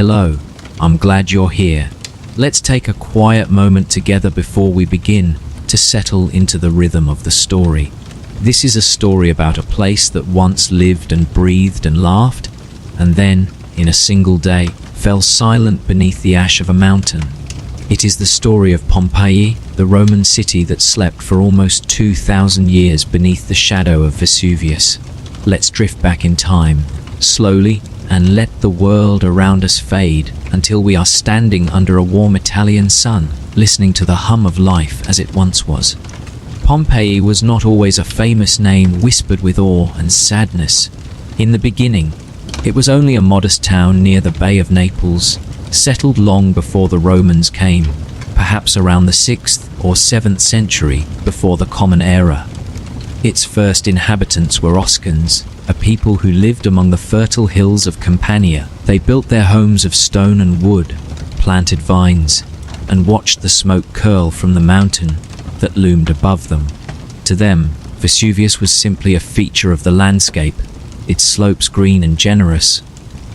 Hello, I'm glad you're here. Let's take a quiet moment together before we begin to settle into the rhythm of the story. This is a story about a place that once lived and breathed and laughed, and then, in a single day, fell silent beneath the ash of a mountain. It is the story of Pompeii, the Roman city that slept for almost 2,000 years beneath the shadow of Vesuvius. Let's drift back in time, slowly, and let the world around us fade until we are standing under a warm Italian sun, listening to the hum of life as it once was. Pompeii was not always a famous name whispered with awe and sadness. In the beginning, it was only a modest town near the Bay of Naples, settled long before the Romans came, perhaps around the 6th or 7th century before the Common Era. Its first inhabitants were Oscans, a people who lived among the fertile hills of Campania. They built their homes of stone and wood, planted vines, and watched the smoke curl from the mountain that loomed above them. To them, Vesuvius was simply a feature of the landscape, its slopes green and generous,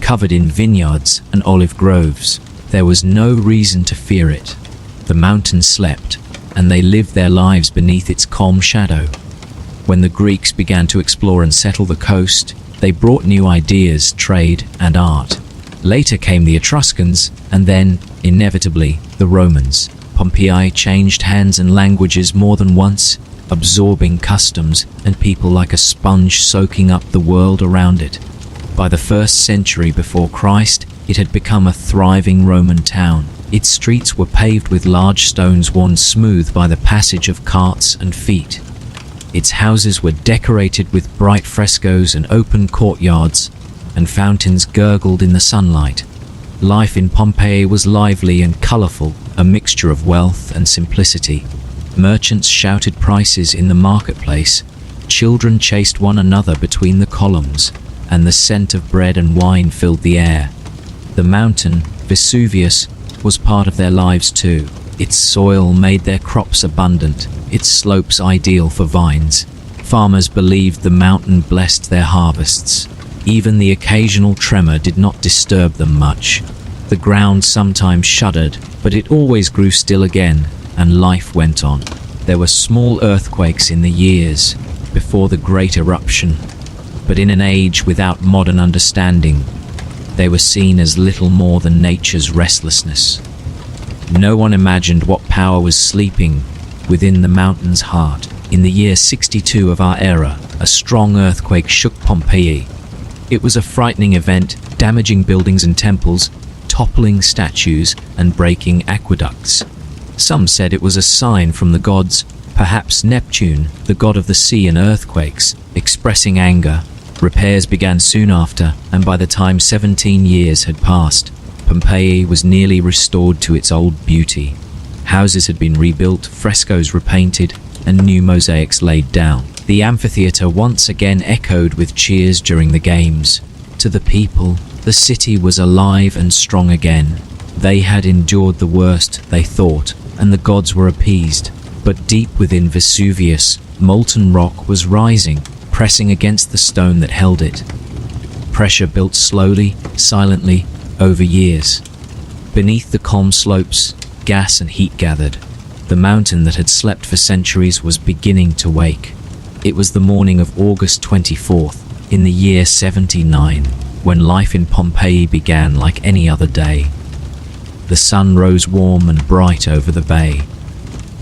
covered in vineyards and olive groves. There was no reason to fear it. The mountain slept, and they lived their lives beneath its calm shadow. When the Greeks began to explore and settle the coast, they brought new ideas, trade, and art. Later came the Etruscans, and then, inevitably, the Romans. Pompeii changed hands and languages more than once, absorbing customs and people like a sponge soaking up the world around it. By the 1st century before Christ, it had become a thriving Roman town. Its streets were paved with large stones worn smooth by the passage of carts and feet. Its houses were decorated with bright frescoes and open courtyards, and fountains gurgled in the sunlight. Life in Pompeii was lively and colorful, a mixture of wealth and simplicity. Merchants shouted prices in the marketplace, children chased one another between the columns, and the scent of bread and wine filled the air. The mountain, Vesuvius, was part of their lives too. Its soil made their crops abundant, its slopes ideal for vines. Farmers believed the mountain blessed their harvests. Even the occasional tremor did not disturb them much. The ground sometimes shuddered, but it always grew still again, and life went on. There were small earthquakes in the years before the great eruption, but in an age without modern understanding, they were seen as little more than nature's restlessness. No one imagined what power was sleeping within the mountain's heart. In the year 62 of our era, a strong earthquake shook Pompeii. It was a frightening event, damaging buildings and temples, toppling statues, and breaking aqueducts. Some said it was a sign from the gods, perhaps Neptune, the god of the sea and earthquakes, expressing anger. Repairs began soon after, and by the time 17 years had passed, Pompeii was nearly restored to its old beauty. Houses had been rebuilt, frescoes repainted, and new mosaics laid down. The amphitheater once again echoed with cheers during the games. To the people, the city was alive and strong again. They had endured the worst, they thought, and the gods were appeased. But deep within Vesuvius, molten rock was rising, pressing against the stone that held it. Pressure built slowly, silently, over years. Beneath the calm slopes, gas and heat gathered. The mountain that had slept for centuries was beginning to wake. It was the morning of August 24th, in the year 79, when life in Pompeii began like any other day. The sun rose warm and bright over the bay.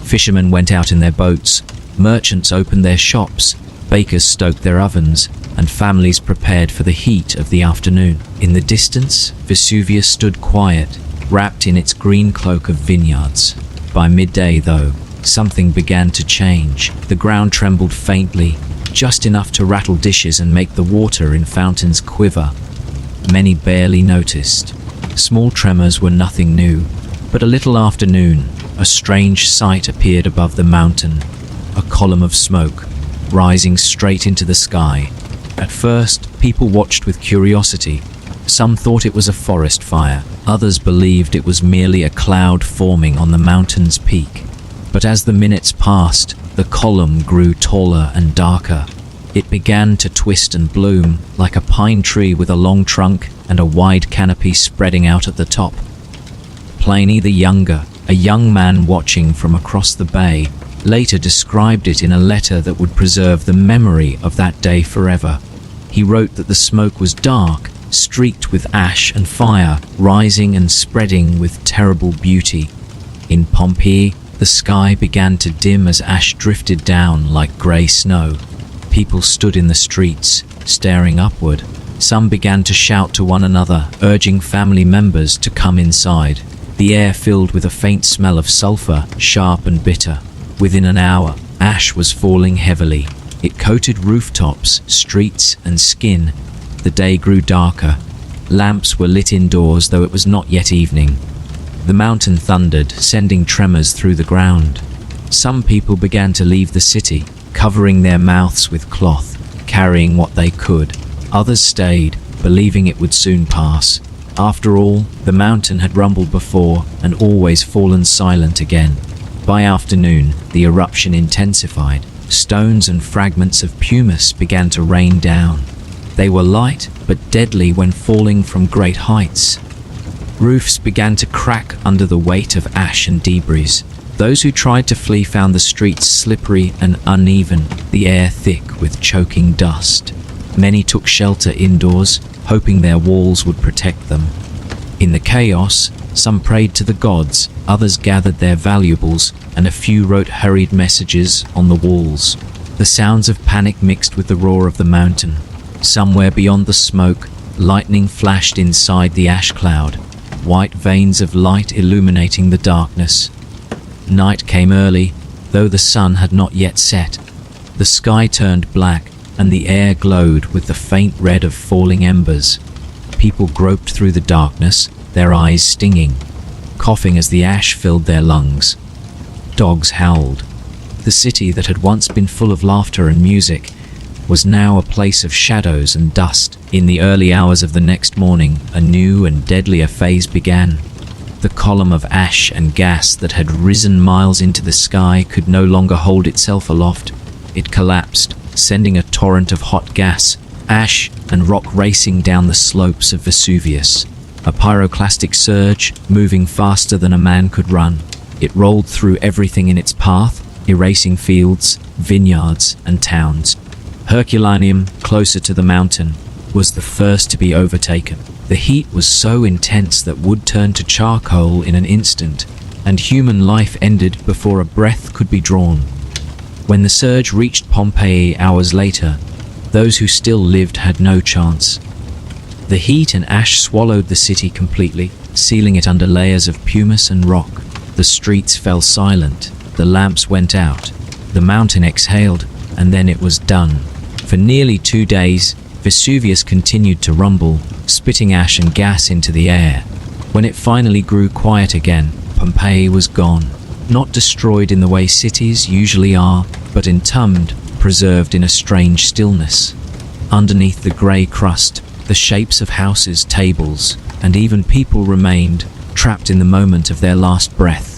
Fishermen went out in their boats, merchants opened their shops, bakers stoked their ovens, and families prepared for the heat of the afternoon. In the distance, Vesuvius stood quiet, wrapped in its green cloak of vineyards. By midday, though, something began to change. The ground trembled faintly, just enough to rattle dishes and make the water in fountains quiver. Many barely noticed. Small tremors were nothing new, but a little after noon, a strange sight appeared above the mountain, a column of smoke, rising straight into the sky. At first, people watched with curiosity. Some thought it was a forest fire, others believed it was merely a cloud forming on the mountain's peak. But as the minutes passed, the column grew taller and darker. It began to twist and bloom, like a pine tree with a long trunk and a wide canopy spreading out at the top. Pliny the Younger, a young man watching from across the bay, later described it in a letter that would preserve the memory of that day forever. He wrote that the smoke was dark, streaked with ash and fire, rising and spreading with terrible beauty. In Pompeii, the sky began to dim as ash drifted down like grey snow. People stood in the streets, staring upward. Some began to shout to one another, urging family members to come inside. The air filled with a faint smell of sulfur, sharp and bitter. Within an hour, ash was falling heavily. It coated rooftops, streets, and skin. The day grew darker. Lamps were lit indoors, though it was not yet evening. The mountain thundered, sending tremors through the ground. Some people began to leave the city, covering their mouths with cloth, carrying what they could. Others stayed, believing it would soon pass. After all, the mountain had rumbled before and always fallen silent again. By afternoon, the eruption intensified. Stones and fragments of pumice began to rain down. They were light but deadly when falling from great heights. Roofs began to crack under the weight of ash and debris. Those who tried to flee found the streets slippery and uneven, the air thick with choking dust. Many took shelter indoors, hoping their walls would protect them. In the chaos, some prayed to the gods, others gathered their valuables, and a few wrote hurried messages on the walls. The sounds of panic mixed with the roar of the mountain. Somewhere beyond the smoke, lightning flashed inside the ash cloud, white veins of light illuminating the darkness. Night came early, though the sun had not yet set. The sky turned black, and the air glowed with the faint red of falling embers. People groped through the darkness, their eyes stinging, coughing as the ash filled their lungs. Dogs howled. The city that had once been full of laughter and music was now a place of shadows and dust. In the early hours of the next morning, a new and deadlier phase began. The column of ash and gas that had risen miles into the sky could no longer hold itself aloft. It collapsed, sending a torrent of hot gas, ash, and rock racing down the slopes of Vesuvius. A pyroclastic surge, moving faster than a man could run. It rolled through everything in its path, erasing fields, vineyards, and towns. Herculaneum, closer to the mountain, was the first to be overtaken. The heat was so intense that wood turned to charcoal in an instant, and human life ended before a breath could be drawn. When the surge reached Pompeii hours later, those who still lived had no chance. The heat and ash swallowed the city completely, sealing it under layers of pumice and rock. The streets fell silent, the lamps went out, the mountain exhaled, and then it was done. For nearly 2 days, Vesuvius continued to rumble, spitting ash and gas into the air. When it finally grew quiet again, Pompeii was gone. Not destroyed in the way cities usually are, but entombed, preserved in a strange stillness. Underneath the grey crust, the shapes of houses, tables, and even people remained, trapped in the moment of their last breath.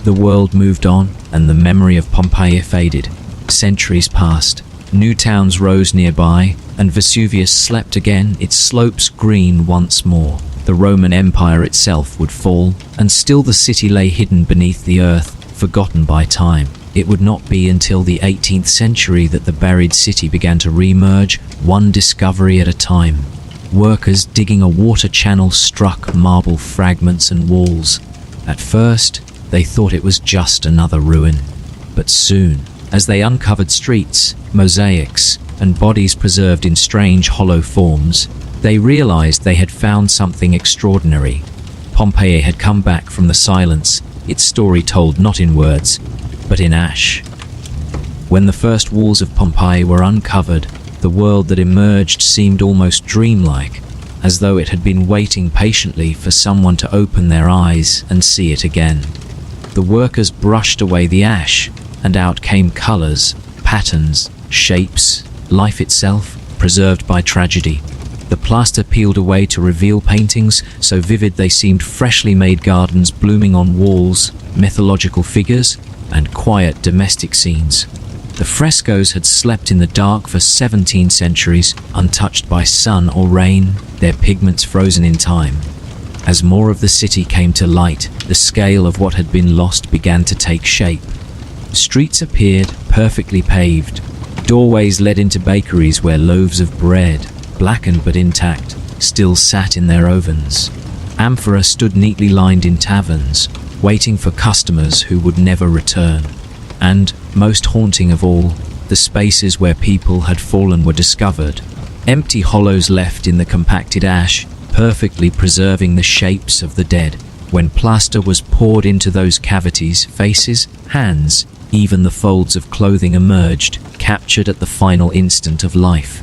The world moved on, and the memory of Pompeii faded. Centuries passed. New towns rose nearby, and Vesuvius slept again, its slopes green once more. The Roman Empire itself would fall, and still the city lay hidden beneath the earth, forgotten by time. It would not be until the 18th century that the buried city began to re-emerge, one discovery at a time. Workers digging a water channel struck marble fragments and walls. At first, they thought it was just another ruin. But soon, as they uncovered streets, mosaics, and bodies preserved in strange hollow forms, they realized they had found something extraordinary. Pompeii had come back from the silence, its story told not in words, but in ash. When the first walls of Pompeii were uncovered, the world that emerged seemed almost dreamlike, as though it had been waiting patiently for someone to open their eyes and see it again. The workers brushed away the ash, and out came colors, patterns, shapes, life itself, preserved by tragedy. The plaster peeled away to reveal paintings so vivid they seemed freshly made gardens blooming on walls, mythological figures, and quiet domestic scenes. The frescoes had slept in the dark for 17 centuries, untouched by sun or rain, their pigments frozen in time. As more of the city came to light, the scale of what had been lost began to take shape. Streets appeared, perfectly paved. Doorways led into bakeries where loaves of bread, blackened but intact, still sat in their ovens. Amphora stood neatly lined in taverns, waiting for customers who would never return. And, most haunting of all, the spaces where people had fallen were discovered. Empty hollows left in the compacted ash, perfectly preserving the shapes of the dead. When plaster was poured into those cavities, faces, hands, even the folds of clothing emerged, captured at the final instant of life.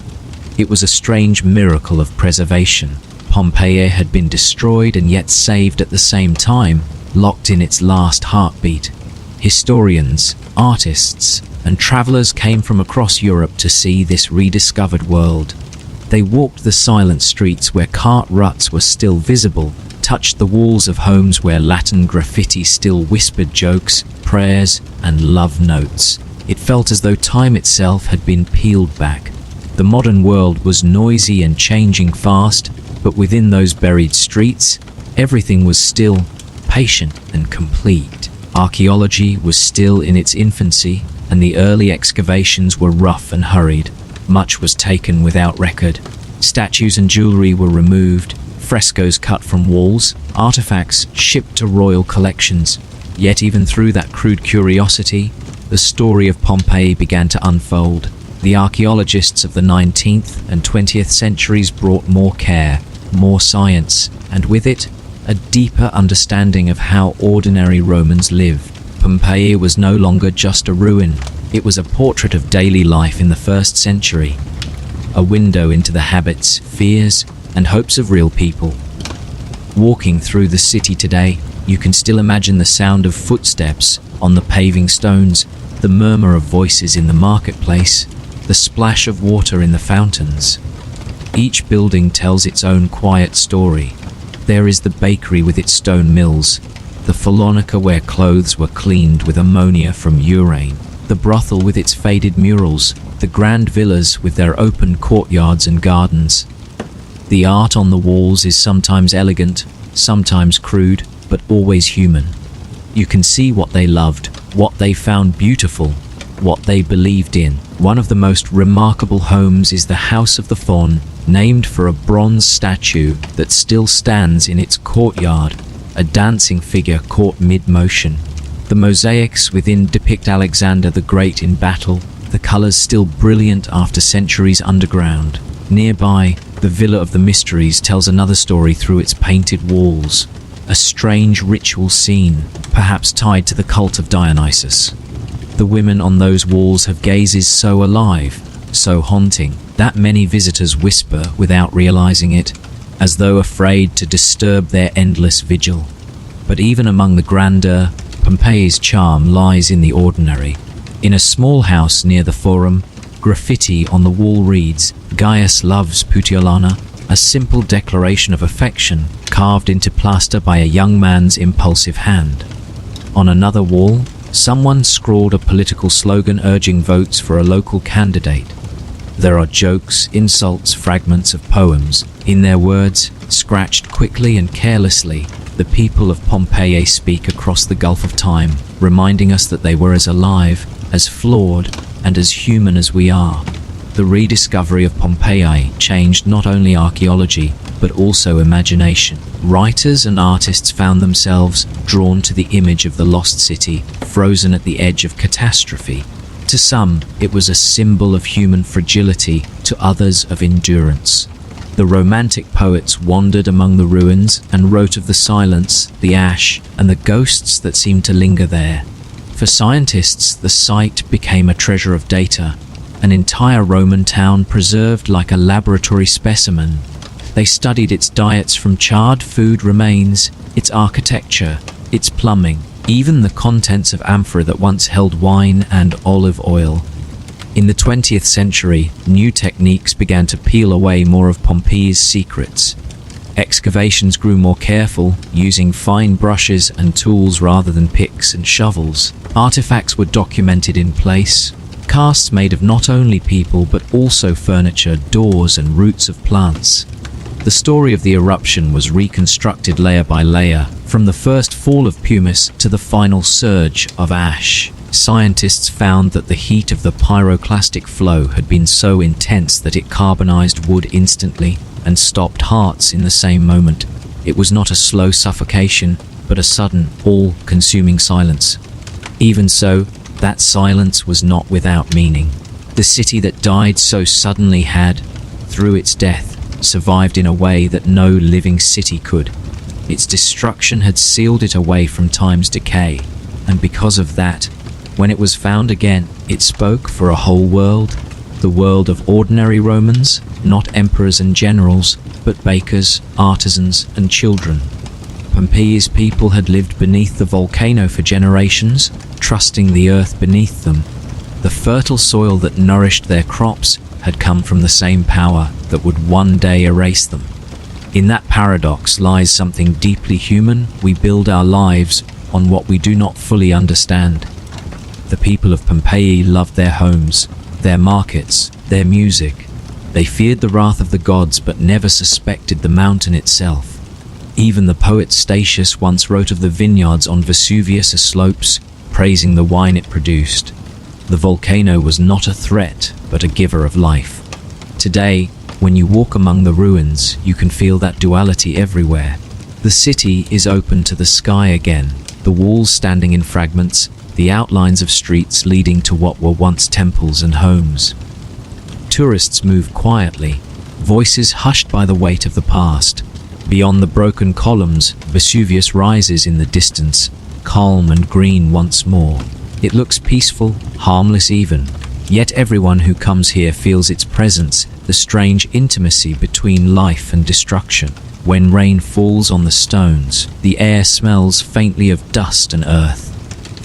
It was a strange miracle of preservation. Pompeii had been destroyed and yet saved at the same time, locked in its last heartbeat. Historians, artists, and travelers came from across Europe to see this rediscovered world. They walked the silent streets where cart ruts were still visible, touched the walls of homes where Latin graffiti still whispered jokes, prayers, and love notes. It felt as though time itself had been peeled back. The modern world was noisy and changing fast, but within those buried streets, everything was still, patient and complete. Archaeology was still in its infancy, and the early excavations were rough and hurried. Much was taken without record. Statues and jewelry were removed, frescoes cut from walls, artifacts shipped to royal collections. Yet even through that crude curiosity, the story of Pompeii began to unfold. The archaeologists of the 19th and 20th centuries brought more care, more science, and with it, a deeper understanding of how ordinary Romans lived. Pompeii was no longer just a ruin. It was a portrait of daily life in the 1st century, a window into the habits, fears, and hopes of real people. Walking through the city today, you can still imagine the sound of footsteps on the paving stones, the murmur of voices in the marketplace, the splash of water in the fountains. Each building tells its own quiet story. There is the bakery with its stone mills, the Follonica where clothes were cleaned with ammonia from urane, the brothel with its faded murals, the grand villas with their open courtyards and gardens. The art on the walls is sometimes elegant, sometimes crude, but always human. You can see what they loved, what they found beautiful, what they believed in. One of the most remarkable homes is the House of the Faun, named for a bronze statue that still stands in its courtyard, a dancing figure caught mid-motion. The mosaics within depict Alexander the Great in battle, the colors still brilliant after centuries underground. Nearby, the Villa of the Mysteries tells another story through its painted walls, a strange ritual scene, perhaps tied to the cult of Dionysus. The women on those walls have gazes so alive, so haunting, that many visitors whisper without realizing it, as though afraid to disturb their endless vigil. But even among the grandeur, Pompeii's charm lies in the ordinary. In a small house near the Forum, graffiti on the wall reads, "Gaius loves Puteolana," a simple declaration of affection carved into plaster by a young man's impulsive hand. On another wall, someone scrawled a political slogan urging votes for a local candidate. There are jokes, insults, fragments of poems. In their words, scratched quickly and carelessly, the people of Pompeii speak across the gulf of time, reminding us that they were as alive, as flawed, and as human as we are. The rediscovery of Pompeii changed not only archaeology, but also imagination. Writers and artists found themselves drawn to the image of the lost city, frozen at the edge of catastrophe. To some, it was a symbol of human fragility, to others of endurance. The Romantic poets wandered among the ruins and wrote of the silence, the ash, and the ghosts that seemed to linger there. For scientists, the site became a treasure of data, an entire Roman town preserved like a laboratory specimen. They studied its diets from charred food remains, its architecture, its plumbing, even the contents of amphora that once held wine and olive oil. In the 20th century, new techniques began to peel away more of Pompeii's secrets. Excavations grew more careful, using fine brushes and tools rather than picks and shovels. Artifacts were documented in place, casts made of not only people but also furniture, doors, and roots of plants. The story of the eruption was reconstructed layer by layer, from the first fall of pumice to the final surge of ash. Scientists found that the heat of the pyroclastic flow had been so intense that it carbonized wood instantly and stopped hearts in the same moment. It was not a slow suffocation, but a sudden, all-consuming silence. Even so, that silence was not without meaning. The city that died so suddenly had, through its death, survived in a way that no living city could. Its destruction had sealed it away from time's decay, and because of that, when it was found again, it spoke for a whole world, the world of ordinary Romans, not emperors and generals, but bakers, artisans, and children. Pompeii's people had lived beneath the volcano for generations, trusting the earth beneath them. The fertile soil that nourished their crops had come from the same power that would one day erase them. In that paradox lies something deeply human. We build our lives on what we do not fully understand. The people of Pompeii loved their homes, their markets, their music. They feared the wrath of the gods but never suspected the mountain itself. Even the poet Statius once wrote of the vineyards on Vesuvius' slopes, praising the wine it produced. The volcano was not a threat, but a giver of life. Today, when you walk among the ruins, you can feel that duality everywhere. The city is open to the sky again, the walls standing in fragments, the outlines of streets leading to what were once temples and homes. Tourists move quietly, voices hushed by the weight of the past. Beyond the broken columns, Vesuvius rises in the distance, calm and green once more. It looks peaceful, harmless even, yet everyone who comes here feels its presence, the strange intimacy between life and destruction. When rain falls on the stones, the air smells faintly of dust and earth.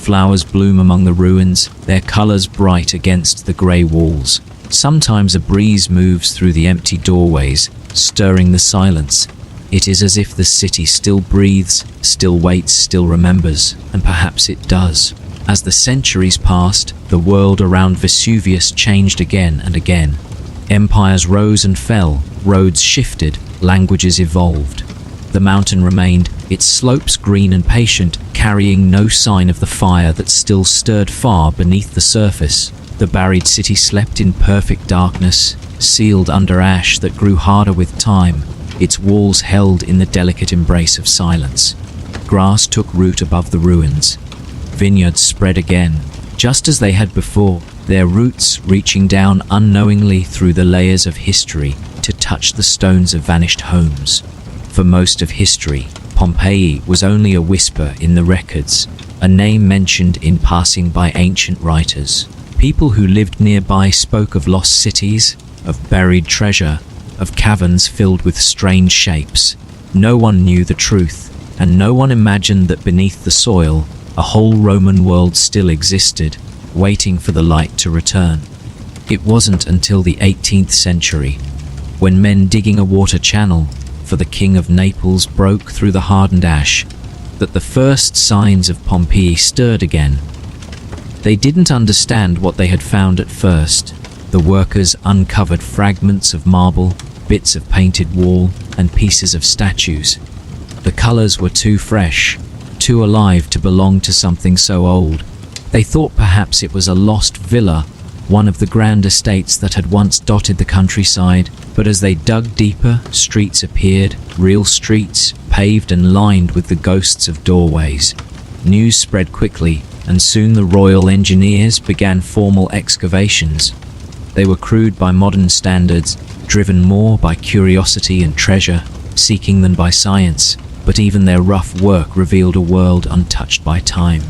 Flowers bloom among the ruins, their colors bright against the gray walls. Sometimes a breeze moves through the empty doorways, stirring the silence. It is as if the city still breathes, still waits, still remembers, and perhaps it does. As the centuries passed, the world around Vesuvius changed again and again. Empires rose and fell, roads shifted, languages evolved. The mountain remained, its slopes green and patient, carrying no sign of the fire that still stirred far beneath the surface. The buried city slept in perfect darkness, sealed under ash that grew harder with time, its walls held in the delicate embrace of silence. Grass took root above the ruins. Vineyards spread again, just as they had before, their roots reaching down unknowingly through the layers of history to touch the stones of vanished homes. For most of history, Pompeii was only a whisper in the records, a name mentioned in passing by ancient writers. People who lived nearby spoke of lost cities, of buried treasure, of caverns filled with strange shapes. No one knew the truth, and no one imagined that beneath the soil, a whole Roman world still existed, waiting for the light to return. It wasn't until the 18th century, when men digging a water channel for the King of Naples broke through the hardened ash, that the first signs of Pompeii stirred again. They didn't understand what they had found at first. The workers uncovered fragments of marble, bits of painted wall, and pieces of statues. The colors were too fresh, too alive to belong to something so old. They thought perhaps it was a lost villa, one of the grand estates that had once dotted the countryside, but as they dug deeper, streets appeared, real streets, paved and lined with the ghosts of doorways. News spread quickly, and soon the royal engineers began formal excavations. They were crude by modern standards, driven more by curiosity and treasure, seeking than by science, but even their rough work revealed a world untouched by time.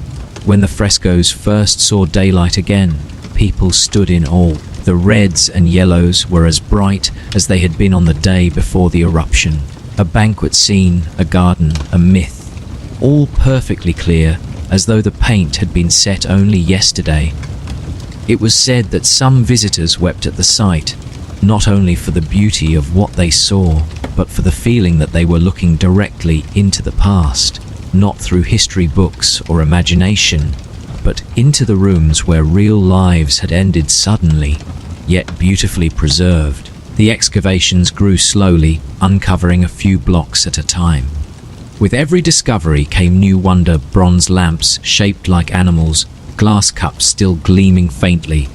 When the frescoes first saw daylight again, people stood in awe. The reds and yellows were as bright as they had been on the day before the eruption. A banquet scene, a garden, a myth, all perfectly clear, as though the paint had been set only yesterday. It was said that some visitors wept at the sight, not only for the beauty of what they saw, but for the feeling that they were looking directly into the past, not through history books or imagination, but into the rooms where real lives had ended suddenly, yet beautifully preserved. The excavations grew slowly, uncovering a few blocks at a time. With every discovery came new wonder: bronze lamps shaped like animals, glass cups still gleaming faintly,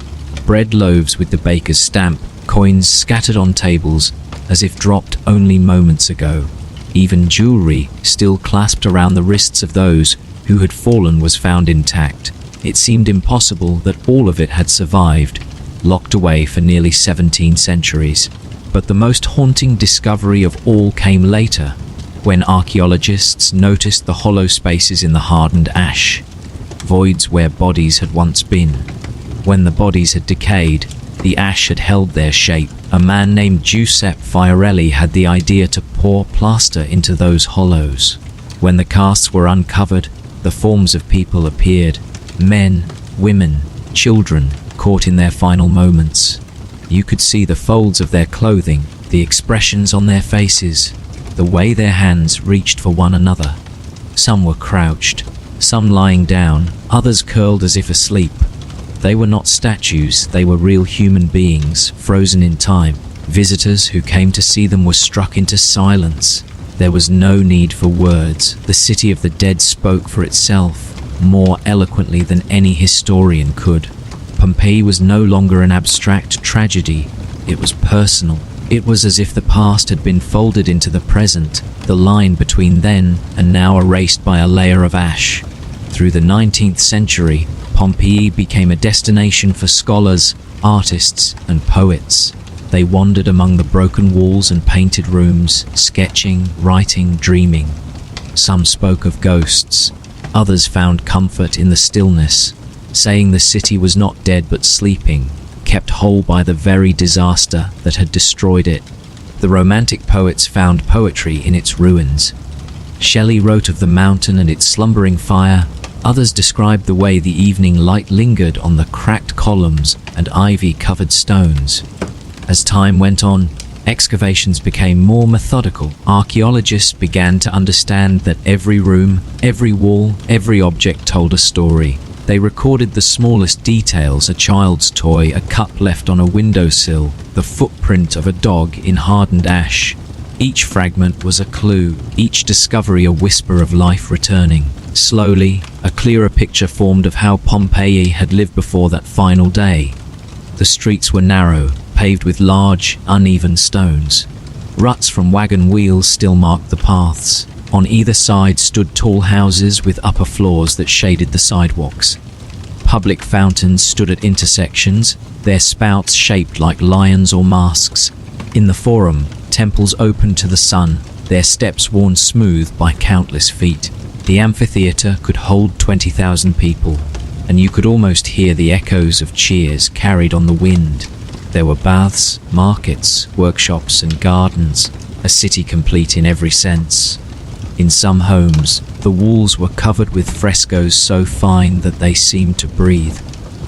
bread loaves with the baker's stamp, coins scattered on tables as if dropped only moments ago. Even jewelry, still clasped around the wrists of those who had fallen, was found intact. It seemed impossible that all of it had survived, locked away for nearly 17 centuries. But the most haunting discovery of all came later, when archaeologists noticed the hollow spaces in the hardened ash, voids where bodies had once been. When the bodies had decayed, the ash had held their shape. A man named Giuseppe Fiorelli had the idea to pour plaster into those hollows. When the casts were uncovered, the forms of people appeared: men, women, children, caught in their final moments. You could see the folds of their clothing, the expressions on their faces, the way their hands reached for one another. Some were crouched, some lying down, others curled as if asleep. They were not statues, they were real human beings, frozen in time. Visitors who came to see them were struck into silence. There was no need for words. The city of the dead spoke for itself, more eloquently than any historian could. Pompeii was no longer an abstract tragedy. It was personal. It was as if the past had been folded into the present, the line between then and now erased by a layer of ash. Through the 19th century, Pompeii became a destination for scholars, artists, and poets. They wandered among the broken walls and painted rooms, sketching, writing, dreaming. Some spoke of ghosts. Others found comfort in the stillness, saying the city was not dead but sleeping, kept whole by the very disaster that had destroyed it. The Romantic poets found poetry in its ruins. Shelley wrote of the mountain and its slumbering fire. Others described the way the evening light lingered on the cracked columns and ivy-covered stones. As time went on, excavations became more methodical. Archaeologists began to understand that every room, every wall, every object told a story. They recorded the smallest details: a child's toy, a cup left on a windowsill, the footprint of a dog in hardened ash. Each fragment was a clue, each discovery a whisper of life returning. Slowly, a clearer picture formed of how Pompeii had lived before that final day. The streets were narrow, paved with large, uneven stones. Ruts from wagon wheels still marked the paths. On either side stood tall houses with upper floors that shaded the sidewalks. Public fountains stood at intersections, their spouts shaped like lions or masks. In the forum, temples opened to the sun, their steps worn smooth by countless feet. The amphitheater could hold 20,000 people, and you could almost hear the echoes of cheers carried on the wind. There were baths, markets, workshops, and gardens, a city complete in every sense. In some homes, the walls were covered with frescoes so fine that they seemed to breathe.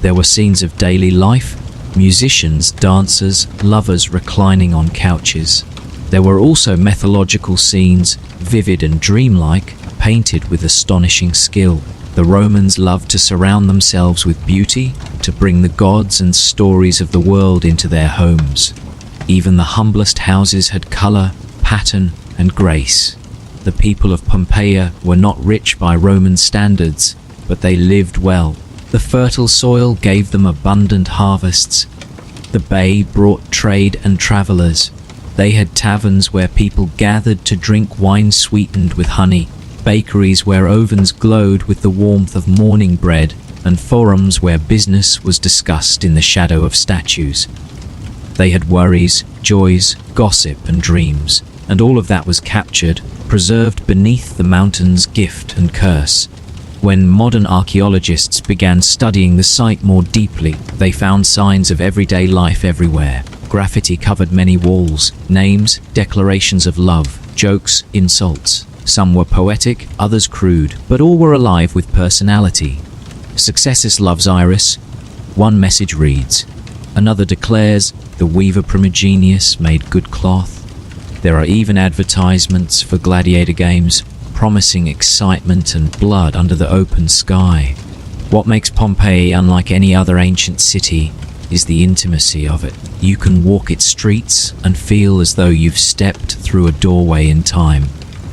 There were scenes of daily life: musicians, dancers, lovers reclining on couches. There were also mythological scenes, vivid and dreamlike, painted with astonishing skill. The Romans loved to surround themselves with beauty, to bring the gods and stories of the world into their homes. Even the humblest houses had color, pattern, and grace. The people of Pompeii were not rich by Roman standards, but they lived well. The fertile soil gave them abundant harvests. The bay brought trade and travelers. They had taverns where people gathered to drink wine sweetened with honey, bakeries where ovens glowed with the warmth of morning bread, and forums where business was discussed in the shadow of statues. They had worries, joys, gossip, and dreams, and all of that was captured, preserved beneath the mountain's gift and curse. When modern archaeologists began studying the site more deeply, they found signs of everyday life everywhere. Graffiti covered many walls, names, declarations of love, jokes, insults. Some were poetic, others crude, but all were alive with personality. Successus loves Iris. One message reads. Another declares, the weaver primigenius made good cloth. There are even advertisements for gladiator games, promising excitement and blood under the open sky. What makes Pompeii unlike any other ancient city is the intimacy of it. You can walk its streets and feel as though you've stepped through a doorway in time.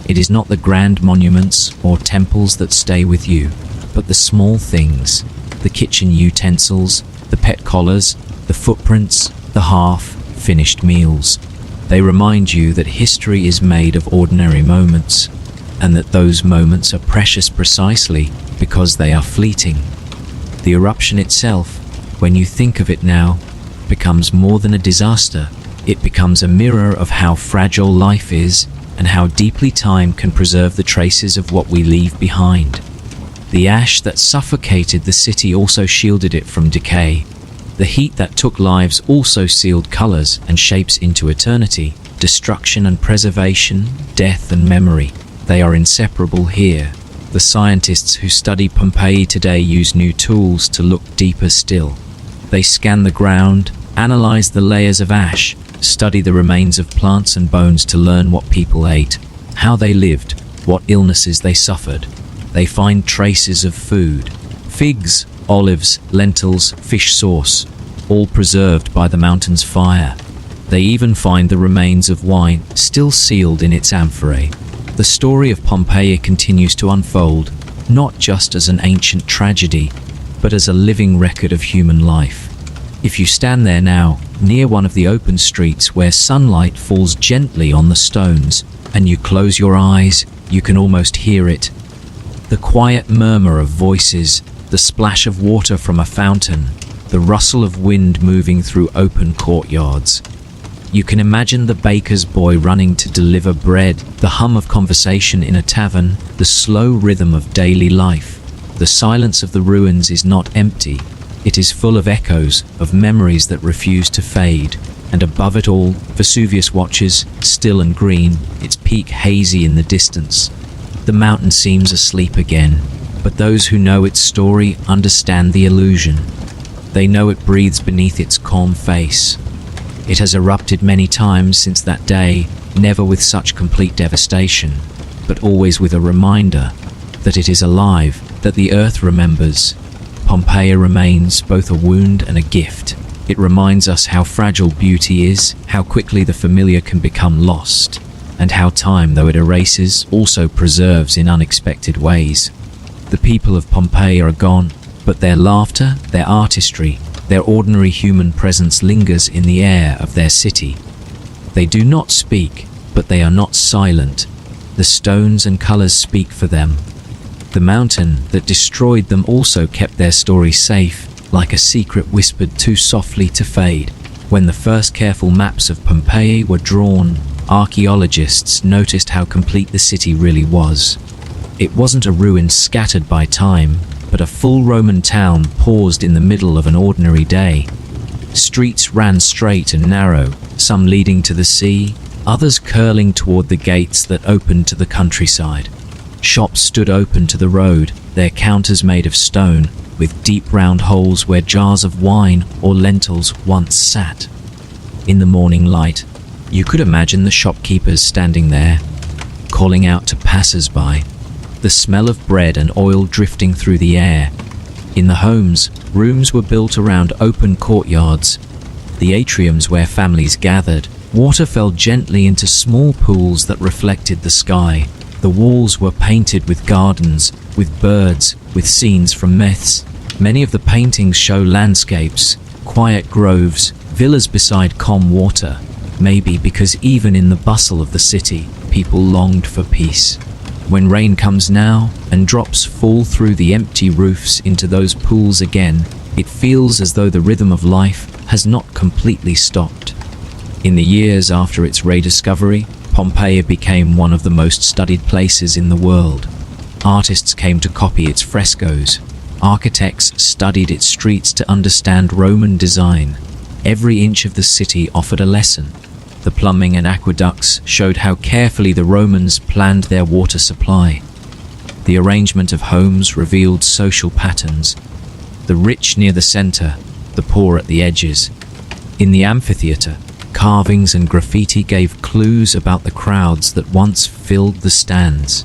It is not the grand monuments or temples that stay with you, but the small things, the kitchen utensils, the pet collars, the footprints, the half-finished meals. They remind you that history is made of ordinary moments, and that those moments are precious precisely because they are fleeting. The eruption itself, when you think of it now, becomes more than a disaster. It becomes a mirror of how fragile life is and how deeply time can preserve the traces of what we leave behind. The ash that suffocated the city also shielded it from decay. The heat that took lives also sealed colors and shapes into eternity. Destruction and preservation, death and memory, they are inseparable here. The scientists who study Pompeii today use new tools to look deeper still. They scan the ground, analyze the layers of ash, study the remains of plants and bones to learn what people ate, how they lived, what illnesses they suffered. They find traces of food: figs, olives, lentils, fish sauce, all preserved by the mountain's fire. They even find the remains of wine, still sealed in its amphorae. The story of Pompeii continues to unfold, not just as an ancient tragedy, but as a living record of human life. If you stand there now, near one of the open streets where sunlight falls gently on the stones, and you close your eyes, you can almost hear it. The quiet murmur of voices, the splash of water from a fountain, the rustle of wind moving through open courtyards. You can imagine the baker's boy running to deliver bread, the hum of conversation in a tavern, the slow rhythm of daily life. The silence of the ruins is not empty. It is full of echoes, of memories that refuse to fade. And above it all, Vesuvius watches, still and green, its peak hazy in the distance. The mountain seems asleep again, but those who know its story understand the illusion. They know it breathes beneath its calm face. It has erupted many times since that day, never with such complete devastation, but always with a reminder that it is alive, that the earth remembers. Pompeii remains both a wound and a gift. It reminds us how fragile beauty is, how quickly the familiar can become lost, and how time, though it erases, also preserves in unexpected ways. The people of Pompeii are gone, but their laughter, their artistry, their ordinary human presence lingers in the air of their city. They do not speak, but they are not silent. The stones and colors speak for them. The mountain that destroyed them also kept their story safe, like a secret whispered too softly to fade. When the first careful maps of Pompeii were drawn, archaeologists noticed how complete the city really was. It wasn't a ruin scattered by time, but a full Roman town paused in the middle of an ordinary day. Streets ran straight and narrow, some leading to the sea, others curling toward the gates that opened to the countryside. Shops stood open to the road, their counters made of stone, with deep round holes where jars of wine or lentils once sat. In the morning light, you could imagine the shopkeepers standing there, calling out to passers-by, the smell of bread and oil drifting through the air. In the homes, rooms were built around open courtyards, the atriums where families gathered. Water fell gently into small pools that reflected the sky. The walls were painted with gardens, with birds, with scenes from myths. Many of the paintings show landscapes, quiet groves, villas beside calm water, maybe because even in the bustle of the city, people longed for peace. When rain comes now, and drops fall through the empty roofs into those pools again, it feels as though the rhythm of life has not completely stopped. In the years after its rediscovery, Pompeii became one of the most studied places in the world. Artists came to copy its frescoes. Architects studied its streets to understand Roman design. Every inch of the city offered a lesson. The plumbing and aqueducts showed how carefully the Romans planned their water supply. The arrangement of homes revealed social patterns. The rich near the center, the poor at the edges. In the amphitheater, carvings and graffiti gave clues about the crowds that once filled the stands.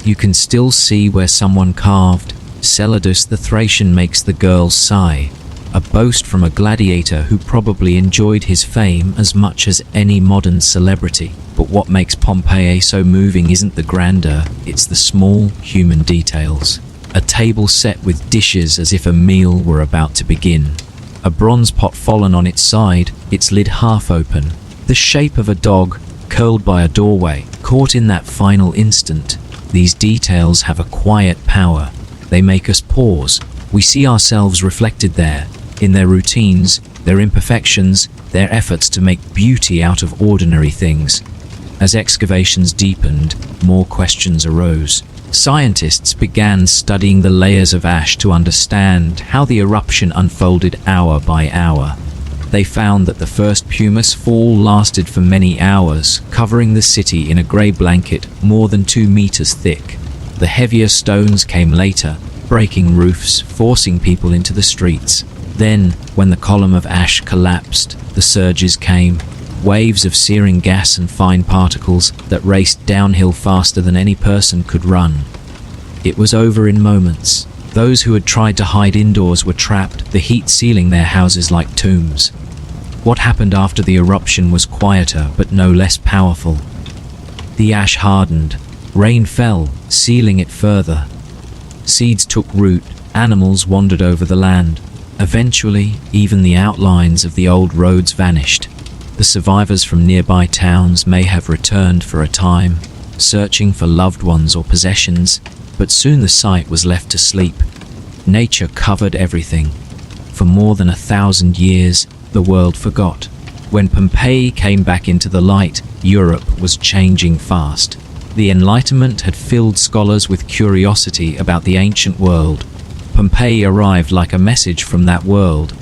You can still see where someone carved, Celadus the Thracian makes the girls sigh, a boast from a gladiator who probably enjoyed his fame as much as any modern celebrity. But what makes Pompeii so moving isn't the grandeur, it's the small human details. A table set with dishes as if a meal were about to begin. A bronze pot fallen on its side, its lid half open. The shape of a dog, curled by a doorway, caught in that final instant. These details have a quiet power. They make us pause. We see ourselves reflected there, in their routines, their imperfections, their efforts to make beauty out of ordinary things. As excavations deepened, more questions arose. Scientists began studying the layers of ash to understand how the eruption unfolded hour by hour. They found that the first pumice fall lasted for many hours, covering the city in a grey blanket more than 2 meters thick. The heavier stones came later, breaking roofs, forcing people into the streets. Then, when the column of ash collapsed, the surges came. Waves of searing gas and fine particles that raced downhill faster than any person could run. It was over in moments. Those who had tried to hide indoors were trapped, the heat sealing their houses like tombs. What happened after the eruption was quieter, but no less powerful. The ash hardened. Rain fell, sealing it further. Seeds took root, animals wandered over the land. Eventually, even the outlines of the old roads vanished. The survivors from nearby towns may have returned for a time, searching for loved ones or possessions, but soon the site was left to sleep. Nature covered everything. For more than 1,000 years, the world forgot. When Pompeii came back into the light, Europe was changing fast. The Enlightenment had filled scholars with curiosity about the ancient world. Pompeii arrived like a message from that world,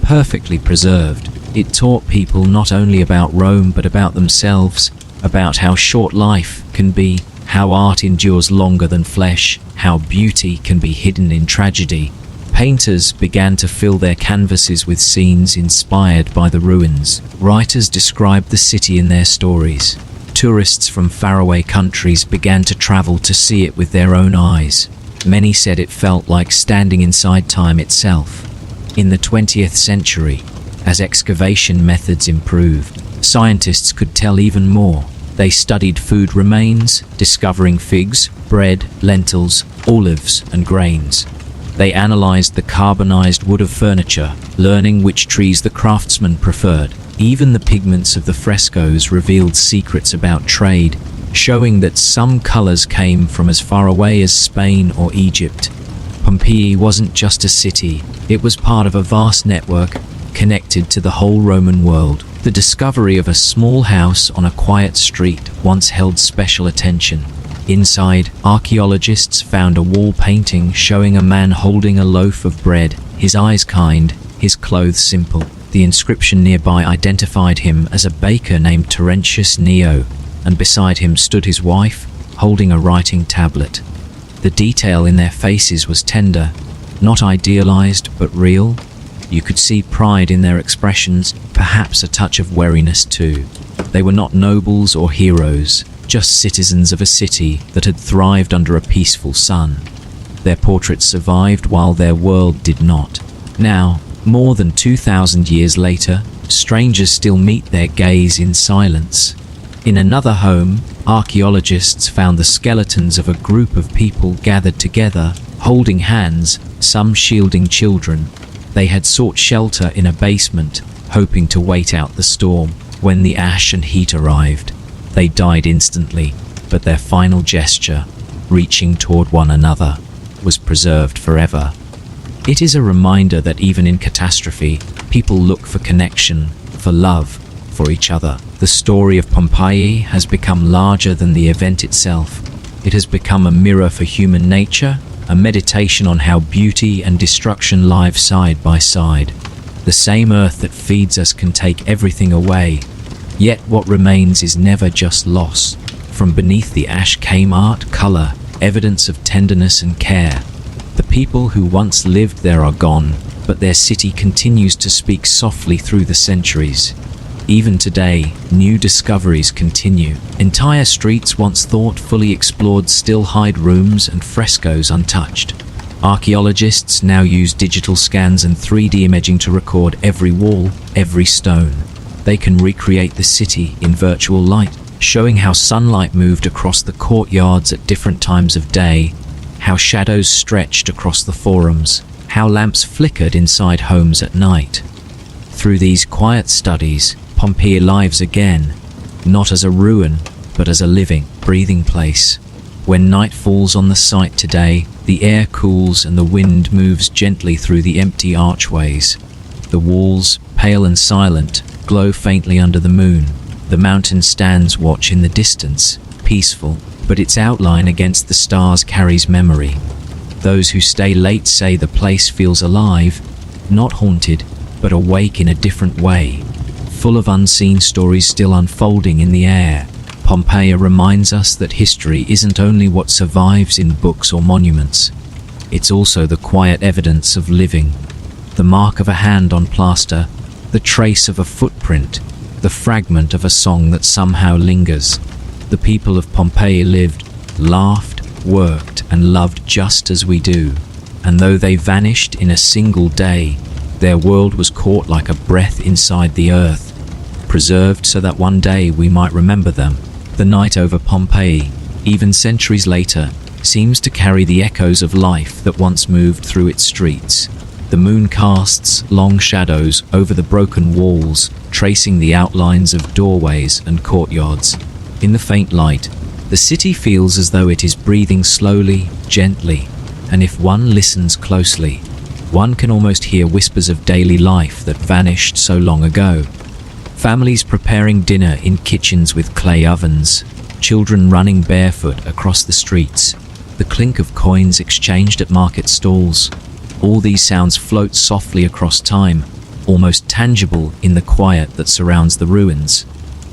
perfectly preserved. It taught people not only about Rome but about themselves, about how short life can be, how art endures longer than flesh, how beauty can be hidden in tragedy. Painters began to fill their canvases with scenes inspired by the ruins. Writers described the city in their stories. Tourists from faraway countries began to travel to see it with their own eyes. Many said it felt like standing inside time itself. In the 20th century, as excavation methods improved, scientists could tell even more. They studied food remains, discovering figs, bread, lentils, olives, and grains. They analyzed the carbonized wood of furniture, learning which trees the craftsmen preferred. Even the pigments of the frescoes revealed secrets about trade, showing that some colors came from as far away as Spain or Egypt. Pompeii wasn't just a city, it was part of a vast network connected to the whole Roman world. The discovery of a small house on a quiet street once held special attention. Inside, archaeologists found a wall painting showing a man holding a loaf of bread, his eyes kind, his clothes simple. The inscription nearby identified him as a baker named Terentius Neo, and beside him stood his wife, holding a writing tablet. The detail in their faces was tender, not idealized but real. You could see pride in their expressions, perhaps a touch of wariness too. They were not nobles or heroes, just citizens of a city that had thrived under a peaceful sun. Their portraits survived while their world did not. Now, more than 2,000 years later, strangers still meet their gaze in silence. In another home, archaeologists found the skeletons of a group of people gathered together, holding hands, some shielding children. They had sought shelter in a basement, hoping to wait out the storm. When the ash and heat arrived, they died instantly, but their final gesture, reaching toward one another, was preserved forever. It is a reminder that even in catastrophe, people look for connection, for love, for each other. The story of Pompeii has become larger than the event itself. It has become a mirror for human nature, a meditation on how beauty and destruction live side by side. The same earth that feeds us can take everything away, yet what remains is never just loss. From beneath the ash came art, color, evidence of tenderness and care. The people who once lived there are gone, but their city continues to speak softly through the centuries. Even today, new discoveries continue. Entire streets once thought fully explored still hide rooms and frescoes untouched. Archaeologists now use digital scans and 3D imaging to record every wall, every stone. They can recreate the city in virtual light, showing how sunlight moved across the courtyards at different times of day, how shadows stretched across the forums, how lamps flickered inside homes at night. Through these quiet studies, Pompeii lives again, not as a ruin, but as a living, breathing place. When night falls on the site today, the air cools and the wind moves gently through the empty archways. The walls, pale and silent, glow faintly under the moon. The mountain stands watch in the distance, peaceful, but its outline against the stars carries memory. Those who stay late say the place feels alive, not haunted, but awake in a different way, full of unseen stories still unfolding in the air. Pompeii reminds us that history isn't only what survives in books or monuments. It's also the quiet evidence of living. The mark of a hand on plaster, the trace of a footprint, the fragment of a song that somehow lingers. The people of Pompeii lived, laughed, worked, and loved just as we do. And though they vanished in a single day, their world was caught like a breath inside the earth, preserved so that one day we might remember them. The night over Pompeii, even centuries later, seems to carry the echoes of life that once moved through its streets. The moon casts long shadows over the broken walls, tracing the outlines of doorways and courtyards. In the faint light, the city feels as though it is breathing slowly, gently, and if one listens closely, one can almost hear whispers of daily life that vanished so long ago. Families preparing dinner in kitchens with clay ovens, children running barefoot across the streets, the clink of coins exchanged at market stalls. All these sounds float softly across time, almost tangible in the quiet that surrounds the ruins.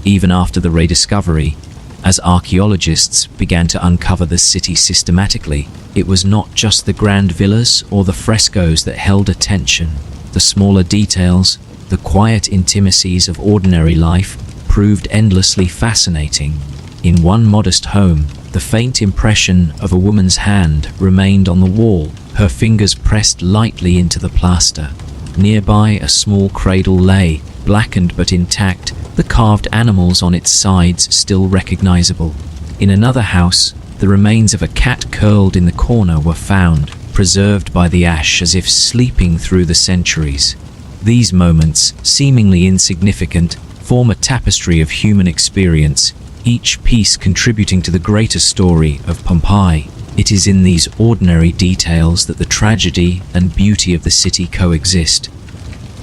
Even after the rediscovery, as archaeologists began to uncover the city systematically, it was not just the grand villas or the frescoes that held attention. The smaller details, the quiet intimacies of ordinary life, proved endlessly fascinating. In one modest home, the faint impression of a woman's hand remained on the wall, her fingers pressed lightly into the plaster. Nearby, a small cradle lay, blackened but intact, the carved animals on its sides still recognizable. In another house, the remains of a cat curled in the corner were found, preserved by the ash as if sleeping through the centuries. These moments, seemingly insignificant, form a tapestry of human experience, each piece contributing to the greater story of Pompeii. It is in these ordinary details that the tragedy and beauty of the city coexist.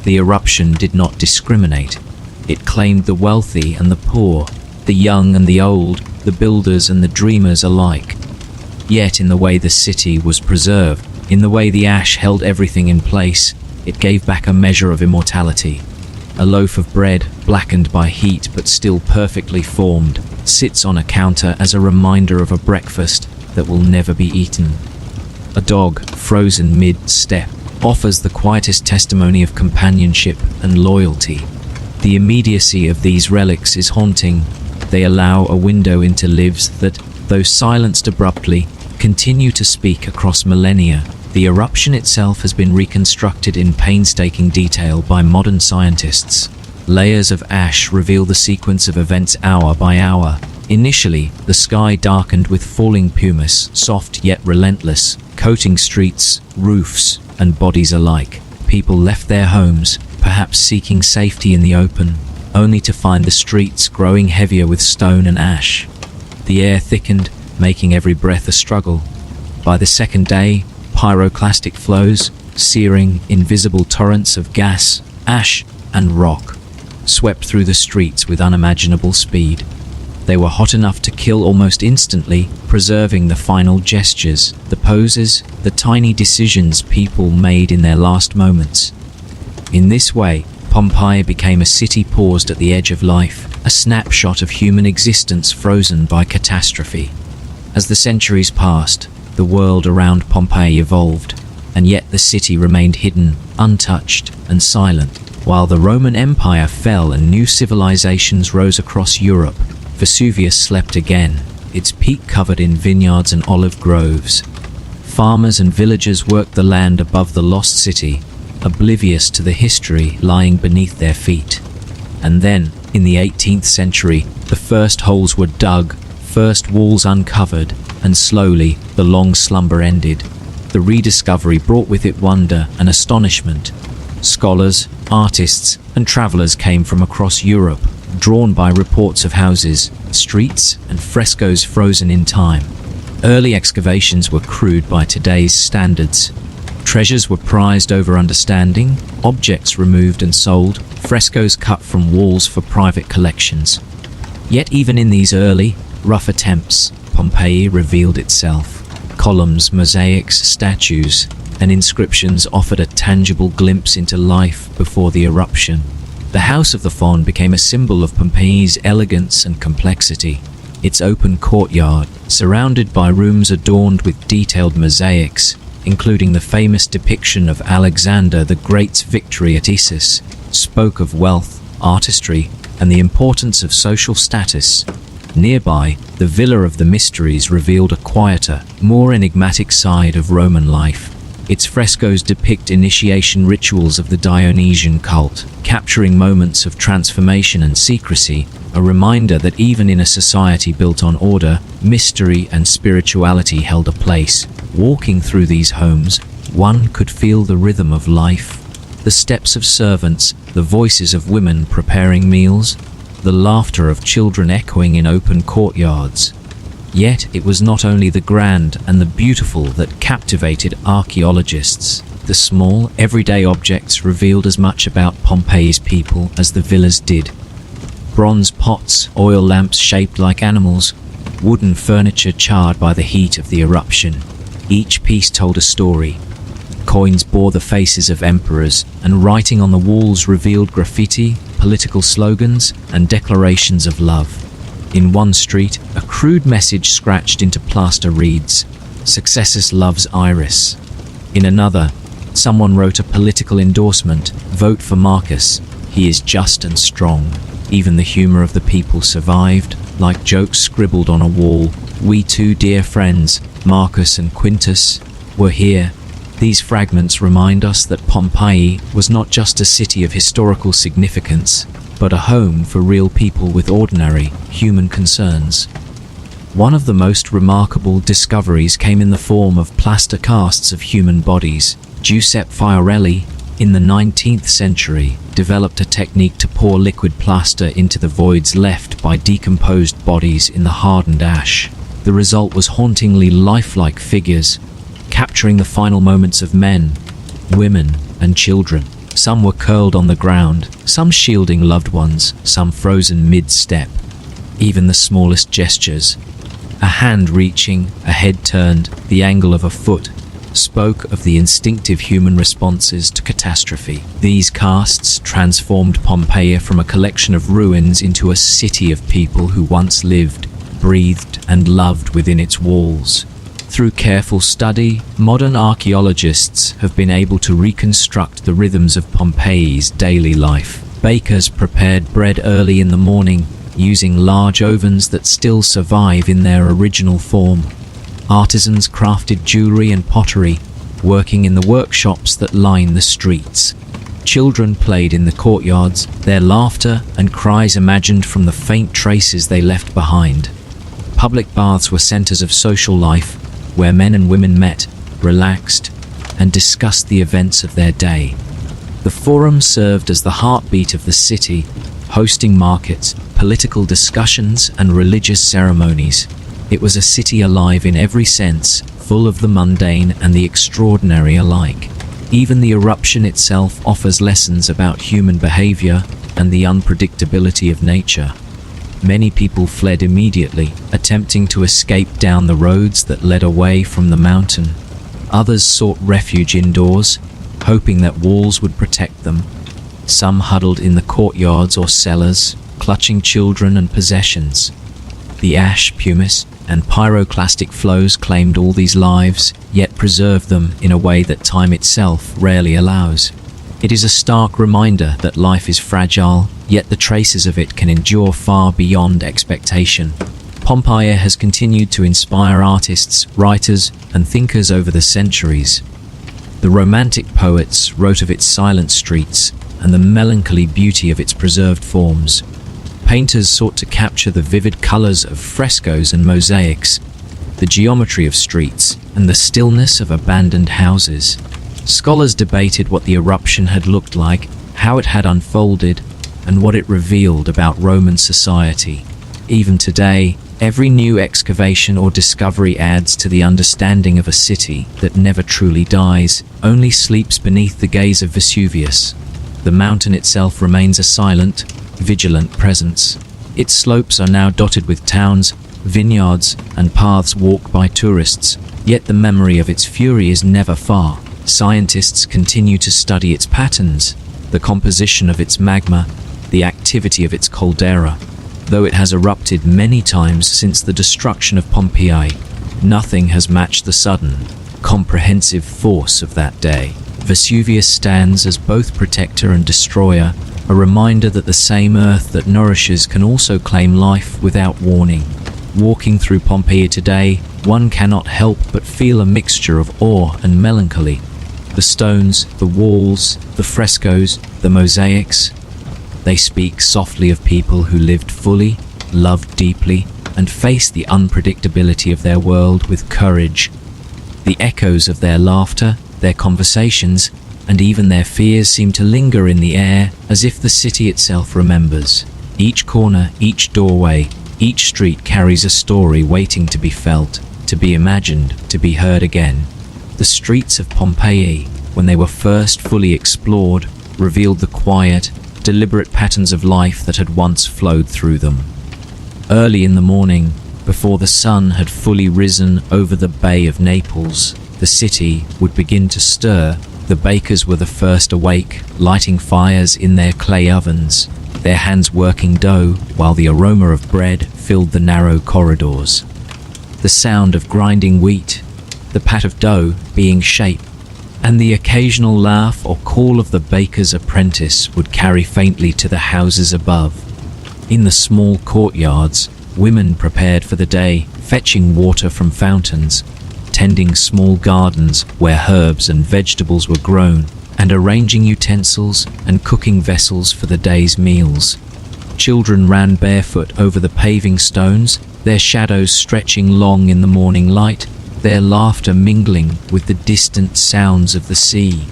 The eruption did not discriminate. It claimed the wealthy and the poor, the young and the old, the builders and the dreamers alike. Yet in the way the city was preserved, in the way the ash held everything in place, it gave back a measure of immortality. A loaf of bread, blackened by heat but still perfectly formed, sits on a counter as a reminder of a breakfast that will never be eaten. A dog, frozen mid-step, offers the quietest testimony of companionship and loyalty. The immediacy of these relics is haunting. They allow a window into lives that, though silenced abruptly, continue to speak across millennia. The eruption itself has been reconstructed in painstaking detail by modern scientists. Layers of ash reveal the sequence of events hour by hour. Initially, the sky darkened with falling pumice, soft yet relentless, coating streets, roofs, and bodies alike. People left their homes, perhaps seeking safety in the open, only to find the streets growing heavier with stone and ash. The air thickened, making every breath a struggle. By the second day, pyroclastic flows, searing, invisible torrents of gas, ash, and rock, swept through the streets with unimaginable speed. They were hot enough to kill almost instantly, preserving the final gestures, the poses, the tiny decisions people made in their last moments. In this way, Pompeii became a city paused at the edge of life, a snapshot of human existence frozen by catastrophe. As the centuries passed, the world around Pompeii evolved, and yet the city remained hidden, untouched, and silent. While the Roman Empire fell and new civilizations rose across Europe, Vesuvius slept again, its peak covered in vineyards and olive groves. Farmers and villagers worked the land above the lost city, oblivious to the history lying beneath their feet. And then, in the 18th century, the first holes were dug, first walls uncovered, and slowly the long slumber ended. The rediscovery brought with it wonder and astonishment. Scholars, artists, and travelers came from across Europe, drawn by reports of houses, streets, and frescoes frozen in time. Early excavations were crude by today's standards. Treasures were prized over understanding, objects removed and sold, frescoes cut from walls for private collections. Yet even in these early, rough attempts, Pompeii revealed itself. Columns, mosaics, statues, and inscriptions offered a tangible glimpse into life before the eruption. The House of the Faun became a symbol of Pompeii's elegance and complexity. Its open courtyard, surrounded by rooms adorned with detailed mosaics, including the famous depiction of Alexander the Great's victory at Issus, spoke of wealth, artistry, and the importance of social status. Nearby, the Villa of the Mysteries revealed a quieter, more enigmatic side of Roman life. Its frescoes depict initiation rituals of the Dionysian cult, capturing moments of transformation and secrecy, a reminder that even in a society built on order, mystery and spirituality held a place. Walking through these homes, one could feel the rhythm of life. The steps of servants, the voices of women preparing meals, the laughter of children echoing in open courtyards. Yet it was not only the grand and the beautiful that captivated archaeologists. The small, everyday objects revealed as much about Pompeii's people as the villas did. Bronze pots, oil lamps shaped like animals, wooden furniture charred by the heat of the eruption. Each piece told a story. Coins bore the faces of emperors, and writing on the walls revealed graffiti, political slogans, and declarations of love. In one street, a crude message scratched into plaster reads, "Successus loves Iris." In another, someone wrote a political endorsement, "Vote for Marcus, he is just and strong." Even the humor of the people survived, like jokes scribbled on a wall. "We two dear friends, Marcus and Quintus, were here." These fragments remind us that Pompeii was not just a city of historical significance, but a home for real people with ordinary, human concerns. One of the most remarkable discoveries came in the form of plaster casts of human bodies. Giuseppe Fiorelli, in the 19th century, developed a technique to pour liquid plaster into the voids left by decomposed bodies in the hardened ash. The result was hauntingly lifelike figures, capturing the final moments of men, women, and children. Some were curled on the ground, some shielding loved ones, some frozen mid-step. Even the smallest gestures, a hand reaching, a head turned, the angle of a foot, spoke of the instinctive human responses to catastrophe. These casts transformed Pompeii from a collection of ruins into a city of people who once lived, breathed, and loved within its walls. Through careful study, modern archaeologists have been able to reconstruct the rhythms of Pompeii's daily life. Bakers prepared bread early in the morning, using large ovens that still survive in their original form. Artisans crafted jewelry and pottery, working in the workshops that line the streets. Children played in the courtyards, their laughter and cries imagined from the faint traces they left behind. Public baths were centers of social life, where men and women met, relaxed, and discussed the events of their day. The forum served as the heartbeat of the city, hosting markets, political discussions, and religious ceremonies. It was a city alive in every sense, full of the mundane and the extraordinary alike. Even the eruption itself offers lessons about human behavior and the unpredictability of nature. Many people fled immediately, attempting to escape down the roads that led away from the mountain. Others sought refuge indoors, hoping that walls would protect them. Some huddled in the courtyards or cellars, clutching children and possessions. The ash, pumice, and pyroclastic flows claimed all these lives, yet preserved them in a way that time itself rarely allows. It is a stark reminder that life is fragile, yet the traces of it can endure far beyond expectation. Pompeii has continued to inspire artists, writers, and thinkers over the centuries. The Romantic poets wrote of its silent streets and the melancholy beauty of its preserved forms. Painters sought to capture the vivid colors of frescoes and mosaics, the geometry of streets, and the stillness of abandoned houses. Scholars debated what the eruption had looked like, how it had unfolded, and what it revealed about Roman society. Even today, every new excavation or discovery adds to the understanding of a city that never truly dies, only sleeps beneath the gaze of Vesuvius. The mountain itself remains a silent, vigilant presence. Its slopes are now dotted with towns, vineyards, and paths walked by tourists, yet the memory of its fury is never far. Scientists continue to study its patterns, the composition of its magma, the activity of its caldera. Though it has erupted many times since the destruction of Pompeii, nothing has matched the sudden, comprehensive force of that day. Vesuvius stands as both protector and destroyer, a reminder that the same earth that nourishes can also claim life without warning. Walking through Pompeii today, one cannot help but feel a mixture of awe and melancholy. The stones, the walls, the frescoes, the mosaics, they speak softly of people who lived fully, loved deeply, and faced the unpredictability of their world with courage. The echoes of their laughter, their conversations, and even their fears seem to linger in the air as if the city itself remembers. Each corner, each doorway, each street carries a story waiting to be felt, to be imagined, to be heard again. The streets of Pompeii, when they were first fully explored, revealed the quiet, deliberate patterns of life that had once flowed through them. Early in the morning, before the sun had fully risen over the Bay of Naples, the city would begin to stir. The bakers were the first awake, lighting fires in their clay ovens, their hands working dough while the aroma of bread filled the narrow corridors. The sound of grinding wheat, the pat of dough being shaped, and the occasional laugh or call of the baker's apprentice would carry faintly to the houses above. In the small courtyards, women prepared for the day, fetching water from fountains, tending small gardens where herbs and vegetables were grown, and arranging utensils and cooking vessels for the day's meals. Children ran barefoot over the paving stones, their shadows stretching long in the morning light, their laughter mingling with the distant sounds of the sea.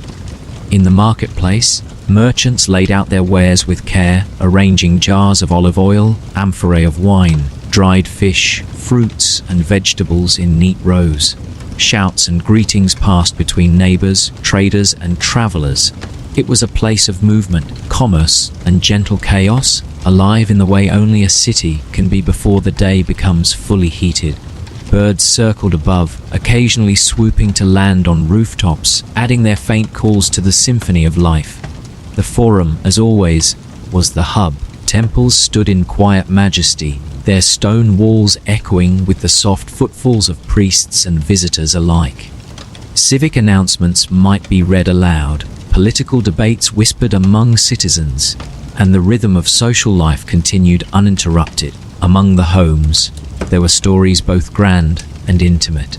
In the marketplace, merchants laid out their wares with care, arranging jars of olive oil, amphorae of wine, dried fish, fruits, and vegetables in neat rows. Shouts and greetings passed between neighbors, traders, and travelers. It was a place of movement, commerce, and gentle chaos, alive in the way only a city can be before the day becomes fully heated. Birds circled above, occasionally swooping to land on rooftops, adding their faint calls to the symphony of life. The Forum, as always, was the hub. Temples stood in quiet majesty, their stone walls echoing with the soft footfalls of priests and visitors alike. Civic announcements might be read aloud, political debates whispered among citizens, and the rhythm of social life continued uninterrupted. Among the homes, there were stories both grand and intimate.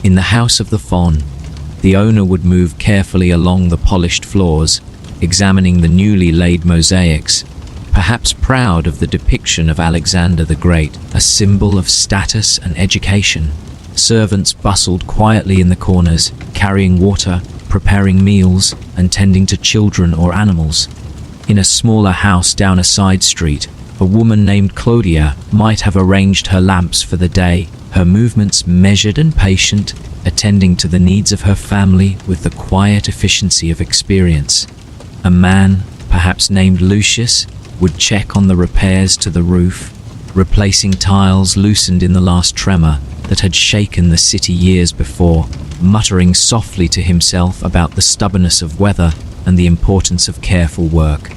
In the house of the Faun, the owner would move carefully along the polished floors, examining the newly laid mosaics, perhaps proud of the depiction of Alexander the Great, a symbol of status and education. Servants bustled quietly in the corners, carrying water, preparing meals, and tending to children or animals. In a smaller house down a side street, a woman named Claudia might have arranged her lamps for the day, her movements measured and patient, attending to the needs of her family with the quiet efficiency of experience. A man, perhaps named Lucius, would check on the repairs to the roof, replacing tiles loosened in the last tremor that had shaken the city years before, muttering softly to himself about the stubbornness of weather and the importance of careful work.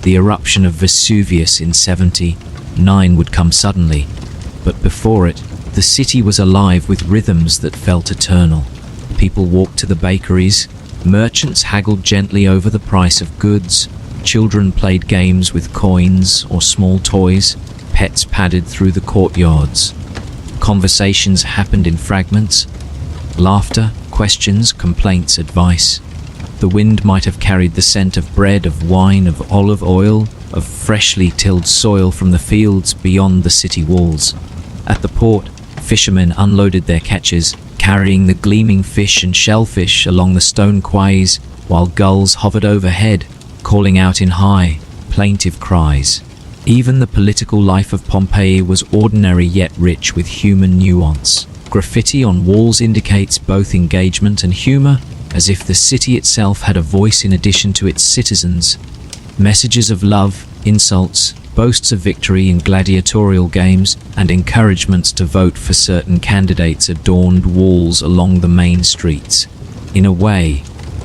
The eruption of Vesuvius in 79 would come suddenly, but before it, the city was alive with rhythms that felt eternal. People walked to the bakeries, merchants haggled gently over the price of goods, children played games with coins or small toys, Pets padded through the courtyards. Conversations happened in fragments. Laughter, questions, complaints, advice. The wind might have carried the scent of bread, of wine, of olive oil, of freshly tilled soil from the fields beyond the city walls. At the port, fishermen unloaded their catches, carrying the gleaming fish and shellfish along the stone quays, while gulls hovered overhead, calling out in high, plaintive cries. Even the political life of Pompeii was ordinary yet rich with human nuance. Graffiti on walls indicates both engagement and humor, as if the city itself had a voice in addition to its citizens. Messages of love, insults, boasts of victory in gladiatorial games, and encouragements to vote for certain candidates adorned walls along the main streets. In a way,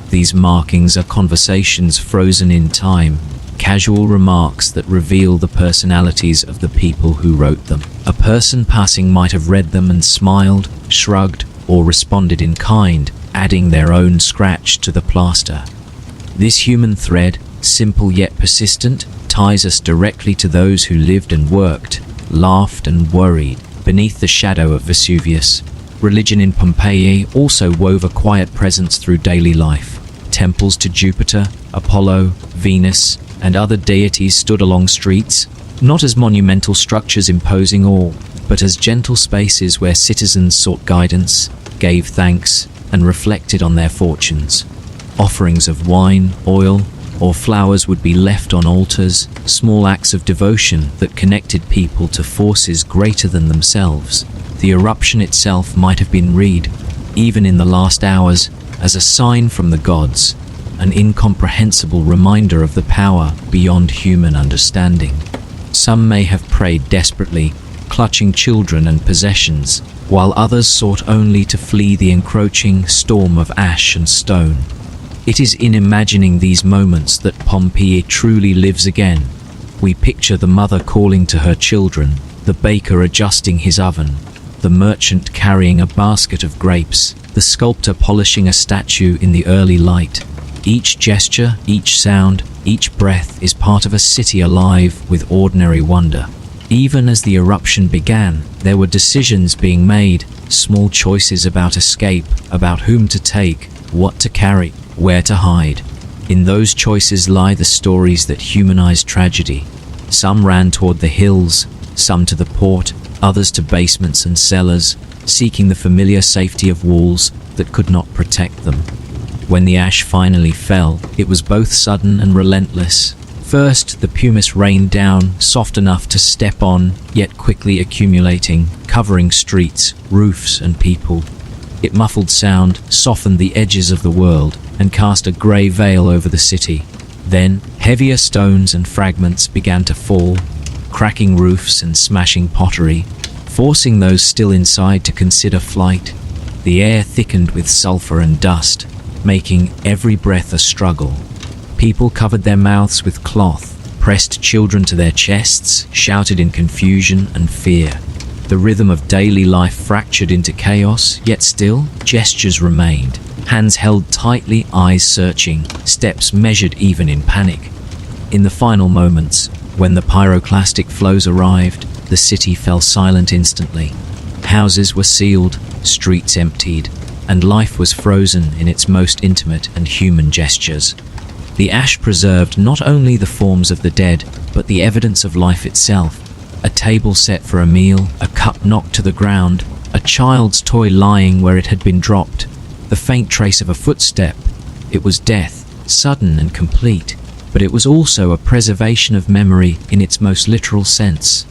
these markings are conversations frozen in time, casual remarks that reveal the personalities of the people who wrote them. A person passing might have read them and smiled, shrugged, or responded in kind, adding their own scratch to the plaster. This human thread, simple yet persistent, ties us directly to those who lived and worked, laughed and worried beneath the shadow of Vesuvius. Religion in Pompeii also wove a quiet presence through daily life. Temples to Jupiter, Apollo, Venus, and other deities stood along streets, not as monumental structures imposing awe, but as gentle spaces where citizens sought guidance, gave thanks, and reflected on their fortunes. Offerings of wine, oil, or flowers would be left on altars, small acts of devotion that connected people to forces greater than themselves. The eruption itself might have been read, even in the last hours, as a sign from the gods, an incomprehensible reminder of the power beyond human understanding. Some may have prayed desperately, clutching children and possessions, while others sought only to flee the encroaching storm of ash and stone. It is in imagining these moments that Pompeii truly lives again. We picture the mother calling to her children, the baker adjusting his oven, the merchant carrying a basket of grapes, the sculptor polishing a statue in the early light. Each gesture, each sound, each breath is part of a city alive with ordinary wonder. Even as the eruption began, there were decisions being made, small choices about escape, about whom to take, what to carry, where to hide. In those choices lie the stories that humanize tragedy. Some ran toward the hills, some to the port, others to basements and cellars, seeking the familiar safety of walls that could not protect them. When the ash finally fell, it was both sudden and relentless. First, the pumice rained down, soft enough to step on, yet quickly accumulating, covering streets, roofs, and people. It muffled sound, softened the edges of the world, and cast a grey veil over the city. Then, heavier stones and fragments began to fall, cracking roofs and smashing pottery, forcing those still inside to consider flight. The air thickened with sulfur and dust, making every breath a struggle. People covered their mouths with cloth, pressed children to their chests, shouted in confusion and fear. The rhythm of daily life fractured into chaos, yet still, gestures remained. Hands held tightly, eyes searching, steps measured even in panic. In the final moments, when the pyroclastic flows arrived, the city fell silent instantly. Houses were sealed, streets emptied, and life was frozen in its most intimate and human gestures. The ash preserved not only the forms of the dead, but the evidence of life itself. A table set for a meal, a cup knocked to the ground, a child's toy lying where it had been dropped, the faint trace of a footstep. It was death, sudden and complete, but it was also a preservation of memory in its most literal sense.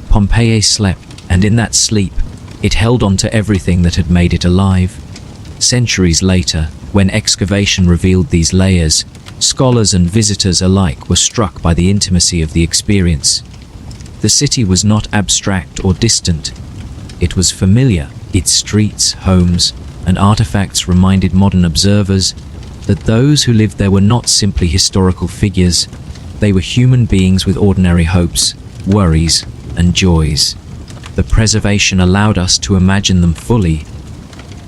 Pompeii slept, and in that sleep, it held on to everything that had made it alive. Centuries later, when excavation revealed these layers, scholars and visitors alike were struck by the intimacy of the experience. The city was not abstract or distant. It was familiar. Its streets, homes, and artifacts reminded modern observers that those who lived there were not simply historical figures. They were human beings with ordinary hopes, worries, and joys. The preservation allowed us to imagine them fully.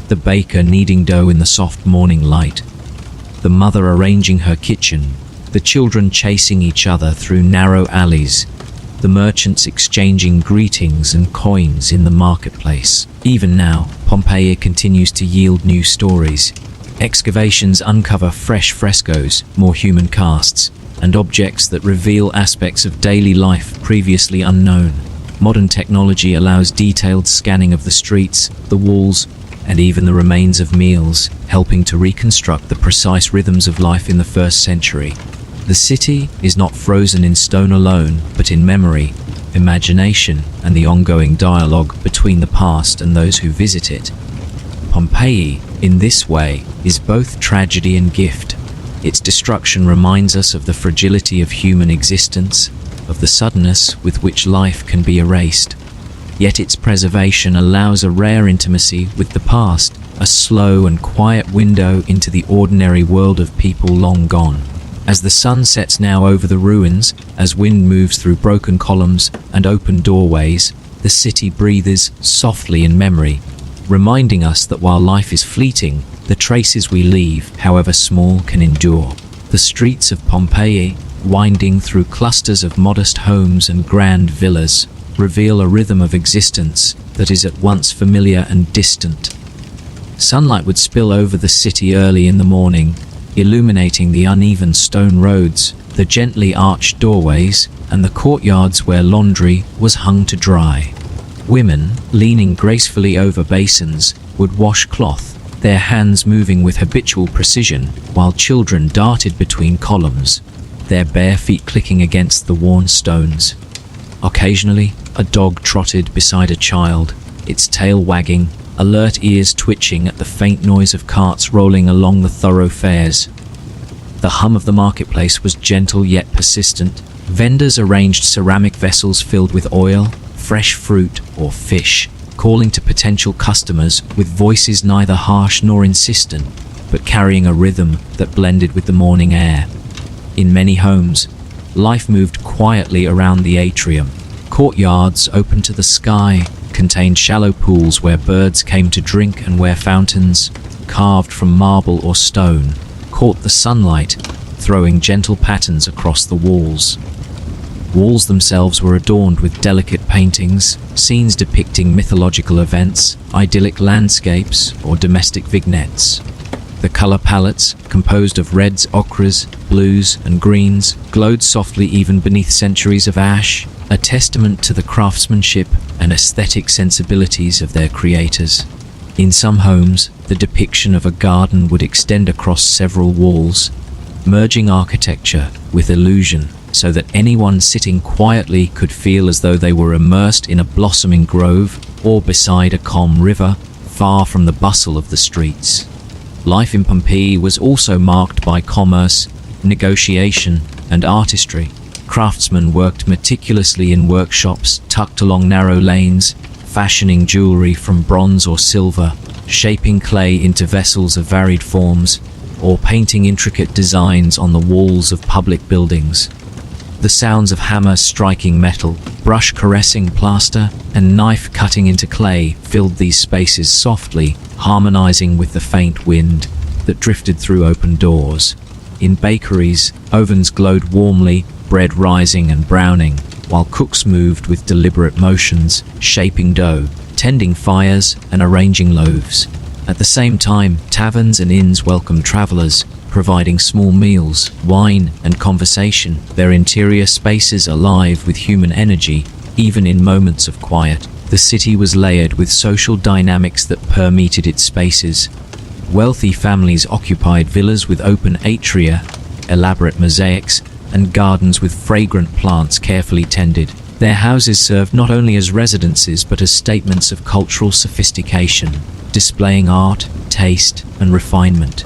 The baker kneading dough in the soft morning light, the mother arranging her kitchen, the children chasing each other through narrow alleys, the merchants exchanging greetings and coins in the marketplace. Even now, Pompeii continues to yield new stories. Excavations uncover fresh frescoes, more human casts, and objects that reveal aspects of daily life previously unknown. Modern technology allows detailed scanning of the streets, the walls, and even the remains of meals, helping to reconstruct the precise rhythms of life in the first century. The city is not frozen in stone alone, but in memory, imagination, and the ongoing dialogue between the past and those who visit it. Pompeii, in this way, is both tragedy and gift. Its destruction reminds us of the fragility of human existence, of the suddenness with which life can be erased. Yet its preservation allows a rare intimacy with the past, a slow and quiet window into the ordinary world of people long gone. As the sun sets now over the ruins, as wind moves through broken columns and open doorways, the city breathes softly in memory, reminding us that while life is fleeting, the traces we leave, however small, can endure. The streets of Pompeii, winding through clusters of modest homes and grand villas, reveal a rhythm of existence that is at once familiar and distant. Sunlight would spill over the city early in the morning, illuminating the uneven stone roads, the gently arched doorways, and the courtyards where laundry was hung to dry. Women, leaning gracefully over basins, would wash cloth, their hands moving with habitual precision, while children darted between columns, their bare feet clicking against the worn stones. Occasionally, a dog trotted beside a child, its tail wagging, alert ears twitching at the faint noise of carts rolling along the thoroughfares. The hum of the marketplace was gentle yet persistent. Vendors arranged ceramic vessels filled with oil, fresh fruit, or fish, calling to potential customers with voices neither harsh nor insistent, but carrying a rhythm that blended with the morning air. In many homes, life moved quietly around the atrium. Courtyards open to the sky contained shallow pools where birds came to drink and where fountains, carved from marble or stone, caught the sunlight, throwing gentle patterns across the walls. Walls themselves were adorned with delicate paintings, scenes depicting mythological events, idyllic landscapes, or domestic vignettes. The color palettes, composed of reds, ochres, blues, and greens, glowed softly even beneath centuries of ash, a testament to the craftsmanship and aesthetic sensibilities of their creators. In some homes, the depiction of a garden would extend across several walls, merging architecture with illusion, so that anyone sitting quietly could feel as though they were immersed in a blossoming grove or beside a calm river, far from the bustle of the streets. Life in Pompeii was also marked by commerce, negotiation, and artistry. Craftsmen worked meticulously in workshops tucked along narrow lanes, fashioning jewelry from bronze or silver, shaping clay into vessels of varied forms, or painting intricate designs on the walls of public buildings. The sounds of hammer striking metal, brush caressing plaster, and knife cutting into clay filled these spaces softly, harmonizing with the faint wind that drifted through open doors. In bakeries, ovens glowed warmly, bread rising and browning, while cooks moved with deliberate motions, shaping dough, tending fires, and arranging loaves. At the same time, taverns and inns welcomed travelers, providing small meals, wine, and conversation, their interior spaces alive with human energy, even in moments of quiet. The city was layered with social dynamics that permeated its spaces. Wealthy families occupied villas with open atria, elaborate mosaics, and gardens with fragrant plants carefully tended. Their houses served not only as residences but as statements of cultural sophistication, displaying art, taste, and refinement.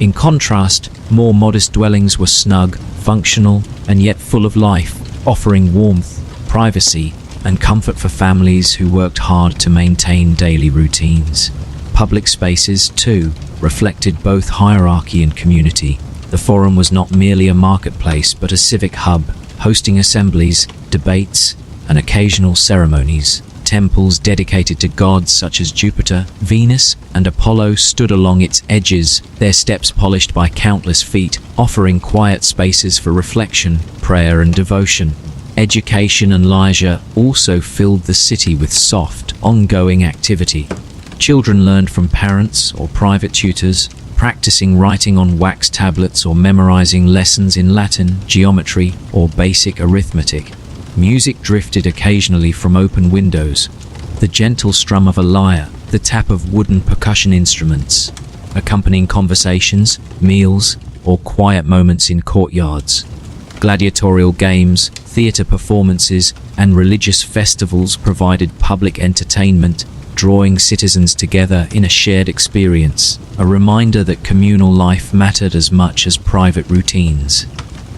In contrast, more modest dwellings were snug, functional, and yet full of life, offering warmth, privacy, and comfort for families who worked hard to maintain daily routines. Public spaces, too, reflected both hierarchy and community. The Forum was not merely a marketplace but a civic hub, hosting assemblies, debates, and occasional ceremonies. Temples dedicated to gods such as Jupiter, Venus, and Apollo stood along its edges, their steps polished by countless feet, offering quiet spaces for reflection, prayer, and devotion. Education and leisure also filled the city with soft, ongoing activity. Children learned from parents or private tutors, practicing writing on wax tablets or memorizing lessons in Latin, geometry, or basic arithmetic. Music drifted occasionally from open windows, the gentle strum of a lyre, the tap of wooden percussion instruments, accompanying conversations, meals, or quiet moments in courtyards. Gladiatorial games, theatre performances, and religious festivals provided public entertainment, drawing citizens together in a shared experience, a reminder that communal life mattered as much as private routines.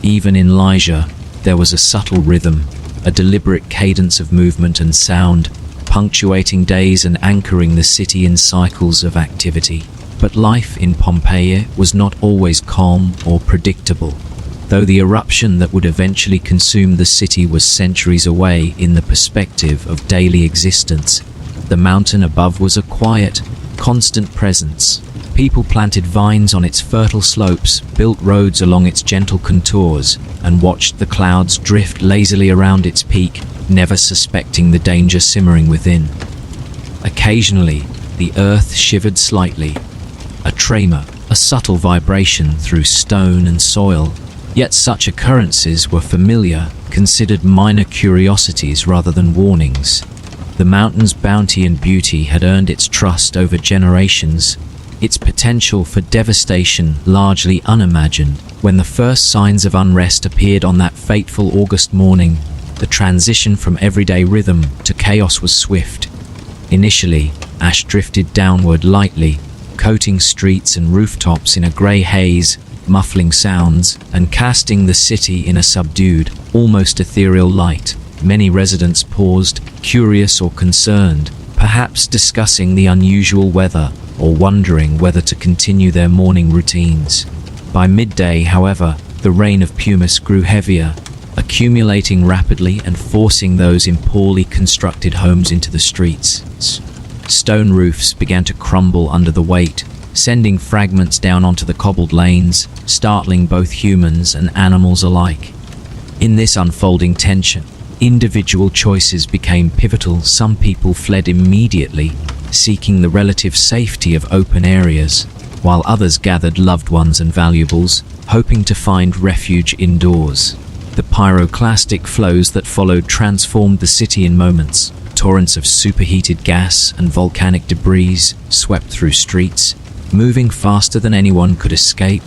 Even in leisure, there was a subtle rhythm, a deliberate cadence of movement and sound, punctuating days and anchoring the city in cycles of activity. But life in Pompeii was not always calm or predictable. Though the eruption that would eventually consume the city was centuries away in the perspective of daily existence, the mountain above was a quiet, constant presence. People planted vines on its fertile slopes, built roads along its gentle contours, and watched the clouds drift lazily around its peak, never suspecting the danger simmering within. Occasionally, the earth shivered slightly, a tremor, a subtle vibration through stone and soil. Yet such occurrences were familiar, considered minor curiosities rather than warnings. The mountain's bounty and beauty had earned its trust over generations, its potential for devastation largely unimagined. When the first signs of unrest appeared on that fateful August morning, the transition from everyday rhythm to chaos was swift. Initially, ash drifted downward lightly, coating streets and rooftops in a grey haze, muffling sounds, and casting the city in a subdued, almost ethereal light. Many residents paused, curious or concerned, perhaps discussing the unusual weather or wondering whether to continue their morning routines. By midday, however, the rain of pumice grew heavier, accumulating rapidly and forcing those in poorly constructed homes into the streets. Stone roofs began to crumble under the weight, sending fragments down onto the cobbled lanes, startling both humans and animals alike. In this unfolding tension, individual choices became pivotal. Some people fled immediately, seeking the relative safety of open areas, while others gathered loved ones and valuables, hoping to find refuge indoors. The pyroclastic flows that followed transformed the city in moments. Torrents of superheated gas and volcanic debris swept through streets, moving faster than anyone could escape.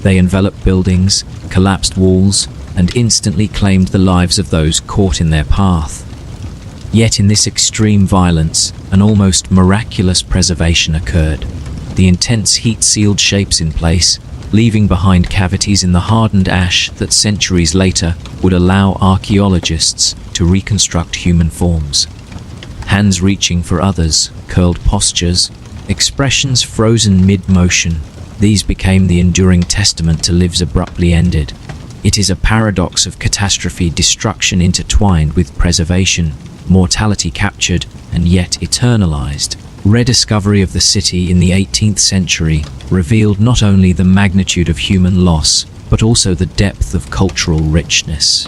They enveloped buildings, collapsed walls, and instantly claimed the lives of those caught in their path. Yet in this extreme violence, an almost miraculous preservation occurred. The intense heat sealed shapes in place, leaving behind cavities in the hardened ash that centuries later would allow archaeologists to reconstruct human forms. Hands reaching for others, curled postures, expressions frozen mid-motion, these became the enduring testament to lives abruptly ended. It is a paradox of catastrophe, destruction intertwined with preservation, mortality captured and yet eternalized. Rediscovery of the city in the 18th century revealed not only the magnitude of human loss, but also the depth of cultural richness.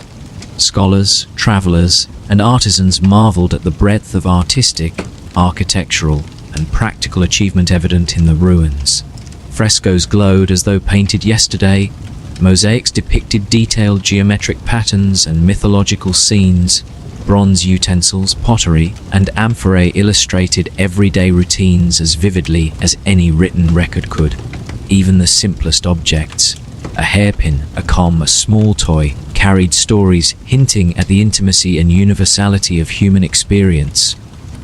Scholars, travelers, and artisans marveled at the breadth of artistic, architectural, and practical achievement evident in the ruins. Frescoes glowed as though painted yesterday, mosaics depicted detailed geometric patterns and mythological scenes, bronze utensils, pottery, and amphorae illustrated everyday routines as vividly as any written record could. Even the simplest objects, a hairpin, a comb, a small toy, carried stories hinting at the intimacy and universality of human experience.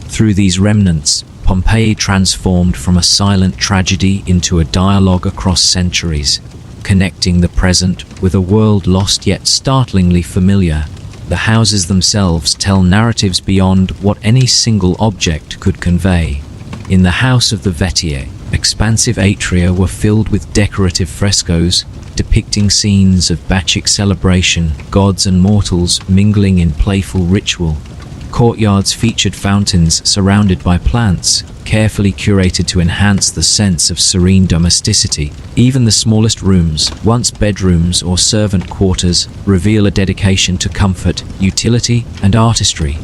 Through these remnants, Pompeii transformed from a silent tragedy into a dialogue across centuries, connecting the present with a world lost yet startlingly familiar. The houses themselves tell narratives beyond what any single object could convey. In the house of the Vesuvius, expansive atria were filled with decorative frescoes depicting scenes of Bacchic celebration, gods and mortals mingling in playful ritual. Courtyards featured fountains surrounded by plants, carefully curated to enhance the sense of serene domesticity. Even the smallest rooms, once bedrooms or servant quarters, reveal a dedication to comfort, utility, and artistry.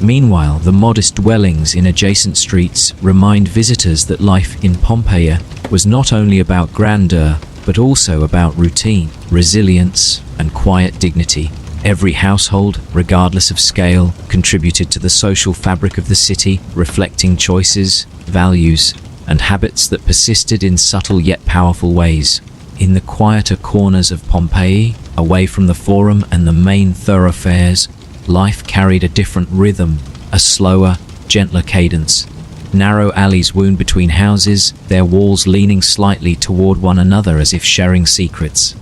Meanwhile, the modest dwellings in adjacent streets remind visitors that life in Pompeii was not only about grandeur, but also about routine, resilience, and quiet dignity. Every household, regardless of scale, contributed to the social fabric of the city, reflecting choices, values, and habits that persisted in subtle yet powerful ways. In the quieter corners of Pompeii, away from the Forum and the main thoroughfares, life carried a different rhythm, a slower, gentler cadence. Narrow alleys wound between houses, their walls leaning slightly toward one another as if sharing secrets.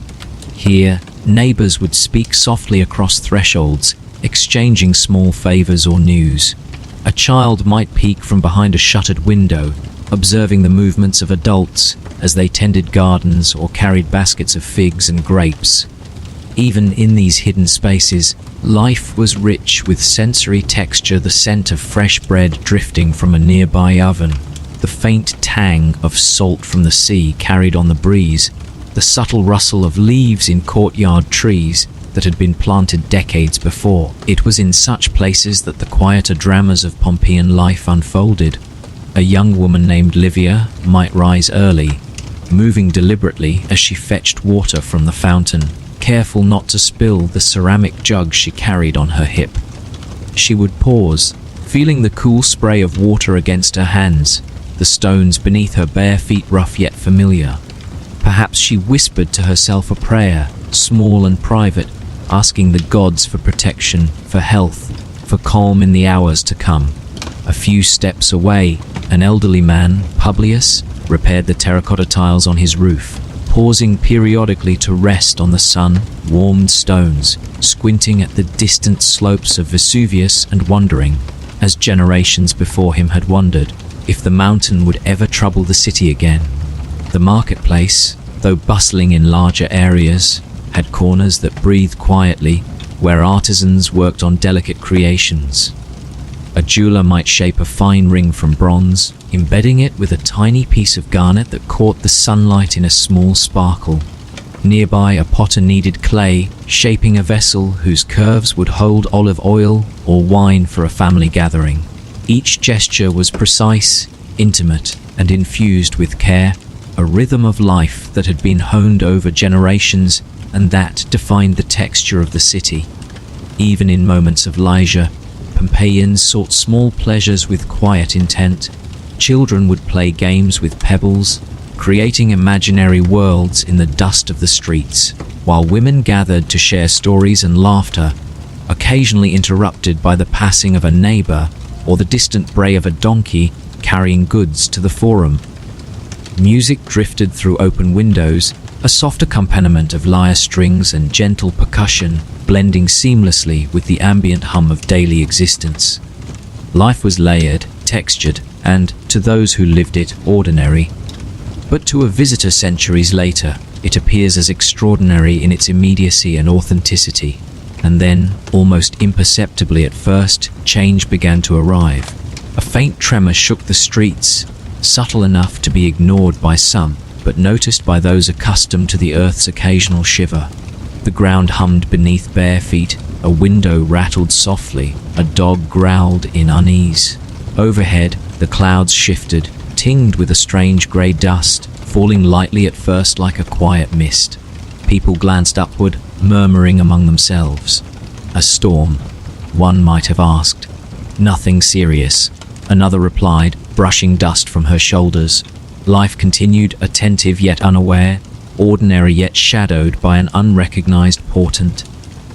Here, neighbors would speak softly across thresholds, exchanging small favors or news. A child might peek from behind a shuttered window, observing the movements of adults as they tended gardens or carried baskets of figs and grapes. Even in these hidden spaces, life was rich with sensory texture, the scent of fresh bread drifting from a nearby oven, the faint tang of salt from the sea carried on the breeze, the subtle rustle of leaves in courtyard trees that had been planted decades before. It was in such places that the quieter dramas of Pompeian life unfolded. A young woman named Livia might rise early, moving deliberately as she fetched water from the fountain, careful not to spill the ceramic jug she carried on her hip. She would pause, feeling the cool spray of water against her hands, the stones beneath her bare feet rough yet familiar. Perhaps she whispered to herself a prayer, small and private, asking the gods for protection, for health, for calm in the hours to come. A few steps away, an elderly man, Publius, repaired the terracotta tiles on his roof, pausing periodically to rest on the sun-warmed stones, squinting at the distant slopes of Vesuvius and wondering, as generations before him had wondered, if the mountain would ever trouble the city again. The marketplace, though bustling in larger areas, had corners that breathed quietly, where artisans worked on delicate creations. A jeweler might shape a fine ring from bronze, embedding it with a tiny piece of garnet that caught the sunlight in a small sparkle. Nearby, a potter kneaded clay, shaping a vessel whose curves would hold olive oil or wine for a family gathering. Each gesture was precise, intimate, and infused with care, a rhythm of life that had been honed over generations and that defined the texture of the city. Even in moments of leisure, Pompeians sought small pleasures with quiet intent. Children would play games with pebbles, creating imaginary worlds in the dust of the streets, while women gathered to share stories and laughter, occasionally interrupted by the passing of a neighbor or the distant bray of a donkey carrying goods to the Forum. Music drifted through open windows, a soft accompaniment of lyre strings and gentle percussion blending seamlessly with the ambient hum of daily existence. Life was layered, textured, and, to those who lived it, ordinary. But to a visitor centuries later, it appears as extraordinary in its immediacy and authenticity. And then, almost imperceptibly at first, change began to arrive. A faint tremor shook the streets, subtle enough to be ignored by some, but noticed by those accustomed to the earth's occasional shiver. The ground hummed beneath bare feet, a window rattled softly, a dog growled in unease. Overhead, the clouds shifted, tinged with a strange grey dust, falling lightly at first like a quiet mist. People glanced upward, murmuring among themselves. A storm, one might have asked. Nothing serious, another replied, brushing dust from her shoulders. Life continued, attentive yet unaware, ordinary yet shadowed by an unrecognized portent.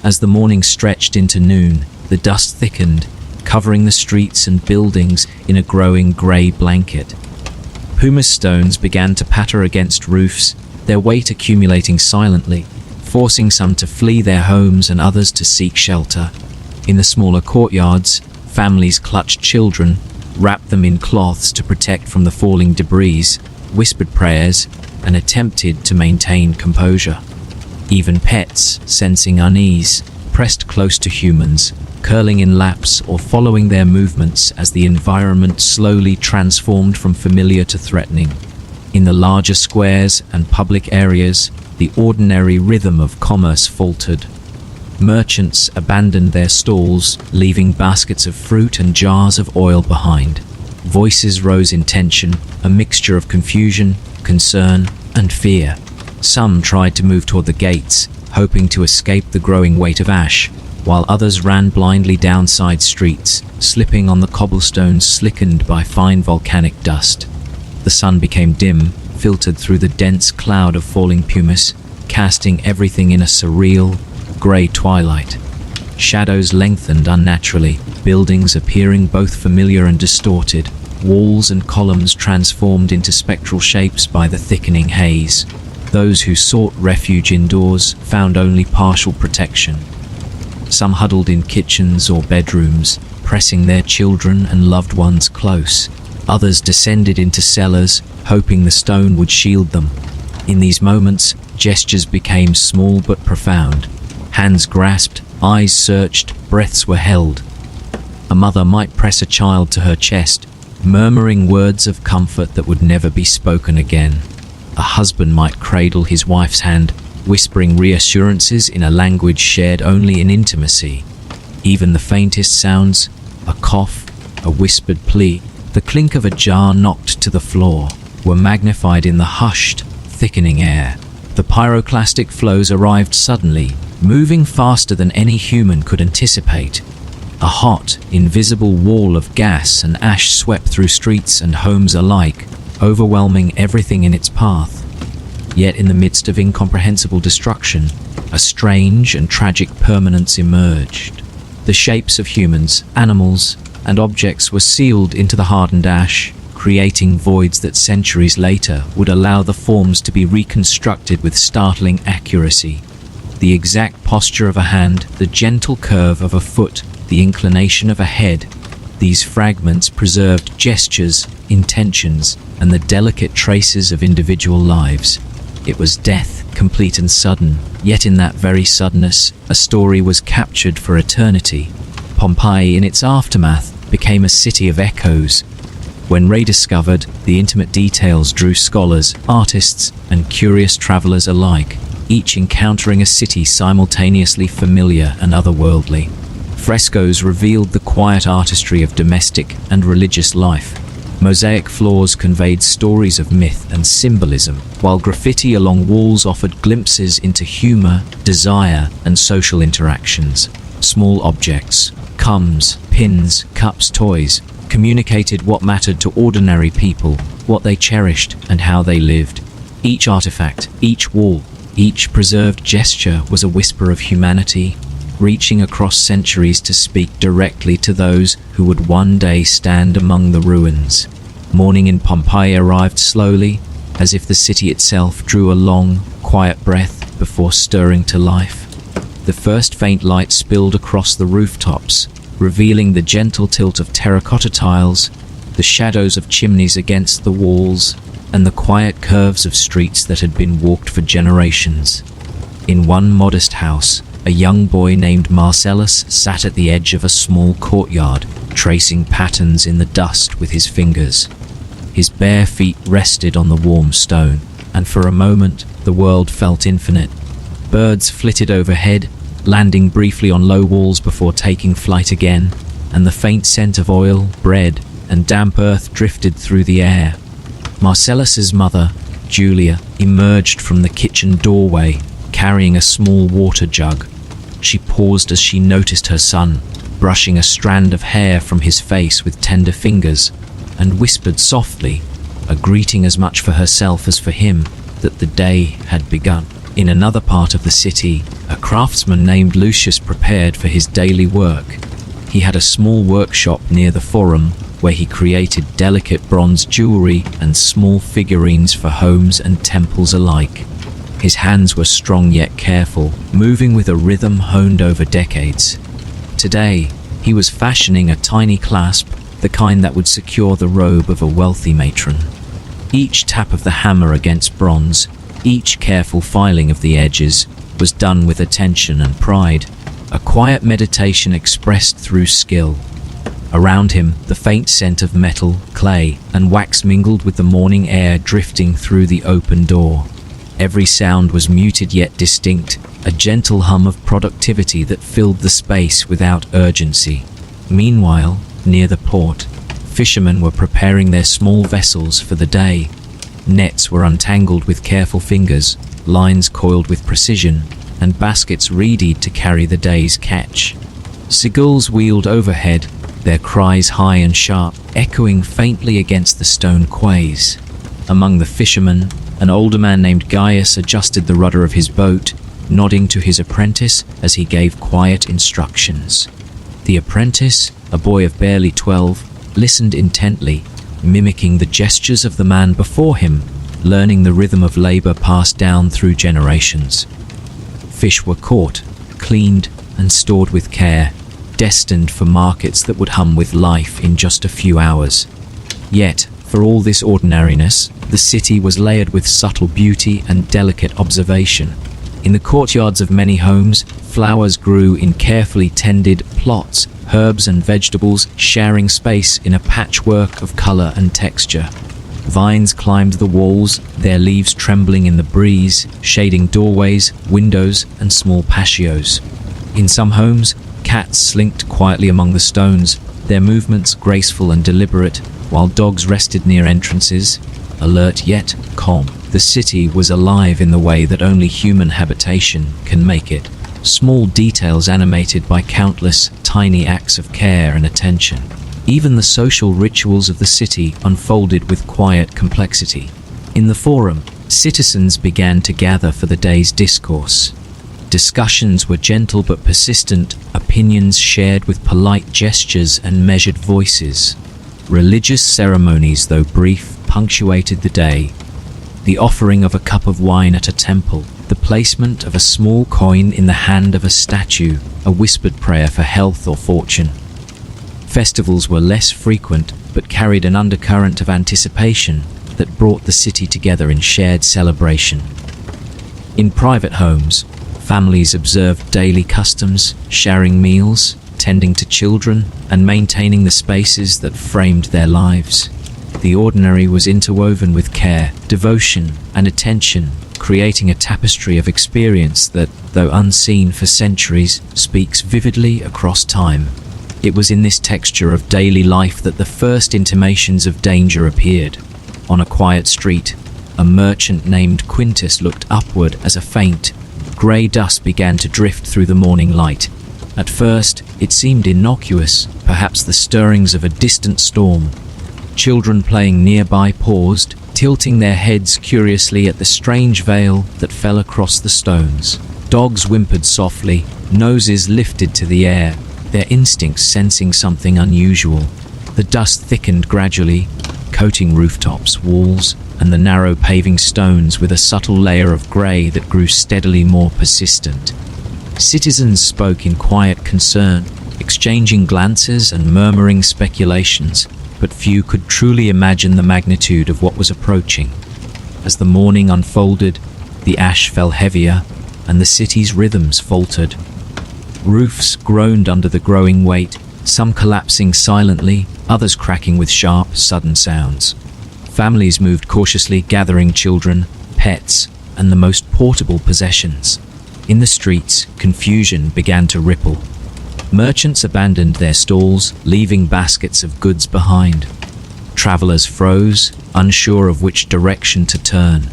As the morning stretched into noon, the dust thickened, covering the streets and buildings in a growing grey blanket. Pumice stones began to patter against roofs, their weight accumulating silently, forcing some to flee their homes and others to seek shelter. In the smaller courtyards, families clutched children, wrapped them in cloths to protect from the falling debris, whispered prayers, and attempted to maintain composure. Even pets, sensing unease, pressed close to humans, curling in laps or following their movements as the environment slowly transformed from familiar to threatening. In the larger squares and public areas, the ordinary rhythm of commerce faltered. Merchants abandoned their stalls, leaving baskets of fruit and jars of oil behind. Voices rose in tension, a mixture of confusion, concern, and fear. Some tried to move toward the gates, hoping to escape the growing weight of ash, while others ran blindly down side streets, slipping on the cobblestones slickened by fine volcanic dust. The sun became dim, filtered through the dense cloud of falling pumice, casting everything in a surreal, grey twilight. Shadows lengthened unnaturally, buildings appearing both familiar and distorted, walls and columns transformed into spectral shapes by the thickening haze. Those who sought refuge indoors found only partial protection. Some huddled in kitchens or bedrooms, pressing their children and loved ones close. Others descended into cellars, hoping the stone would shield them. In these moments, gestures became small but profound. Hands grasped, eyes searched, breaths were held. A mother might press a child to her chest, murmuring words of comfort that would never be spoken again. A husband might cradle his wife's hand, whispering reassurances in a language shared only in intimacy. Even the faintest sounds, a cough, a whispered plea, the clink of a jar knocked to the floor, were magnified in the hushed, thickening air. The pyroclastic flows arrived suddenly, moving faster than any human could anticipate. A hot, invisible wall of gas and ash swept through streets and homes alike, overwhelming everything in its path. Yet in the midst of incomprehensible destruction, a strange and tragic permanence emerged. The shapes of humans, animals, and objects were sealed into the hardened ash, creating voids that centuries later would allow the forms to be reconstructed with startling accuracy. The exact posture of a hand, the gentle curve of a foot, the inclination of a head, these fragments preserved gestures, intentions, and the delicate traces of individual lives. It was death, complete and sudden, yet in that very suddenness, a story was captured for eternity. Pompeii, in its aftermath, became a city of echoes. When rediscovered, the intimate details drew scholars, artists, and curious travelers alike, each encountering a city simultaneously familiar and otherworldly. Frescoes revealed the quiet artistry of domestic and religious life. Mosaic floors conveyed stories of myth and symbolism, while graffiti along walls offered glimpses into humor, desire, and social interactions. Small objects, combs, pins, cups, toys, communicated what mattered to ordinary people, what they cherished, and how they lived. Each artifact, each wall, each preserved gesture was a whisper of humanity, reaching across centuries to speak directly to those who would one day stand among the ruins. Morning in Pompeii arrived slowly, as if the city itself drew a long, quiet breath before stirring to life. The first faint light spilled across the rooftops, revealing the gentle tilt of terracotta tiles, the shadows of chimneys against the walls, and the quiet curves of streets that had been walked for generations. In one modest house, a young boy named Marcellus sat at the edge of a small courtyard, tracing patterns in the dust with his fingers. His bare feet rested on the warm stone, and for a moment the world felt infinite. Birds flitted overhead, landing briefly on low walls before taking flight again, and the faint scent of oil, bread, and damp earth drifted through the air. Marcellus's mother, Julia, emerged from the kitchen doorway, carrying a small water jug. She paused as she noticed her son, brushing a strand of hair from his face with tender fingers, and whispered softly, a greeting as much for herself as for him, that the day had begun. In another part of the city, a craftsman named Lucius prepared for his daily work. He had a small workshop near the Forum, where he created delicate bronze jewelry and small figurines for homes and temples alike. His hands were strong yet careful, moving with a rhythm honed over decades. Today, he was fashioning a tiny clasp, the kind that would secure the robe of a wealthy matron. Each tap of the hammer against bronze, each careful filing of the edges, was done with attention and pride. a quiet meditation expressed through skill. Around him, the faint scent of metal, clay, and wax mingled with the morning air drifting through the open door. Every sound was muted yet distinct, a gentle hum of productivity that filled the space without urgency. Meanwhile, near the port, fishermen were preparing their small vessels for the day. Nets were untangled with careful fingers, lines coiled with precision, and baskets readied to carry the day's catch. Seagulls wheeled overhead, their cries high and sharp, echoing faintly against the stone quays. Among the fishermen, an older man named Gaius adjusted the rudder of his boat, nodding to his apprentice as he gave quiet instructions. The apprentice, a boy of barely 12, listened intently, mimicking the gestures of the man before him, learning the rhythm of labor passed down through generations. Fish were caught, cleaned, and stored with care, destined for markets that would hum with life in just a few hours. Yet, for all this ordinariness, the city was layered with subtle beauty and delicate observation. In the courtyards of many homes, flowers grew in carefully tended plots, herbs and vegetables sharing space in a patchwork of color and texture. Vines climbed the walls, their leaves trembling in the breeze, shading doorways, windows, and small patios. In some homes, cats slinked quietly among the stones, their movements graceful and deliberate, while dogs rested near entrances, alert yet calm. The city was alive in the way that only human habitation can make it. Small details animated by countless tiny acts of care and attention. Even the social rituals of the city unfolded with quiet complexity. In the forum, citizens began to gather for the day's discourse. Discussions were gentle but persistent, opinions shared with polite gestures and measured voices. Religious ceremonies, though brief, punctuated the day. The offering of a cup of wine at a temple, the placement of a small coin in the hand of a statue, a whispered prayer for health or fortune. Festivals were less frequent, but carried an undercurrent of anticipation that brought the city together in shared celebration. In private homes, families observed daily customs, sharing meals, tending to children, and maintaining the spaces that framed their lives. The ordinary was interwoven with care, devotion, and attention, creating a tapestry of experience that, though unseen for centuries, speaks vividly across time. It was in this texture of daily life that the first intimations of danger appeared. On a quiet street, a merchant named Quintus looked upward as a faint, grey dust began to drift through the morning light. At first, it seemed innocuous, perhaps the stirrings of a distant storm. Children playing nearby paused, tilting their heads curiously at the strange veil that fell across the stones. Dogs whimpered softly, noses lifted to the air, their instincts sensing something unusual. The dust thickened gradually, coating rooftops, walls, and the narrow paving stones with a subtle layer of grey that grew steadily more persistent. Citizens spoke in quiet concern, exchanging glances and murmuring speculations, but few could truly imagine the magnitude of what was approaching. As the morning unfolded, the ash fell heavier, and the city's rhythms faltered. Roofs groaned under the growing weight, some collapsing silently, others cracking with sharp, sudden sounds. Families moved cautiously, gathering children, pets, and the most portable possessions. In the streets, confusion began to ripple. Merchants abandoned their stalls, leaving baskets of goods behind. Travelers froze, unsure of which direction to turn.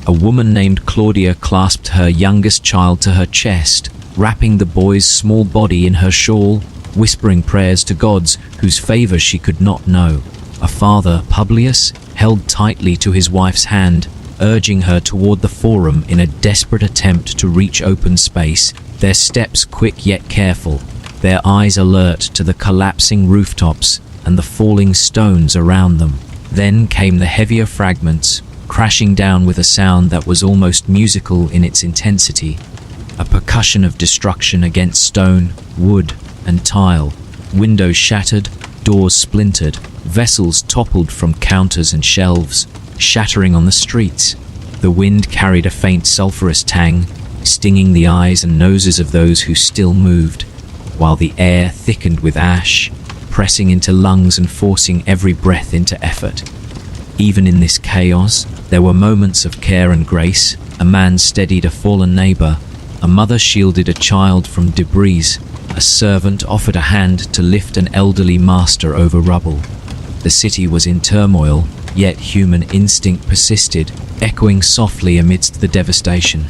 A woman named Claudia clasped her youngest child to her chest, wrapping the boy's small body in her shawl, whispering prayers to gods whose favor she could not know. A father, Publius, held tightly to his wife's hand, urging her toward the forum in a desperate attempt to reach open space, their steps quick yet careful, their eyes alert to the collapsing rooftops and the falling stones around them. Then came the heavier fragments, crashing down with a sound that was almost musical in its intensity, a percussion of destruction against stone, wood, and tile. Windows shattered, doors splintered, vessels toppled from counters and shelves, shattering on the streets. The wind carried a faint sulphurous tang, stinging the eyes and noses of those who still moved, while the air thickened with ash, pressing into lungs and forcing every breath into effort. Even in this chaos, there were moments of care and grace. A man steadied a fallen neighbor, a mother shielded a child from debris, a servant offered a hand to lift an elderly master over rubble. The city was in turmoil, yet human instinct persisted, echoing softly amidst the devastation.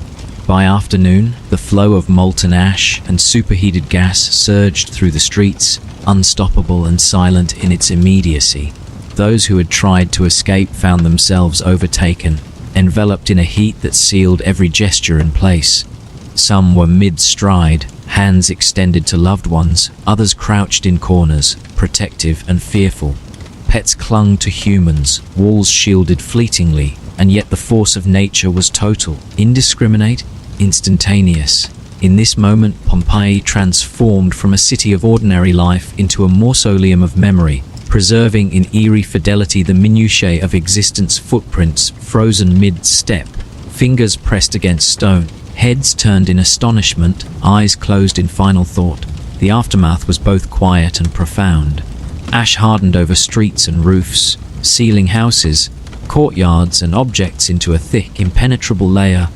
By afternoon, the flow of molten ash and superheated gas surged through the streets, unstoppable and silent in its immediacy. Those who had tried to escape found themselves overtaken, enveloped in a heat that sealed every gesture in place. Some were mid-stride, hands extended to loved ones, others crouched in corners, protective and fearful. Pets clung to humans, walls shielded fleetingly, and yet the force of nature was total, indiscriminate, instantaneous. In this moment, Pompeii transformed from a city of ordinary life into a mausoleum of memory, preserving in eerie fidelity the minutiae of existence, footprints frozen mid-step, fingers pressed against stone, heads turned in astonishment, eyes closed in final thought. The aftermath was both quiet and profound. Ash hardened over streets and roofs, sealing houses, courtyards and objects into a thick, impenetrable layer.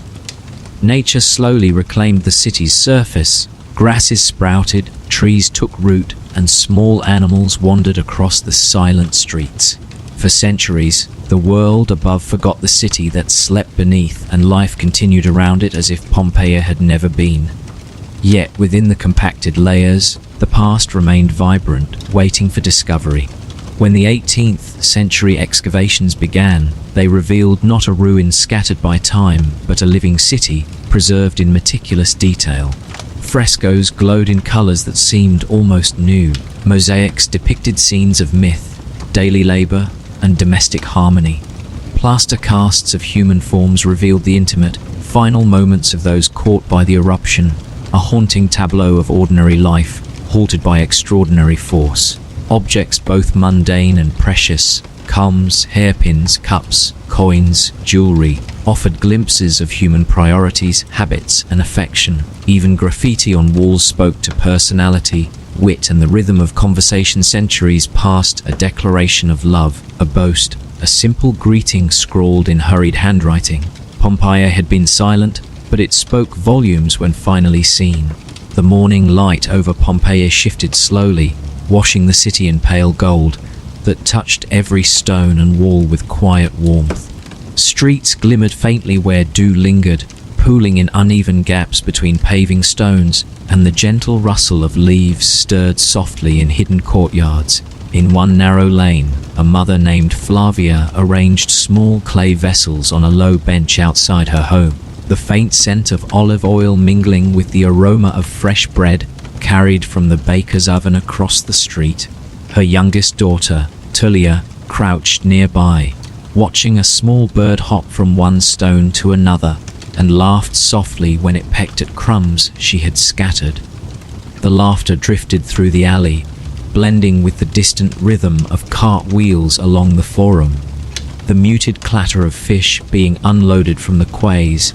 Nature slowly reclaimed the city's surface. Grasses sprouted, trees took root, and small animals wandered across the silent streets. For centuries, the world above forgot the city that slept beneath, and life continued around it as if Pompeii had never been. Yet within the compacted layers, the past remained vibrant, waiting for discovery. When the 18th century excavations began, they revealed not a ruin scattered by time, but a living city, preserved in meticulous detail. Frescoes glowed in colors that seemed almost new. Mosaics depicted scenes of myth, daily labor, and domestic harmony. Plaster casts of human forms revealed the intimate, final moments of those caught by the eruption, a haunting tableau of ordinary life, halted by extraordinary force. Objects both mundane and precious, combs, hairpins, cups, coins, jewelry, offered glimpses of human priorities, habits, and affection. Even graffiti on walls spoke to personality, wit, and the rhythm of conversation. Centuries past, a declaration of love, a boast, a simple greeting scrawled in hurried handwriting. Pompeii had been silent, but it spoke volumes when finally seen. The morning light over Pompeii shifted slowly, washing the city in pale gold that touched every stone and wall with quiet warmth. Streets glimmered faintly where dew lingered, pooling in uneven gaps between paving stones, and the gentle rustle of leaves stirred softly in hidden courtyards. In one narrow lane, a mother named Flavia arranged small clay vessels on a low bench outside her home. The faint scent of olive oil mingling with the aroma of fresh bread carried from the baker's oven across the street. Her youngest daughter, Tullia, crouched nearby, watching a small bird hop from one stone to another, and laughed softly when it pecked at crumbs she had scattered. The laughter drifted through the alley, blending with the distant rhythm of cart wheels along the forum, the muted clatter of fish being unloaded from the quays,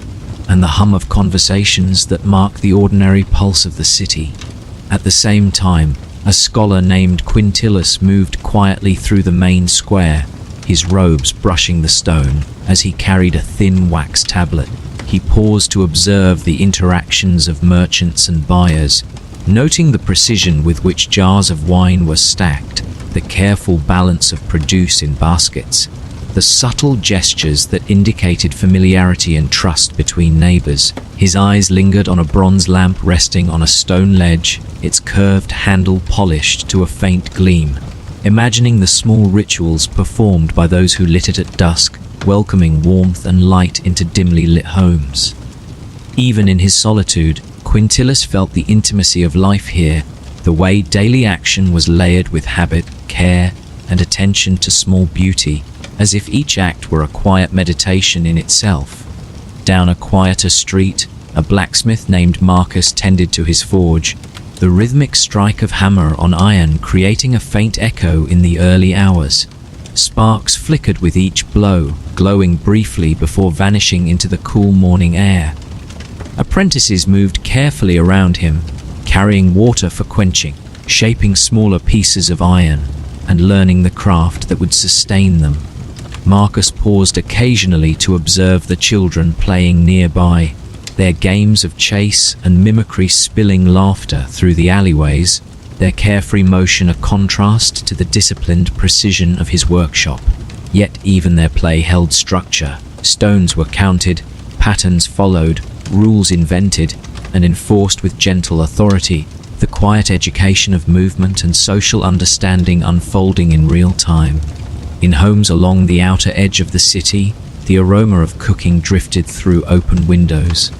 and the hum of conversations that mark the ordinary pulse of the city. At the same time, a scholar named Quintillus moved quietly through the main square, his robes brushing the stone as he carried a thin wax tablet. He paused to observe the interactions of merchants and buyers, noting the precision with which jars of wine were stacked, the careful balance of produce in baskets, the subtle gestures that indicated familiarity and trust between neighbors. His eyes lingered on a bronze lamp resting on a stone ledge, its curved handle polished to a faint gleam, imagining the small rituals performed by those who lit it at dusk, welcoming warmth and light into dimly lit homes. Even in his solitude, Quintillus felt the intimacy of life here, the way daily action was layered with habit, care, and attention to small beauty, as if each act were a quiet meditation in itself. Down a quieter street, a blacksmith named Marcus tended to his forge, the rhythmic strike of hammer on iron creating a faint echo in the early hours. Sparks flickered with each blow, glowing briefly before vanishing into the cool morning air. Apprentices moved carefully around him, carrying water for quenching, shaping smaller pieces of iron, and learning the craft that would sustain them. Marcus paused occasionally to observe the children playing nearby, their games of chase and mimicry spilling laughter through the alleyways, their carefree motion a contrast to the disciplined precision of his workshop. Yet even their play held structure. Stones were counted, patterns followed, rules invented and enforced with gentle authority, the quiet education of movement and social understanding unfolding in real time. In homes along the outer edge of the city, the aroma of cooking drifted through open windows.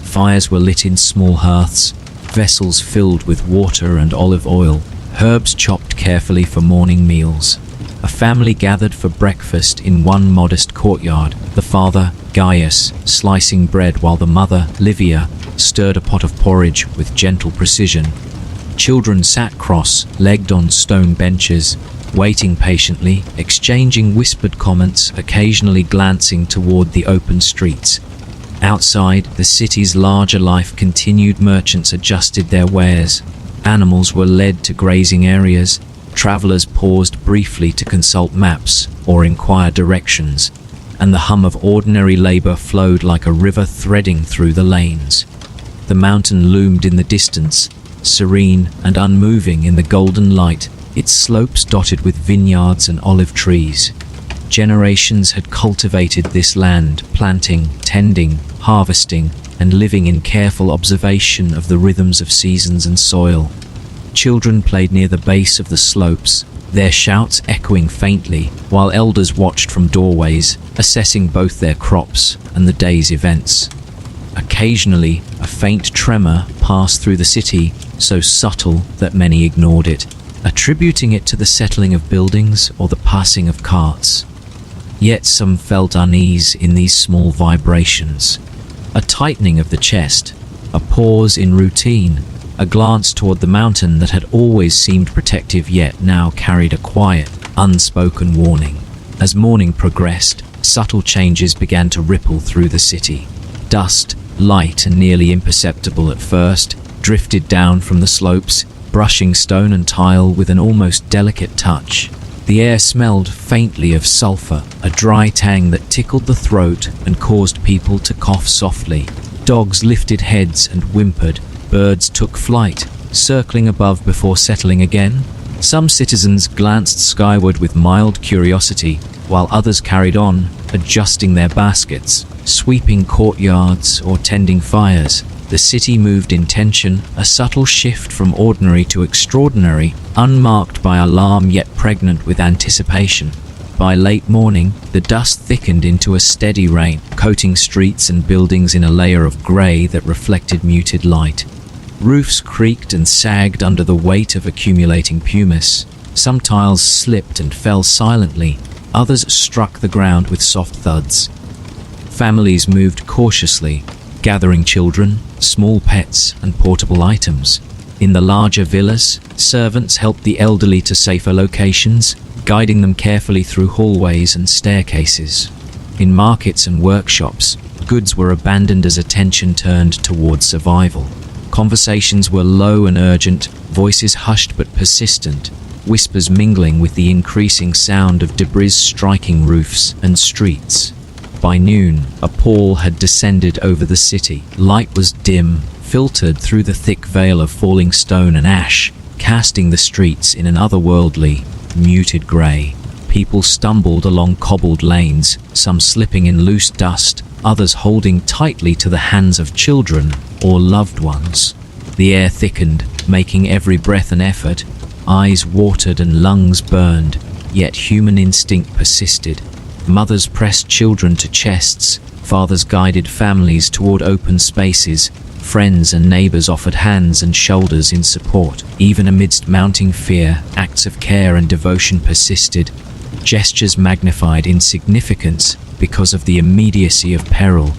Fires were lit in small hearths, vessels filled with water and olive oil, herbs chopped carefully for morning meals. A family gathered for breakfast in one modest courtyard, the father, Gaius, slicing bread while the mother, Livia, stirred a pot of porridge with gentle precision. Children sat cross-legged on stone benches, waiting patiently, exchanging whispered comments, occasionally glancing toward the open streets. Outside, the city's larger life continued. Merchants adjusted their wares. Animals were led to grazing areas. Travelers paused briefly to consult maps or inquire directions, and the hum of ordinary labor flowed like a river threading through the lanes. The mountain loomed in the distance, serene and unmoving in the golden light, its slopes dotted with vineyards and olive trees. Generations had cultivated this land, planting, tending, harvesting, and living in careful observation of the rhythms of seasons and soil. Children played near the base of the slopes, their shouts echoing faintly, while elders watched from doorways, assessing both their crops and the day's events. Occasionally, a faint tremor passed through the city, so subtle that many ignored it, attributing it to the settling of buildings or the passing of carts. Yet some felt unease in these small vibrations. A tightening of the chest, a pause in routine, a glance toward the mountain that had always seemed protective yet now carried a quiet, unspoken warning. As morning progressed, subtle changes began to ripple through the city. Dust, light and nearly imperceptible at first, drifted down from the slopes, brushing stone and tile with an almost delicate touch. The air smelled faintly of sulfur, a dry tang that tickled the throat and caused people to cough softly. Dogs lifted heads and whimpered. Birds took flight, circling above before settling again. Some citizens glanced skyward with mild curiosity, while others carried on, adjusting their baskets, sweeping courtyards or tending fires. The city moved in tension, a subtle shift from ordinary to extraordinary, unmarked by alarm yet pregnant with anticipation. By late morning, the dust thickened into a steady rain, coating streets and buildings in a layer of grey that reflected muted light. Roofs creaked and sagged under the weight of accumulating pumice. Some tiles slipped and fell silently, others struck the ground with soft thuds. Families moved cautiously, gathering children, small pets, and portable items. In the larger villas, servants helped the elderly to safer locations, guiding them carefully through hallways and staircases. In markets and workshops, goods were abandoned as attention turned toward survival. Conversations were low and urgent, voices hushed but persistent, whispers mingling with the increasing sound of debris striking roofs and streets. By noon, a pall had descended over the city. Light was dim, filtered through the thick veil of falling stone and ash, casting the streets in an otherworldly, muted grey. People stumbled along cobbled lanes, some slipping in loose dust, others holding tightly to the hands of children or loved ones. The air thickened, making every breath an effort. Eyes watered and lungs burned, yet human instinct persisted. Mothers pressed children to chests, fathers guided families toward open spaces, friends and neighbors offered hands and shoulders in support. Even amidst mounting fear, acts of care and devotion persisted. Gestures magnified in significance because of the immediacy of peril.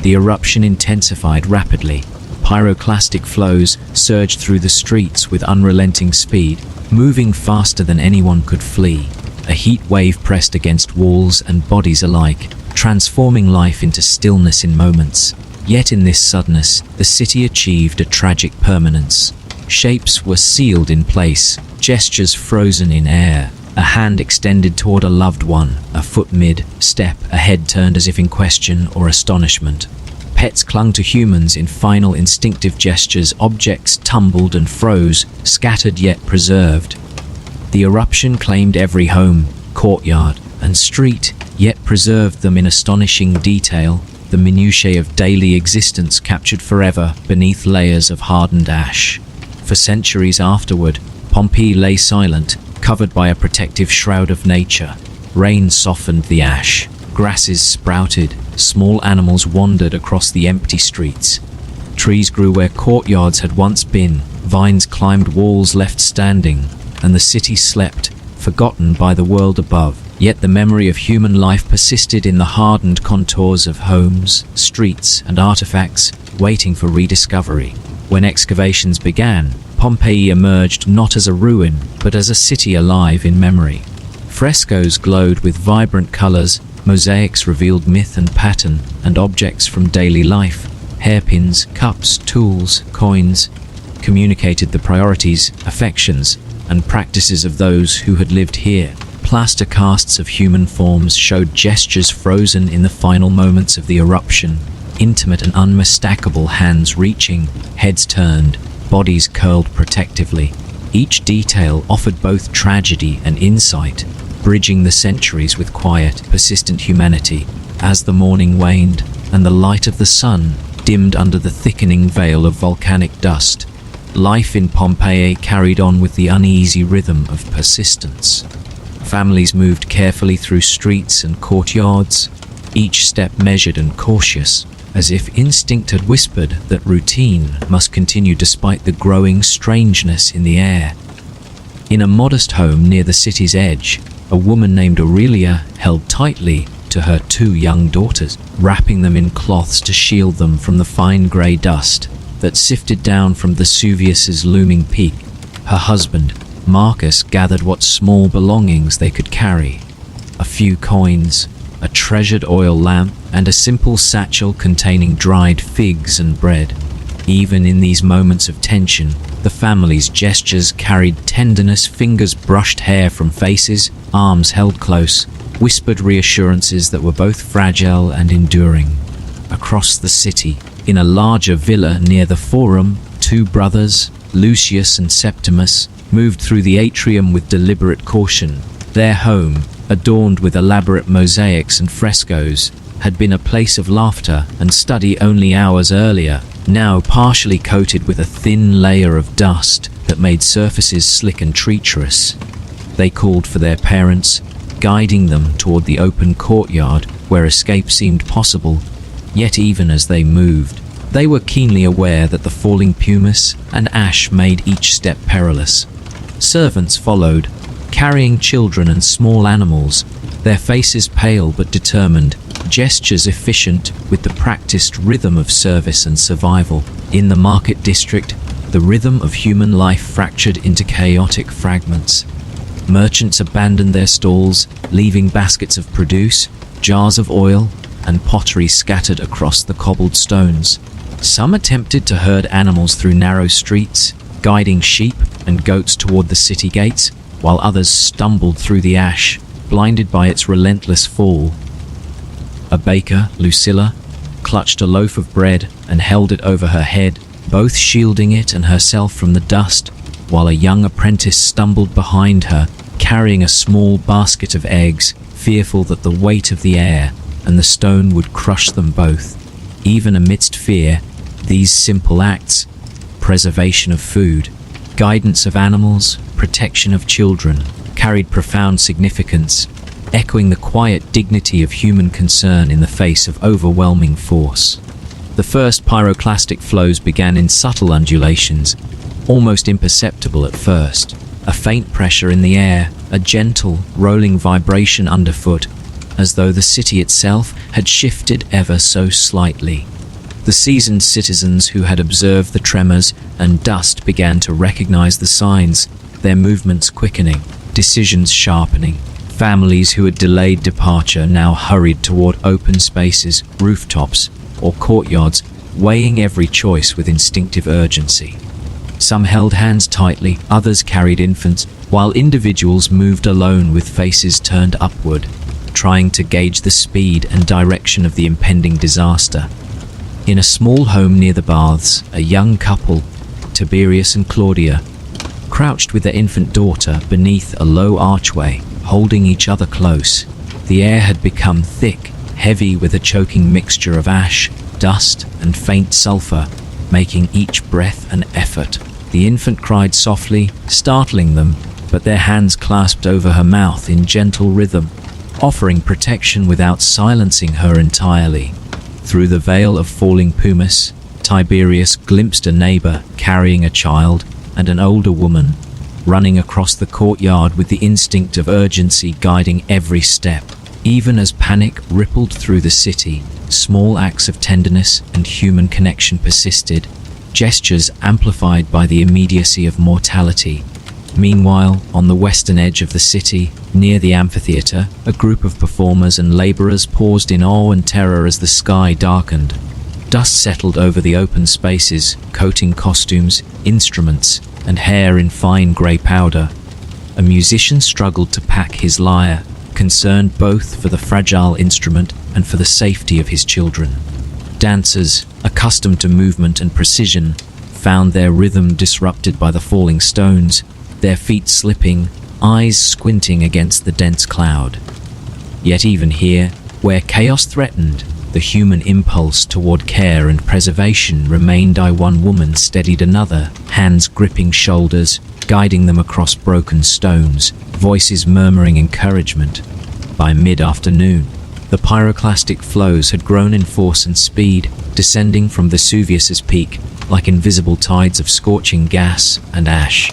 The eruption intensified rapidly. Pyroclastic flows surged through the streets with unrelenting speed, moving faster than anyone could flee. A heat wave pressed against walls and bodies alike, transforming life into stillness in moments. Yet in this suddenness, the city achieved a tragic permanence. Shapes were sealed in place, gestures frozen in air. A hand extended toward a loved one, a foot mid-step, a head turned as if in question or astonishment. Pets clung to humans in final instinctive gestures, objects tumbled and froze, scattered yet preserved. The eruption claimed every home, courtyard, and street, yet preserved them in astonishing detail, the minutiae of daily existence captured forever beneath layers of hardened ash. For centuries afterward, Pompeii lay silent, covered by a protective shroud of nature. Rain softened the ash, grasses sprouted, small animals wandered across the empty streets. Trees grew where courtyards had once been, vines climbed walls left standing, and the city slept, forgotten by the world above. Yet the memory of human life persisted in the hardened contours of homes, streets, and artifacts, waiting for rediscovery. When excavations began, Pompeii emerged not as a ruin, but as a city alive in memory. Frescoes glowed with vibrant colors, mosaics revealed myth and pattern, and objects from daily life, hairpins, cups, tools, coins, communicated the priorities, affections, and practices of those who had lived here. Plaster casts of human forms showed gestures frozen in the final moments of the eruption, intimate and unmistakable, hands reaching, heads turned, bodies curled protectively. Each detail offered both tragedy and insight, bridging the centuries with quiet, persistent humanity. As the morning waned and the light of the sun dimmed under the thickening veil of volcanic dust, life in Pompeii carried on with the uneasy rhythm of persistence. Families moved carefully through streets and courtyards, each step measured and cautious, as if instinct had whispered that routine must continue despite the growing strangeness in the air. In a modest home near the city's edge, a woman named Aurelia held tightly to her 2 young daughters, wrapping them in cloths to shield them from the fine grey dust that sifted down from Vesuvius's looming peak. Her husband, Marcus, gathered what small belongings they could carry: a few coins, a treasured oil lamp, and a simple satchel containing dried figs and bread. Even in these moments of tension, the family's gestures carried tenderness. Fingers brushed hair from faces, arms held close, whispered reassurances that were both fragile and enduring. Across the city, in a larger villa near the Forum, 2 brothers, Lucius and Septimus, moved through the atrium with deliberate caution. Their home, adorned with elaborate mosaics and frescoes, had been a place of laughter and study only hours earlier, now partially coated with a thin layer of dust that made surfaces slick and treacherous. They called for their parents, guiding them toward the open courtyard where escape seemed possible. Yet even as they moved, they were keenly aware that the falling pumice and ash made each step perilous. Servants followed, carrying children and small animals, their faces pale but determined, gestures efficient with the practiced rhythm of service and survival. In the market district, the rhythm of human life fractured into chaotic fragments. Merchants abandoned their stalls, leaving baskets of produce, jars of oil, and pottery scattered across the cobbled stones. Some attempted to herd animals through narrow streets, guiding sheep and goats toward the city gates, while others stumbled through the ash, blinded by its relentless fall. A baker, Lucilla, clutched a loaf of bread and held it over her head, both shielding it and herself from the dust, while a young apprentice stumbled behind her, carrying a small basket of eggs, fearful that the weight of the air and the stone would crush them both. Even amidst fear, these simple acts, preservation of food, guidance of animals, protection of children, carried profound significance, echoing the quiet dignity of human concern in the face of overwhelming force. The first pyroclastic flows began in subtle undulations, almost imperceptible at first. A faint pressure in the air, a gentle, rolling vibration underfoot, as though the city itself had shifted ever so slightly. The seasoned citizens who had observed the tremors and dust began to recognize the signs, their movements quickening, decisions sharpening. Families who had delayed departure now hurried toward open spaces, rooftops, or courtyards, weighing every choice with instinctive urgency. Some held hands tightly, others carried infants, while individuals moved alone with faces turned upward, trying to gauge the speed and direction of the impending disaster. In a small home near the baths, a young couple, Tiberius and Claudia, crouched with their infant daughter beneath a low archway, holding each other close. The air had become thick, heavy with a choking mixture of ash, dust, and faint sulfur, making each breath an effort. The infant cried softly, startling them, but their hands clasped over her mouth in gentle rhythm, offering protection without silencing her entirely. Through the veil of falling pumice, Tiberius glimpsed a neighbor carrying a child and an older woman, running across the courtyard with the instinct of urgency guiding every step. Even as panic rippled through the city, small acts of tenderness and human connection persisted, gestures amplified by the immediacy of mortality. Meanwhile, on the western edge of the city, near the amphitheater, a group of performers and laborers paused in awe and terror as the sky darkened. Dust settled over the open spaces, coating costumes, instruments, and hair in fine grey powder. A musician struggled to pack his lyre, concerned both for the fragile instrument and for the safety of his children. Dancers, accustomed to movement and precision, found their rhythm disrupted by the falling stones, their feet slipping, eyes squinting against the dense cloud. Yet even here, where chaos threatened, the human impulse toward care and preservation remained. One woman steadied another, hands gripping shoulders, guiding them across broken stones, voices murmuring encouragement. By mid-afternoon, the pyroclastic flows had grown in force and speed, descending from Vesuvius's peak like invisible tides of scorching gas and ash.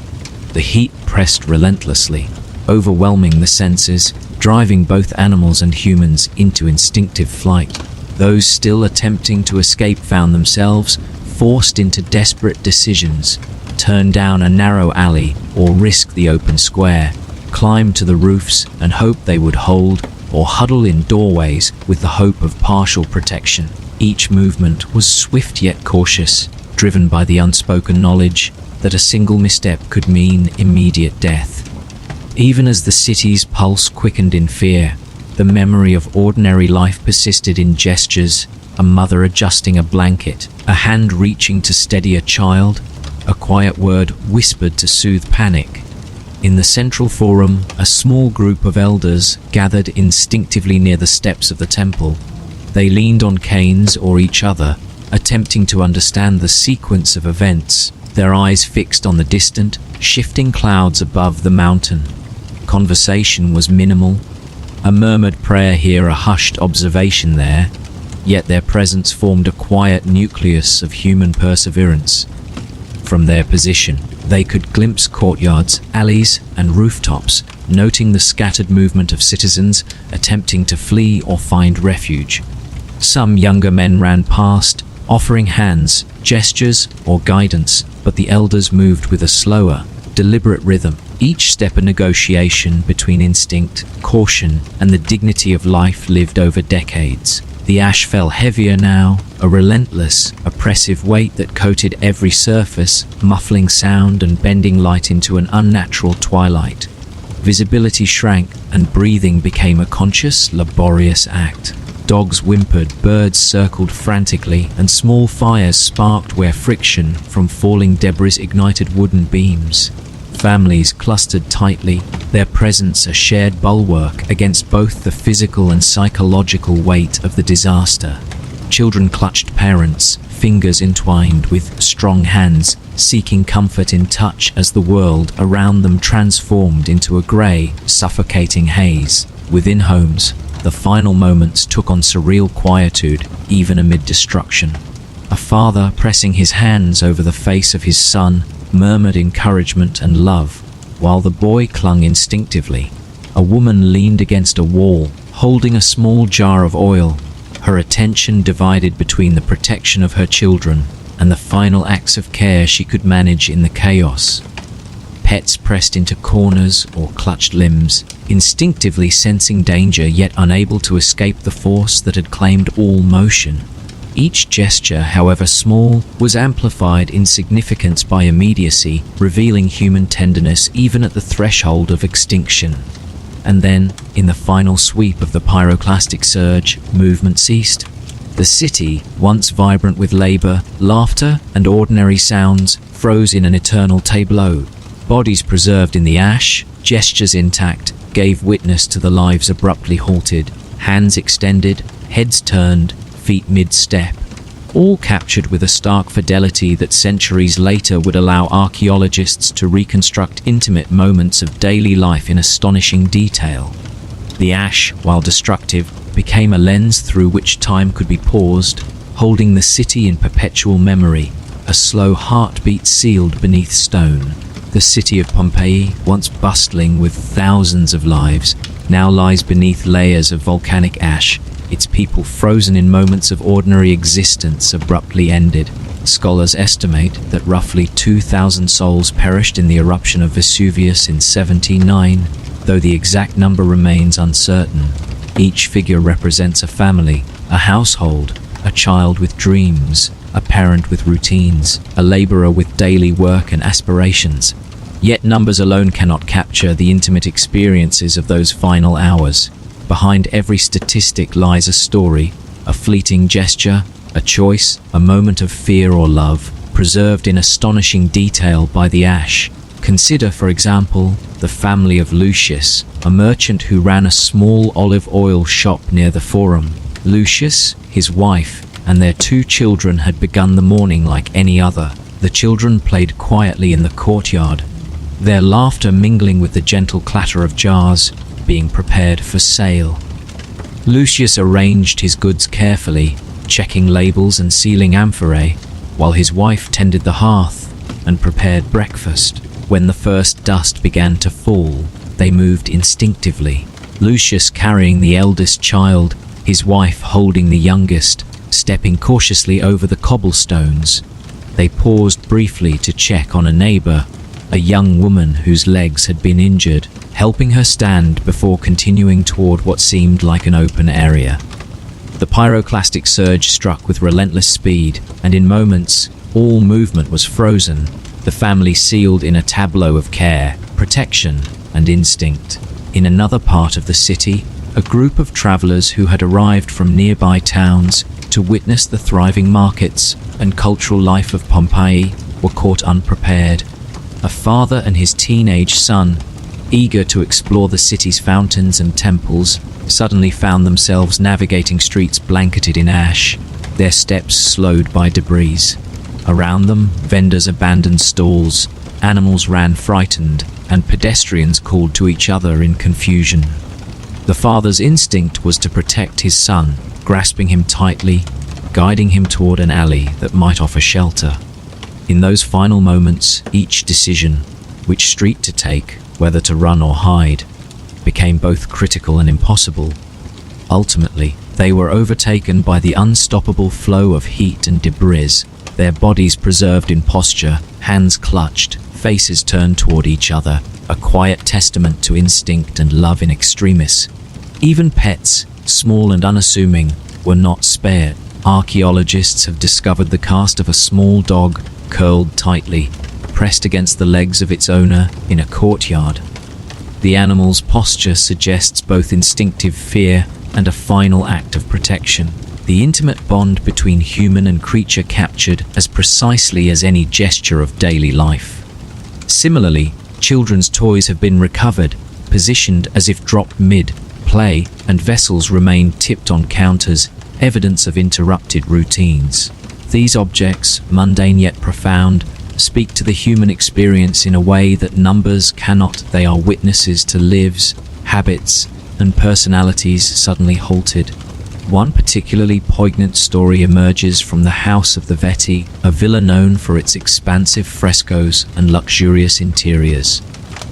The heat pressed relentlessly, overwhelming the senses, driving both animals and humans into instinctive flight. Those still attempting to escape found themselves forced into desperate decisions: turn down a narrow alley or risk the open square, climb to the roofs and hope they would hold, or huddle in doorways with the hope of partial protection. Each movement was swift yet cautious, driven by the unspoken knowledge that a single misstep could mean immediate death. Even as the city's pulse quickened in fear, the memory of ordinary life persisted in gestures: a mother adjusting a blanket, a hand reaching to steady a child, a quiet word whispered to soothe panic. In the central forum, a small group of elders gathered instinctively near the steps of the temple. They leaned on canes or each other, attempting to understand the sequence of events, their eyes fixed on the distant, shifting clouds above the mountain. Conversation was minimal, a murmured prayer here, a hushed observation there, yet their presence formed a quiet nucleus of human perseverance. From their position, they could glimpse courtyards, alleys, and rooftops, noting the scattered movement of citizens attempting to flee or find refuge. Some younger men ran past, offering hands, gestures, or guidance, but the elders moved with a slower, deliberate rhythm, each step a negotiation between instinct, caution, and the dignity of life lived over decades. The ash fell heavier now, a relentless, oppressive weight that coated every surface, muffling sound and bending light into an unnatural twilight. Visibility shrank, and breathing became a conscious, laborious act. Dogs whimpered, birds circled frantically, and small fires sparked where friction from falling debris ignited wooden beams. Families clustered tightly, their presence a shared bulwark against both the physical and psychological weight of the disaster. Children clutched parents, fingers entwined with strong hands, seeking comfort in touch as the world around them transformed into a grey, suffocating haze. Within homes, the final moments took on surreal quietude, even amid destruction. A father, pressing his hands over the face of his son, murmured encouragement and love, while the boy clung instinctively. A woman leaned against a wall, holding a small jar of oil, her attention divided between the protection of her children and the final acts of care she could manage in the chaos. Pets pressed into corners or clutched limbs, instinctively sensing danger yet unable to escape the force that had claimed all motion. Each gesture, however small, was amplified in significance by immediacy, revealing human tenderness even at the threshold of extinction. And then, in the final sweep of the pyroclastic surge, movement ceased. The city, once vibrant with labor, laughter, and ordinary sounds, froze in an eternal tableau. Bodies preserved in the ash, gestures intact, gave witness to the lives abruptly halted, hands extended, heads turned, feet mid-step, all captured with a stark fidelity that centuries later would allow archaeologists to reconstruct intimate moments of daily life in astonishing detail. The ash, while destructive, became a lens through which time could be paused, holding the city in perpetual memory, a slow heartbeat sealed beneath stone. The city of Pompeii, once bustling with thousands of lives, now lies beneath layers of volcanic ash, its people frozen in moments of ordinary existence abruptly ended. Scholars estimate that roughly 2,000 souls perished in the eruption of Vesuvius in 79, though the exact number remains uncertain. Each figure represents a family, a household, a child with dreams, a parent with routines, a laborer with daily work and aspirations. Yet numbers alone cannot capture the intimate experiences of those final hours. Behind every statistic lies a story, a fleeting gesture, a choice, a moment of fear or love, preserved in astonishing detail by the ash. Consider, for example, the family of Lucius, a merchant who ran a small olive oil shop near the Forum. Lucius, his wife, and their 2 children had begun the morning like any other. The children played quietly in the courtyard, their laughter mingling with the gentle clatter of jars being prepared for sale. Lucius arranged his goods carefully, checking labels and sealing amphorae, while his wife tended the hearth and prepared breakfast. When the first dust began to fall, they moved instinctively, Lucius carrying the eldest child, his wife holding the youngest, stepping cautiously over the cobblestones. They paused briefly to check on a neighbor, a young woman whose legs had been injured, helping her stand before continuing toward what seemed like an open area. The pyroclastic surge struck with relentless speed, and in moments, all movement was frozen, the family sealed in a tableau of care, protection, and instinct. In another part of the city, a group of travelers who had arrived from nearby towns to witness the thriving markets and cultural life of Pompeii were caught unprepared. A father and his teenage son, eager to explore the city's fountains and temples, suddenly found themselves navigating streets blanketed in ash, their steps slowed by debris. Around them, vendors abandoned stalls, animals ran frightened, and pedestrians called to each other in confusion. The father's instinct was to protect his son, grasping him tightly, guiding him toward an alley that might offer shelter. In those final moments, each decision, which street to take, whether to run or hide, became both critical and impossible. Ultimately, they were overtaken by the unstoppable flow of heat and debris, their bodies preserved in posture, hands clutched, faces turned toward each other, a quiet testament to instinct and love in extremis. Even pets, small and unassuming, were not spared. Archaeologists have discovered the cast of a small dog, curled tightly, pressed against the legs of its owner in a courtyard. The animal's posture suggests both instinctive fear and a final act of protection. The intimate bond between human and creature captured as precisely as any gesture of daily life. Similarly, children's toys have been recovered, positioned as if dropped mid-play, and vessels remain tipped on counters, evidence of interrupted routines. These objects, mundane yet profound, speak to the human experience in a way that numbers cannot. They are witnesses to lives, habits, and personalities suddenly halted. One particularly poignant story emerges from the House of the Vetti, a villa known for its expansive frescoes and luxurious interiors.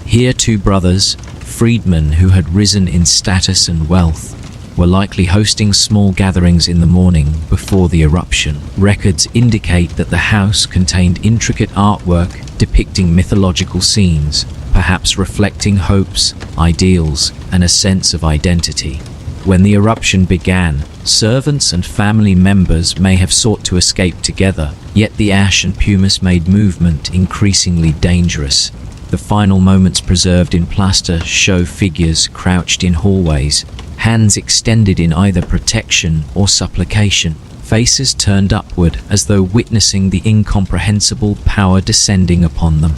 Here 2 brothers, freedmen who had risen in status and wealth, were likely hosting small gatherings in the morning before the eruption. Records indicate that the house contained intricate artwork depicting mythological scenes, perhaps reflecting hopes, ideals, and a sense of identity. When the eruption began, servants and family members may have sought to escape together, yet the ash and pumice made movement increasingly dangerous. The final moments preserved in plaster show figures crouched in hallways, hands extended in either protection or supplication, faces turned upward as though witnessing the incomprehensible power descending upon them.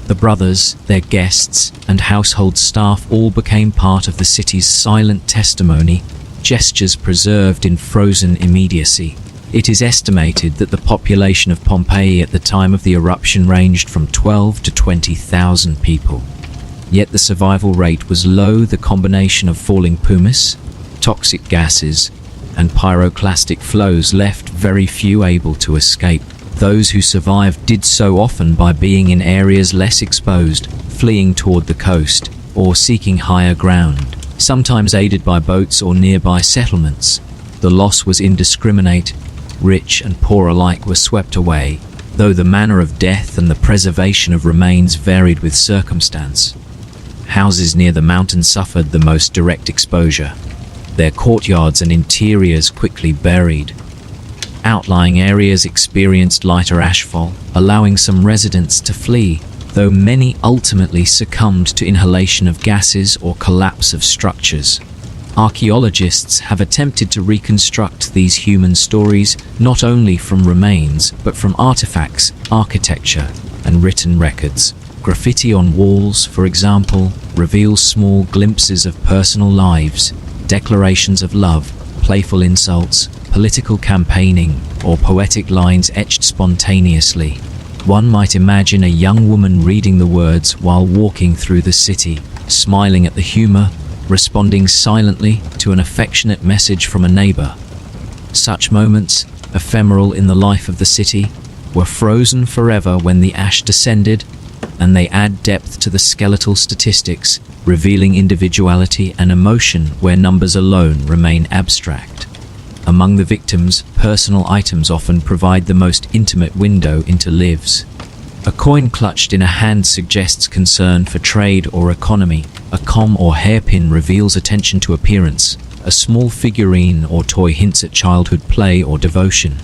The brothers, their guests, and household staff all became part of the city's silent testimony, gestures preserved in frozen immediacy. It is estimated that the population of Pompeii at the time of the eruption ranged from 12 to 20,000 people. Yet the survival rate was low. The combination of falling pumice, toxic gases, and pyroclastic flows left very few able to escape. Those who survived did so often by being in areas less exposed, fleeing toward the coast, or seeking higher ground, sometimes aided by boats or nearby settlements. The loss was indiscriminate. Rich and poor alike were swept away, though the manner of death and the preservation of remains varied with circumstance. Houses near the mountain suffered the most direct exposure, their courtyards and interiors quickly buried. Outlying areas experienced lighter ashfall, allowing some residents to flee, though many ultimately succumbed to inhalation of gases or collapse of structures. Archaeologists have attempted to reconstruct these human stories not only from remains, but from artifacts, architecture, and written records. Graffiti on walls, for example, reveals small glimpses of personal lives, declarations of love, playful insults, political campaigning, or poetic lines etched spontaneously. One might imagine a young woman reading the words while walking through the city, smiling at the humor, responding silently to an affectionate message from a neighbor. Such moments, ephemeral in the life of the city, were frozen forever when the ash descended, and they add depth to the skeletal statistics, revealing individuality and emotion where numbers alone remain abstract. Among the victims, personal items often provide the most intimate window into lives. A coin clutched in a hand suggests concern for trade or economy. A comb or hairpin reveals attention to appearance. A small figurine or toy hints at childhood play or devotion.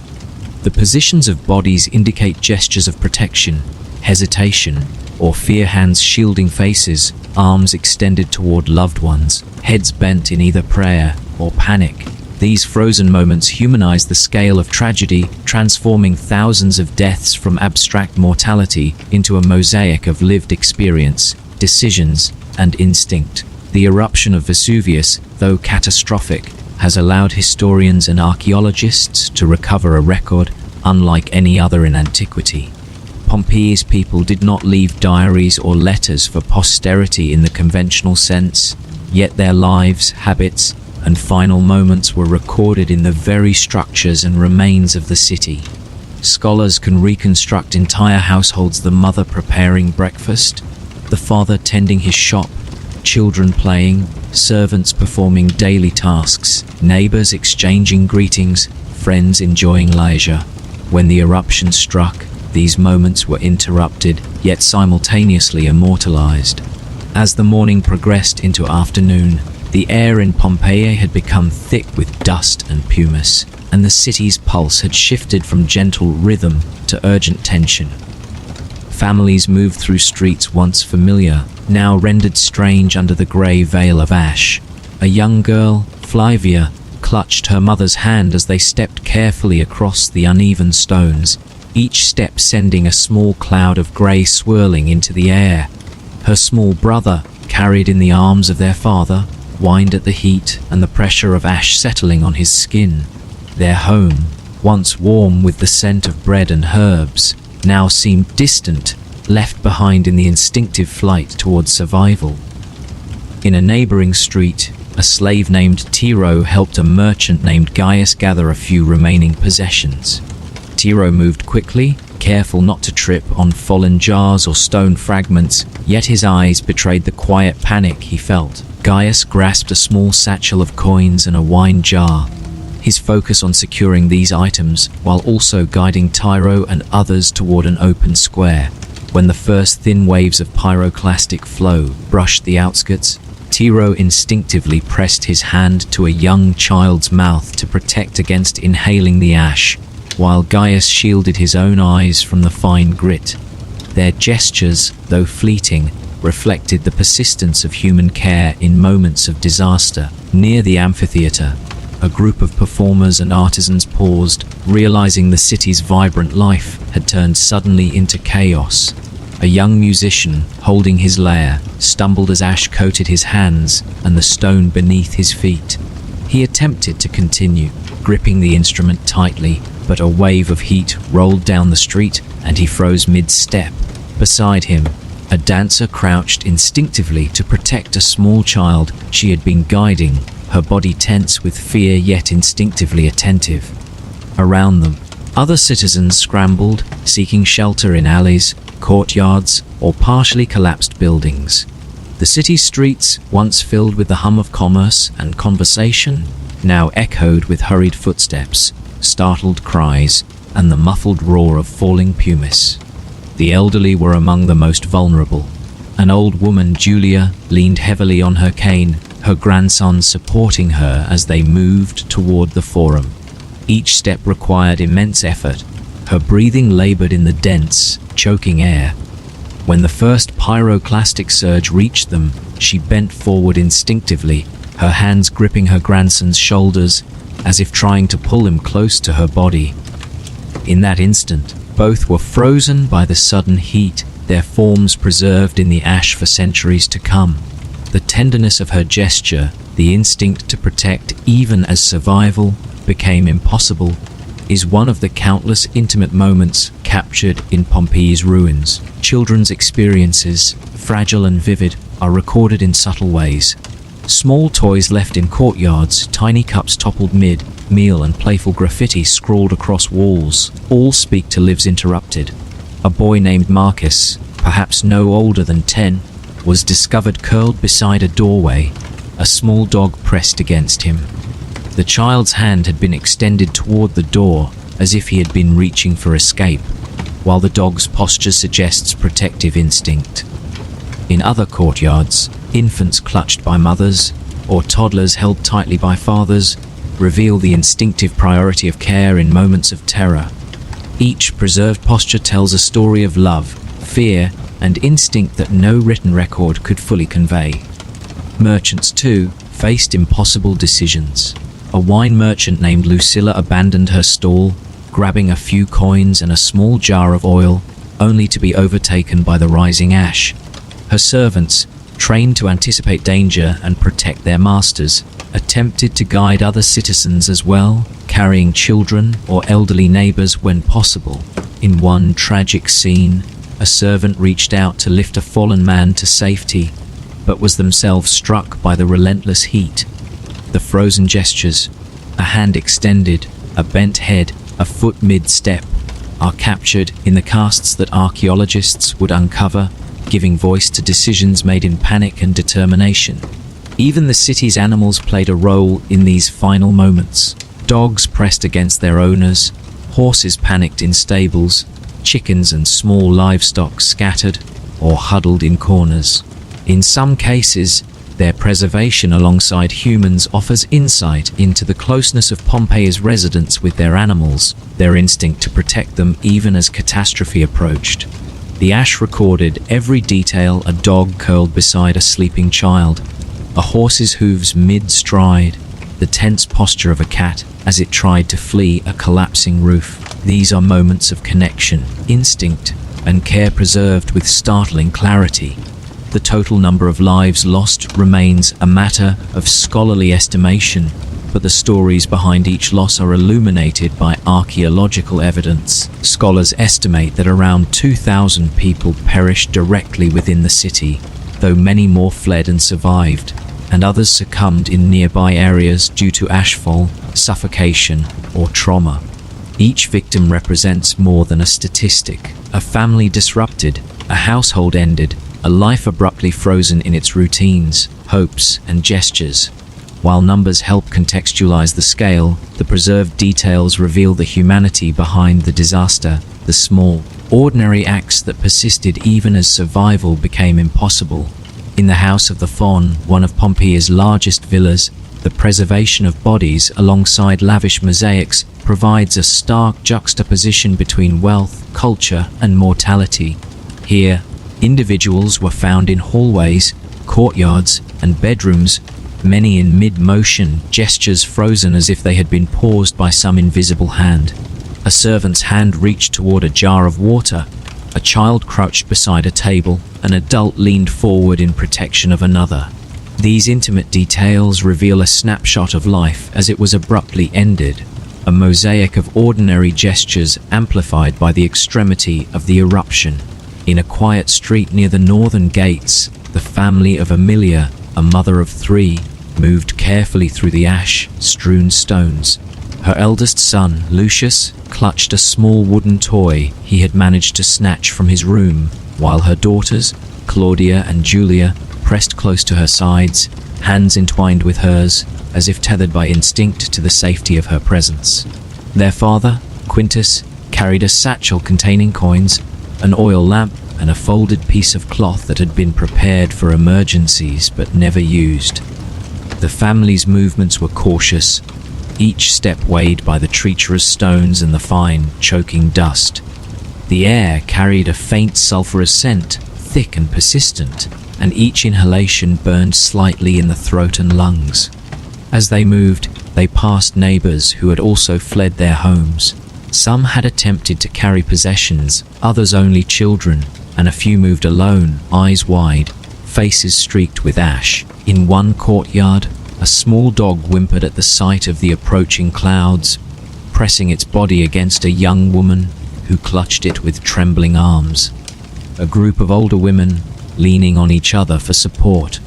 The positions of bodies indicate gestures of protection, hesitation, or fear. Hands shielding faces, arms extended toward loved ones, heads bent in either prayer or panic. These frozen moments humanize the scale of tragedy, transforming thousands of deaths from abstract mortality into a mosaic of lived experience, decisions, and instinct. The eruption of Vesuvius, though catastrophic, has allowed historians and archaeologists to recover a record unlike any other in antiquity. Pompeii's people did not leave diaries or letters for posterity in the conventional sense, yet their lives, habits, and final moments were recorded in the very structures and remains of the city. Scholars can reconstruct entire households: the mother preparing breakfast, the father tending his shop, children playing, servants performing daily tasks, neighbors exchanging greetings, friends enjoying leisure. When the eruption struck, these moments were interrupted, yet simultaneously immortalized. As the morning progressed into afternoon, the air in Pompeii had become thick with dust and pumice, and the city's pulse had shifted from gentle rhythm to urgent tension. Families moved through streets once familiar, now rendered strange under the grey veil of ash. A young girl, Flavia, clutched her mother's hand as they stepped carefully across the uneven stones, each step sending a small cloud of grey swirling into the air. Her small brother, carried in the arms of their father, whined at the heat and the pressure of ash settling on his skin. Their home, once warm with the scent of bread and herbs, now seemed distant, left behind in the instinctive flight towards survival. In a neighboring street, a slave named Tiro helped a merchant named Gaius gather a few remaining possessions. Tiro moved quickly, careful not to trip on fallen jars or stone fragments, yet his eyes betrayed the quiet panic he felt. Gaius grasped a small satchel of coins and a wine jar, his focus on securing these items while also guiding Tiro and others toward an open square. When the first thin waves of pyroclastic flow brushed the outskirts, Tiro instinctively pressed his hand to a young child's mouth to protect against inhaling the ash, while Gaius shielded his own eyes from the fine grit. Their gestures, though fleeting, reflected the persistence of human care in moments of disaster. Near the amphitheater, a group of performers and artisans paused, realizing the city's vibrant life had turned suddenly into chaos. A young musician, holding his lyre, stumbled as ash coated his hands and the stone beneath his feet. He attempted to continue, gripping the instrument tightly, but a wave of heat rolled down the street and he froze mid-step. Beside him, a dancer crouched instinctively to protect a small child she had been guiding, her body tense with fear yet instinctively attentive. Around them, other citizens scrambled, seeking shelter in alleys, courtyards, or partially collapsed buildings. The city's streets, once filled with the hum of commerce and conversation, now echoed with hurried footsteps, startled cries, and the muffled roar of falling pumice. The elderly were among the most vulnerable. An old woman, Julia, leaned heavily on her cane, her grandson supporting her as they moved toward the forum. Each step required immense effort. Her breathing labored in the dense, choking air. When the first pyroclastic surge reached them, she bent forward instinctively, her hands gripping her grandson's shoulders, as if trying to pull him close to her body. In that instant, both were frozen by the sudden heat, their forms preserved in the ash for centuries to come. The tenderness of her gesture, the instinct to protect even as survival became impossible, is one of the countless intimate moments captured in Pompeii's ruins. Children's experiences, fragile and vivid, are recorded in subtle ways. Small toys left in courtyards, tiny cups toppled mid-meal, and playful graffiti scrawled across walls, all speak to lives interrupted. A boy named Marcus, perhaps no older than 10, was discovered curled beside a doorway, a small dog pressed against him. The child's hand had been extended toward the door, as if he had been reaching for escape, while the dog's posture suggests protective instinct. In other courtyards, infants clutched by mothers, or toddlers held tightly by fathers, reveal the instinctive priority of care in moments of terror. Each preserved posture tells a story of love, fear, and instinct that no written record could fully convey. Merchants, too, faced impossible decisions. A wine merchant named Lucilla abandoned her stall, grabbing a few coins and a small jar of oil, only to be overtaken by the rising ash. Her servants, trained to anticipate danger and protect their masters, attempted to guide other citizens as well, carrying children or elderly neighbors when possible. In one tragic scene, a servant reached out to lift a fallen man to safety, but was themselves struck by the relentless heat. The frozen gestures, a hand extended, a bent head, a foot mid-step, are captured in the casts that archaeologists would uncover, giving voice to decisions made in panic and determination. Even the city's animals played a role in these final moments. Dogs pressed against their owners, horses panicked in stables, chickens and small livestock scattered or huddled in corners. In some cases, their preservation alongside humans offers insight into the closeness of Pompeii's residents with their animals, their instinct to protect them even as catastrophe approached. The ash recorded every detail: a dog curled beside a sleeping child, a horse's hooves mid-stride, the tense posture of a cat as it tried to flee a collapsing roof. These are moments of connection, instinct, and care preserved with startling clarity. The total number of lives lost remains a matter of scholarly estimation, but the stories behind each loss are illuminated by archaeological evidence. Scholars estimate that around 2,000 people perished directly within the city, though many more fled and survived, and others succumbed in nearby areas due to ashfall, suffocation, or trauma. Each victim represents more than a statistic: a family disrupted, a household ended, a life abruptly frozen in its routines, hopes, and gestures. While numbers help contextualize the scale, the preserved details reveal the humanity behind the disaster, the small, ordinary acts that persisted even as survival became impossible. In the House of the Faun, one of Pompeii's largest villas, the preservation of bodies alongside lavish mosaics provides a stark juxtaposition between wealth, culture, and mortality. Here, individuals were found in hallways, courtyards, and bedrooms, many in mid-motion, gestures frozen as if they had been paused by some invisible hand. A servant's hand reached toward a jar of water, a child crouched beside a table, an adult leaned forward in protection of another. These intimate details reveal a snapshot of life as it was abruptly ended, a mosaic of ordinary gestures amplified by the extremity of the eruption. In a quiet street near the northern gates, the family of Aemilia, a mother of 3, moved carefully through the ash-strewn stones. Her eldest son, Lucius, clutched a small wooden toy he had managed to snatch from his room, while her daughters, Claudia and Julia, pressed close to her sides, hands entwined with hers, as if tethered by instinct to the safety of her presence. Their father, Quintus, carried a satchel containing coins, an oil lamp, and a folded piece of cloth that had been prepared for emergencies but never used. The family's movements were cautious, each step weighed by the treacherous stones and the fine, choking dust. The air carried a faint sulphurous scent, thick and persistent, and each inhalation burned slightly in the throat and lungs. As they moved, they passed neighbors who had also fled their homes. Some had attempted to carry possessions, others only children, and a few moved alone, eyes wide, faces streaked with ash. In one courtyard, a small dog whimpered at the sight of the approaching clouds, pressing its body against a young woman who clutched it with trembling arms. A group of older women, leaning on each other for support,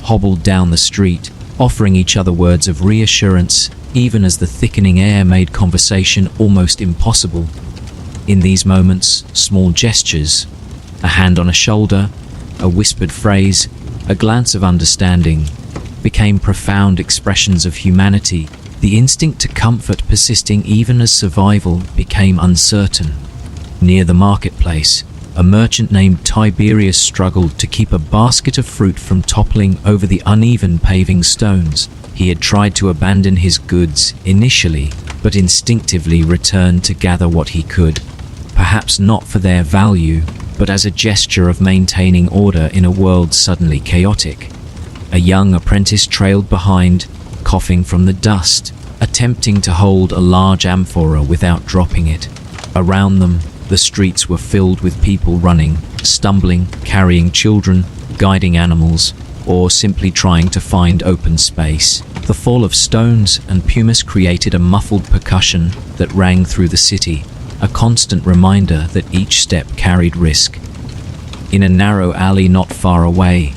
hobbled down the street, offering each other words of reassurance, even as the thickening air made conversation almost impossible. In these moments, small gestures, a hand on a shoulder, a whispered phrase, a glance of understanding, became profound expressions of humanity, the instinct to comfort persisting even as survival became uncertain. Near the marketplace, a merchant named Tiberius struggled to keep a basket of fruit from toppling over the uneven paving stones. He had tried to abandon his goods initially, but instinctively returned to gather what he could, perhaps not for their value, but as a gesture of maintaining order in a world suddenly chaotic. A young apprentice trailed behind, coughing from the dust, attempting to hold a large amphora without dropping it. Around them, the streets were filled with people running, stumbling, carrying children, guiding animals, or simply trying to find open space. The fall of stones and pumice created a muffled percussion that rang through the city, a constant reminder that each step carried risk. In a narrow alley not far away,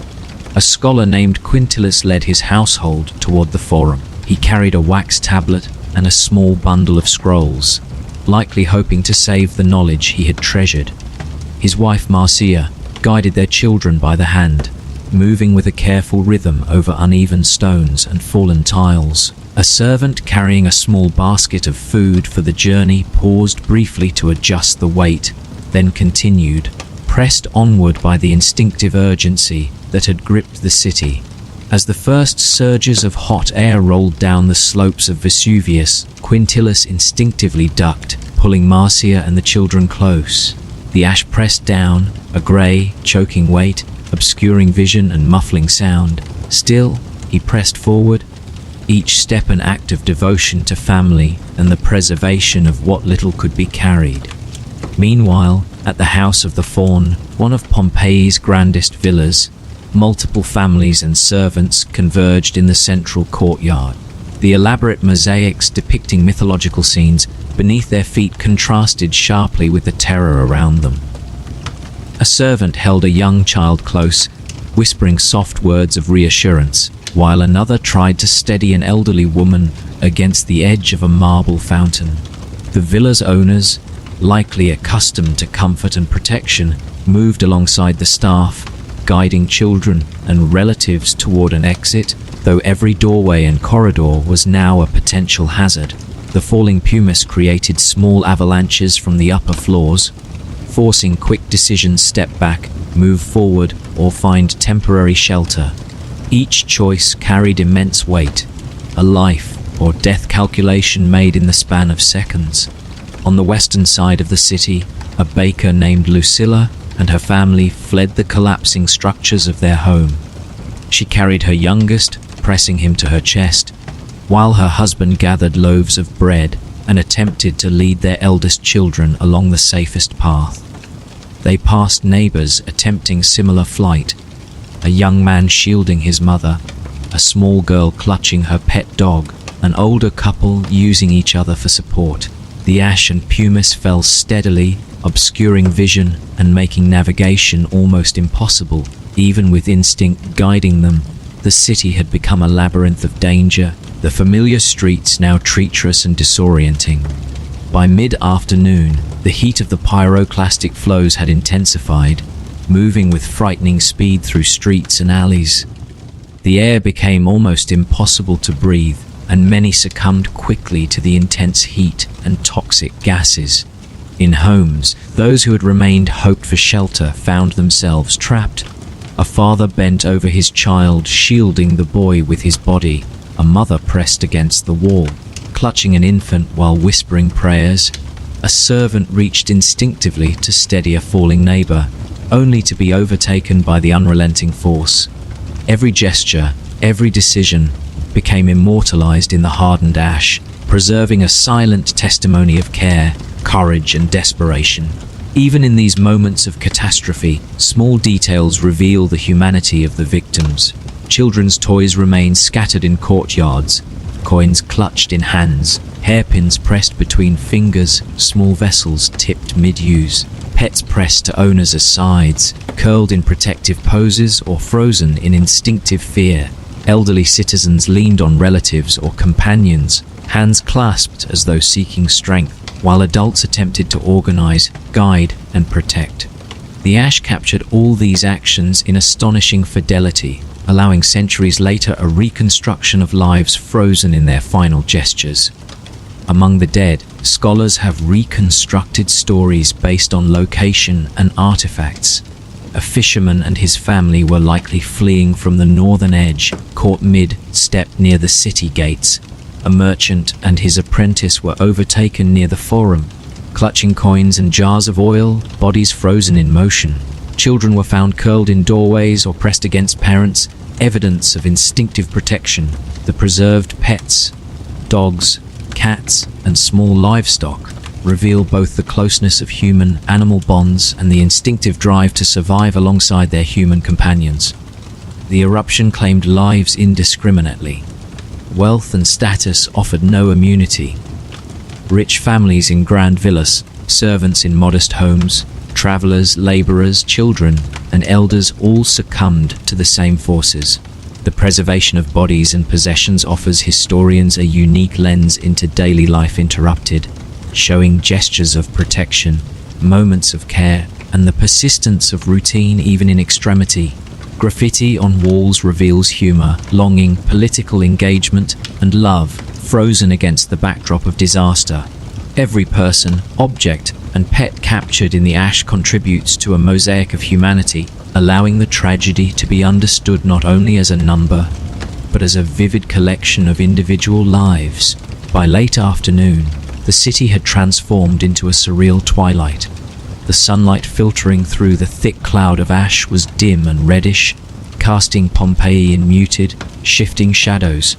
a scholar named Quintillus led his household toward the forum. He carried a wax tablet and a small bundle of scrolls, likely hoping to save the knowledge he had treasured. His wife Marcia guided their children by the hand, moving with a careful rhythm over uneven stones and fallen tiles. A servant carrying a small basket of food for the journey paused briefly to adjust the weight, then continued, pressed onward by the instinctive urgency that had gripped the city. As the first surges of hot air rolled down the slopes of Vesuvius, Quintillus instinctively ducked, pulling Marcia and the children close. The ash pressed down, a grey, choking weight, obscuring vision and muffling sound. Still, he pressed forward, each step an act of devotion to family and the preservation of what little could be carried. Meanwhile, at the House of the Faun, one of Pompeii's grandest villas, multiple families and servants converged in the central courtyard. The elaborate mosaics depicting mythological scenes beneath their feet contrasted sharply with the terror around them. A servant held a young child close, whispering soft words of reassurance, while another tried to steady an elderly woman against the edge of a marble fountain. The villa's owners, likely accustomed to comfort and protection, moved alongside the staff, guiding children and relatives toward an exit, though every doorway and corridor was now a potential hazard. The falling pumice created small avalanches from the upper floors, forcing quick decisions step back, move forward, or find temporary shelter. Each choice carried immense weight, a life or death calculation made in the span of seconds. On the western side of the city, a baker named Lucilla and her family fled the collapsing structures of their home. She carried her youngest, pressing him to her chest, while her husband gathered loaves of bread and attempted to lead their eldest children along the safest path. They passed neighbors attempting similar flight, a young man shielding his mother, a small girl clutching her pet dog, an older couple using each other for support. The ash and pumice fell steadily, obscuring vision and making navigation almost impossible. Even with instinct guiding them, the city had become a labyrinth of danger, the familiar streets now treacherous and disorienting. By mid-afternoon, the heat of the pyroclastic flows had intensified, moving with frightening speed through streets and alleys. The air became almost impossible to breathe, and many succumbed quickly to the intense heat and toxic gases. In homes, those who had remained hoped for shelter found themselves trapped. A father bent over his child, shielding the boy with his body. A mother pressed against the wall, clutching an infant while whispering prayers. A servant reached instinctively to steady a falling neighbor, only to be overtaken by the unrelenting force. Every gesture, every decision, became immortalized in the hardened ash, preserving a silent testimony of care, courage, and desperation. Even in these moments of catastrophe, small details reveal the humanity of the victims. Children's toys remain scattered in courtyards, coins clutched in hands, hairpins pressed between fingers, small vessels tipped mid-use, pets pressed to owners' sides, curled in protective poses or frozen in instinctive fear. Elderly citizens leaned on relatives or companions, hands clasped as though seeking strength, while adults attempted to organize, guide, and protect. The ash captured all these actions in astonishing fidelity, allowing centuries later a reconstruction of lives frozen in their final gestures. Among the dead, scholars have reconstructed stories based on location and artifacts. A fisherman and his family were likely fleeing from the northern edge, caught mid-step near the city gates. A merchant and his apprentice were overtaken near the forum, clutching coins and jars of oil, bodies frozen in motion. Children were found curled in doorways or pressed against parents, evidence of instinctive protection. The preserved pets, dogs, cats, and small livestock reveal both the closeness of human-animal bonds and the instinctive drive to survive alongside their human companions. The eruption claimed lives indiscriminately. Wealth and status offered no immunity. Rich families in grand villas, servants in modest homes, travelers, laborers, children, and elders all succumbed to the same forces. The preservation of bodies and possessions offers historians a unique lens into daily life interrupted, showing gestures of protection, moments of care, and the persistence of routine even in extremity. Graffiti on walls reveals humor, longing, political engagement, and love, frozen against the backdrop of disaster. Every person, object, and pet captured in the ash contributes to a mosaic of humanity, allowing the tragedy to be understood not only as a number, but as a vivid collection of individual lives. By late afternoon, the city had transformed into a surreal twilight. The sunlight filtering through the thick cloud of ash was dim and reddish, casting Pompeii in muted, shifting shadows.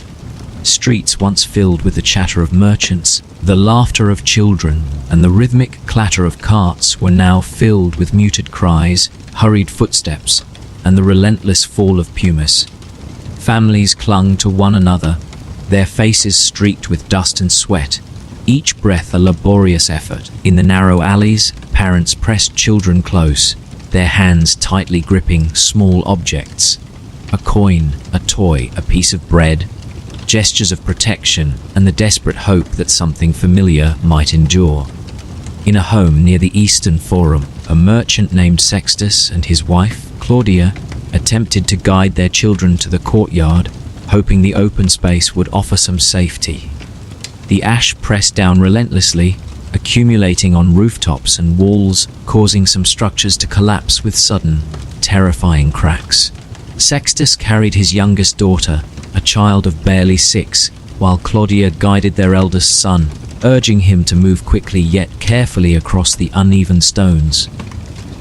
Streets once filled with the chatter of merchants, the laughter of children, and the rhythmic clatter of carts were now filled with muted cries, hurried footsteps, and the relentless fall of pumice. Families clung to one another, their faces streaked with dust and sweat, each breath a laborious effort. In the narrow alleys, parents pressed children close, their hands tightly gripping small objects. A coin, a toy, a piece of bread, gestures of protection, and the desperate hope that something familiar might endure. In a home near the Eastern Forum, a merchant named Sextus and his wife, Claudia, attempted to guide their children to the courtyard, hoping the open space would offer some safety. The ash pressed down relentlessly, accumulating on rooftops and walls, causing some structures to collapse with sudden, terrifying cracks. Sextus carried his youngest daughter, a child of barely 6, while Claudia guided their eldest son, urging him to move quickly yet carefully across the uneven stones.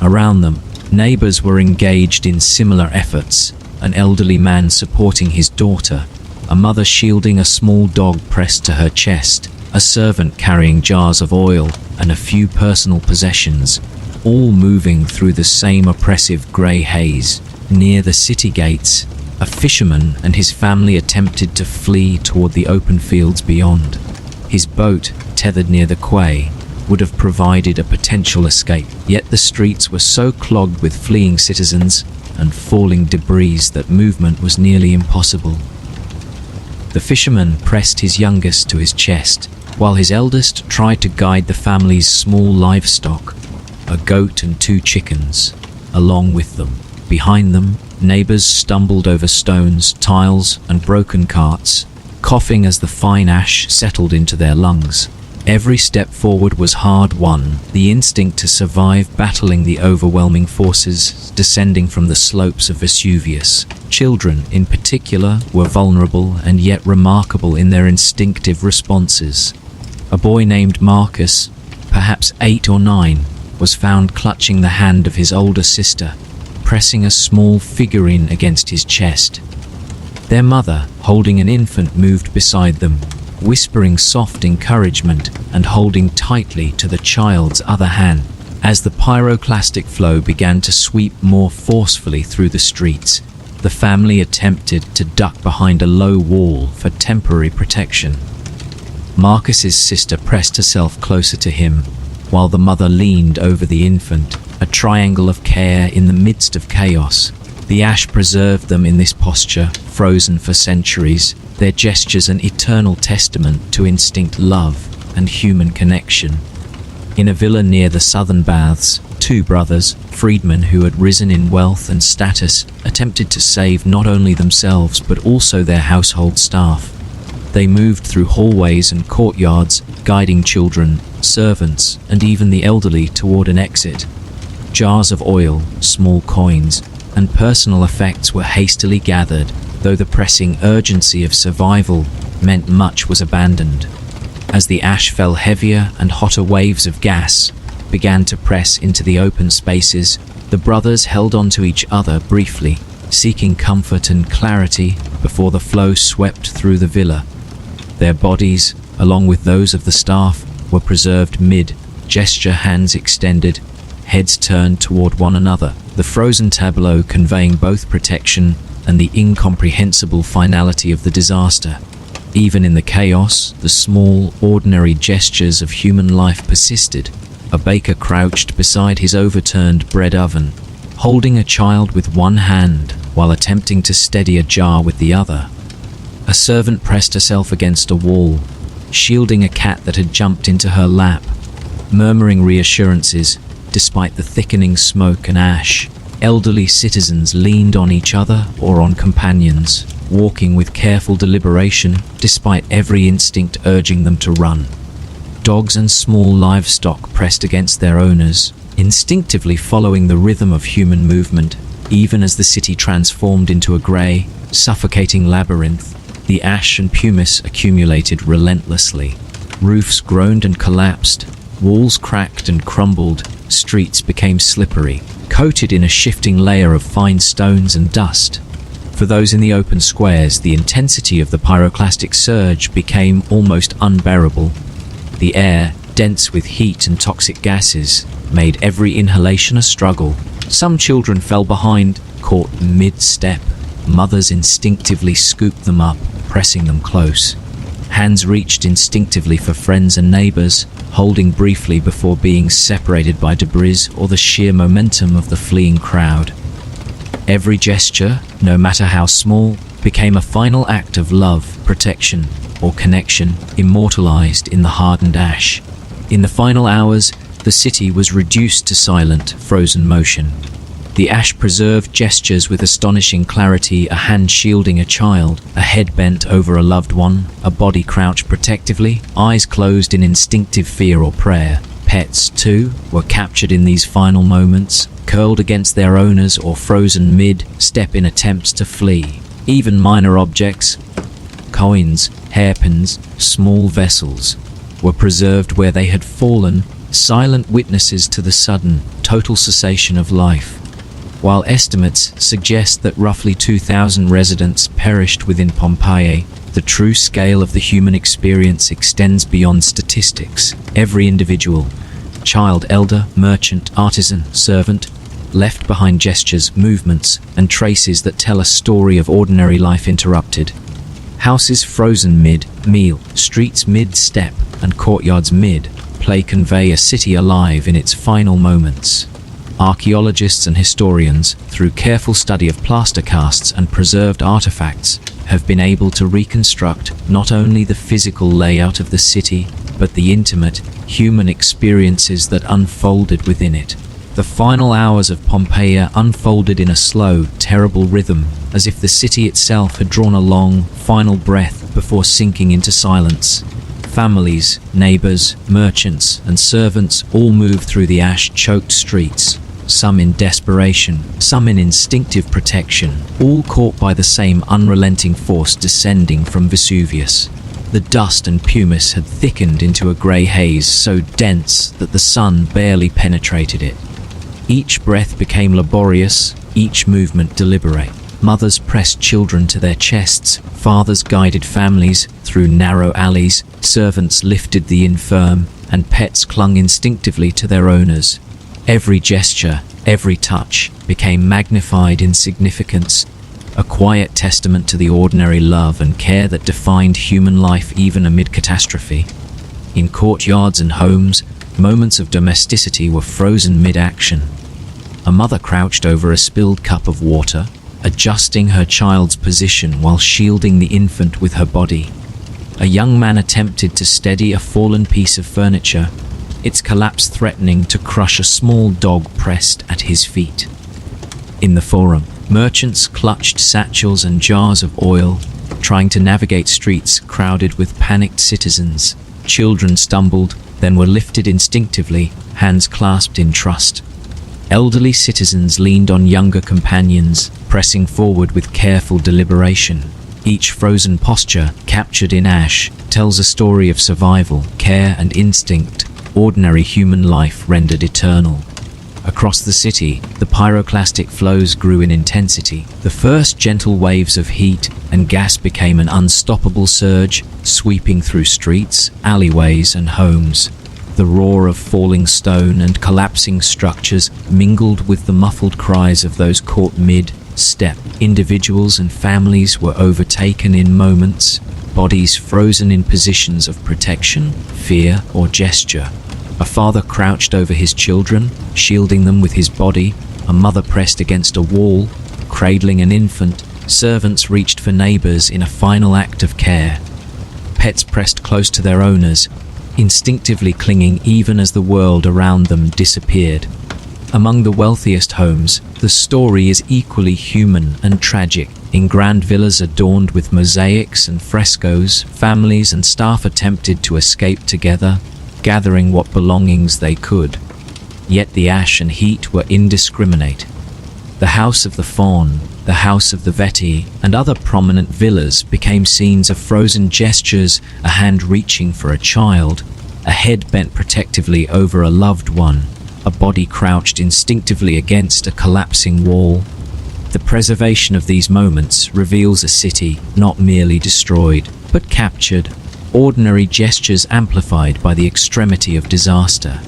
Around them, neighbors were engaged in similar efforts, an elderly man supporting his daughter, a mother shielding a small dog pressed to her chest, a servant carrying jars of oil, and a few personal possessions, all moving through the same oppressive grey haze. Near the city gates, a fisherman and his family attempted to flee toward the open fields beyond. His boat, tethered near the quay, would have provided a potential escape, yet the streets were so clogged with fleeing citizens and falling debris that movement was nearly impossible. The fisherman pressed his youngest to his chest, while his eldest tried to guide the family's small livestock, a goat and 2 chickens, along with them. Behind them, neighbors stumbled over stones, tiles, and broken carts, coughing as the fine ash settled into their lungs. Every step forward was hard-won, the instinct to survive battling the overwhelming forces descending from the slopes of Vesuvius. Children, in particular, were vulnerable and yet remarkable in their instinctive responses. A boy named Marcus, perhaps 8 or 9, was found clutching the hand of his older sister, pressing a small figurine against his chest. Their mother, holding an infant, moved beside them, whispering soft encouragement and holding tightly to the child's other hand. As the pyroclastic flow began to sweep more forcefully through the streets, the family attempted to duck behind a low wall for temporary protection. Marcus's sister pressed herself closer to him, while the mother leaned over the infant, a triangle of care in the midst of chaos. The ash preserved them in this posture, frozen for centuries, their gestures an eternal testament to instinct, love, and human connection. In a villa near the southern baths, 2 brothers, freedmen who had risen in wealth and status, attempted to save not only themselves but also their household staff. They moved through hallways and courtyards, guiding children, servants, and even the elderly toward an exit. Jars of oil, small coins, and personal effects were hastily gathered, though the pressing urgency of survival meant much was abandoned. As the ash fell heavier and hotter waves of gas began to press into the open spaces, the brothers held on to each other briefly, seeking comfort and clarity before the flow swept through the villa. Their bodies, along with those of the staff, were preserved mid-gesture, hands extended, heads turned toward one another, the frozen tableau conveying both protection and the incomprehensible finality of the disaster. Even in the chaos, the small, ordinary gestures of human life persisted. A baker crouched beside his overturned bread oven, holding a child with one hand while attempting to steady a jar with the other. A servant pressed herself against a wall, shielding a cat that had jumped into her lap, murmuring reassurances despite the thickening smoke and ash. Elderly citizens leaned on each other or on companions, walking with careful deliberation despite every instinct urging them to run. Dogs and small livestock pressed against their owners, instinctively following the rhythm of human movement. Even as the city transformed into a grey, suffocating labyrinth, the ash and pumice accumulated relentlessly. Roofs groaned and collapsed, walls cracked and crumbled, streets became slippery, coated in a shifting layer of fine stones and dust. For those in the open squares, the intensity of the pyroclastic surge became almost unbearable. The air, dense with heat and toxic gases, made every inhalation a struggle. Some children fell behind, caught mid-step. Mothers instinctively scooped them up, pressing them close. Hands reached instinctively for friends and neighbors, holding briefly before being separated by debris or the sheer momentum of the fleeing crowd. Every gesture, no matter how small, became a final act of love, protection, or connection, immortalized in the hardened ash. In the final hours, the city was reduced to silent, frozen motion. The ash preserved gestures with astonishing clarity, a hand shielding a child, a head bent over a loved one, a body crouched protectively, eyes closed in instinctive fear or prayer. Pets, too, were captured in these final moments, curled against their owners or frozen mid-step in attempts to flee. Even minor objects, coins, hairpins, small vessels, were preserved where they had fallen, silent witnesses to the sudden, total cessation of life. While estimates suggest that roughly 2,000 residents perished within Pompeii, the true scale of the human experience extends beyond statistics. Every individual, child, elder, merchant, artisan, servant, left behind gestures, movements, and traces that tell a story of ordinary life interrupted. Houses frozen mid-meal, streets mid-step, and courtyards mid-play convey a city alive in its final moments. Archaeologists and historians, through careful study of plaster casts and preserved artifacts, have been able to reconstruct not only the physical layout of the city, but the intimate, human experiences that unfolded within it. The final hours of Pompeii unfolded in a slow, terrible rhythm, as if the city itself had drawn a long, final breath before sinking into silence. Families, neighbors, merchants, and servants all moved through the ash-choked streets, some in desperation, some in instinctive protection, all caught by the same unrelenting force descending from Vesuvius. The dust and pumice had thickened into a grey haze so dense that the sun barely penetrated it. Each breath became laborious, each movement deliberate. Mothers pressed children to their chests, fathers guided families through narrow alleys, servants lifted the infirm, and pets clung instinctively to their owners. Every gesture, every touch, became magnified in significance, a quiet testament to the ordinary love and care that defined human life even amid catastrophe. In courtyards and homes, moments of domesticity were frozen mid-action. A mother crouched over a spilled cup of water, adjusting her child's position while shielding the infant with her body. A young man attempted to steady a fallen piece of furniture, its collapse threatening to crush a small dog pressed at his feet. In the forum, merchants clutched satchels and jars of oil, trying to navigate streets crowded with panicked citizens. Children stumbled, then were lifted instinctively, hands clasped in trust. Elderly citizens leaned on younger companions, pressing forward with careful deliberation. Each frozen posture, captured in ash, tells a story of survival, care, and instinct, ordinary human life rendered eternal. Across the city, the pyroclastic flows grew in intensity. The first gentle waves of heat and gas became an unstoppable surge, sweeping through streets, alleyways, and homes. The roar of falling stone and collapsing structures mingled with the muffled cries of those caught mid-step. Individuals and families were overtaken in moments, bodies frozen in positions of protection, fear, or gesture. A father crouched over his children, shielding them with his body. A mother pressed against a wall, cradling an infant. Servants reached for neighbors in a final act of care. Pets pressed close to their owners, instinctively clinging even as the world around them disappeared. Among the wealthiest homes, the story is equally human and tragic. In grand villas adorned with mosaics and frescoes, families and staff attempted to escape together, gathering what belongings they could. Yet the ash and heat were indiscriminate. The house of the faun, the house of the Vetti, and other prominent villas became scenes of frozen gestures, a hand reaching for a child, a head bent protectively over a loved one, a body crouched instinctively against a collapsing wall. The preservation of these moments reveals a city not merely destroyed, but captured, ordinary gestures amplified by the extremity of disaster.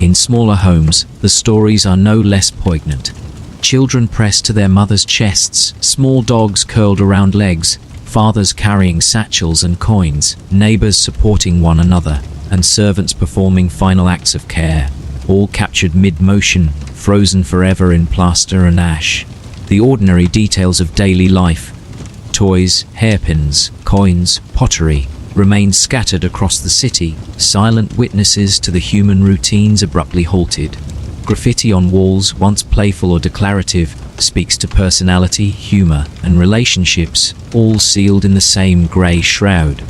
In smaller homes, the stories are no less poignant. Children pressed to their mothers' chests, small dogs curled around legs, fathers carrying satchels and coins, neighbors supporting one another, and servants performing final acts of care, all captured mid-motion, frozen forever in plaster and ash. The ordinary details of daily life, toys, hairpins, coins, pottery, remained scattered across the city, silent witnesses to the human routines abruptly halted. Graffiti on walls, once playful or declarative, speaks to personality, humor, and relationships, all sealed in the same grey shroud.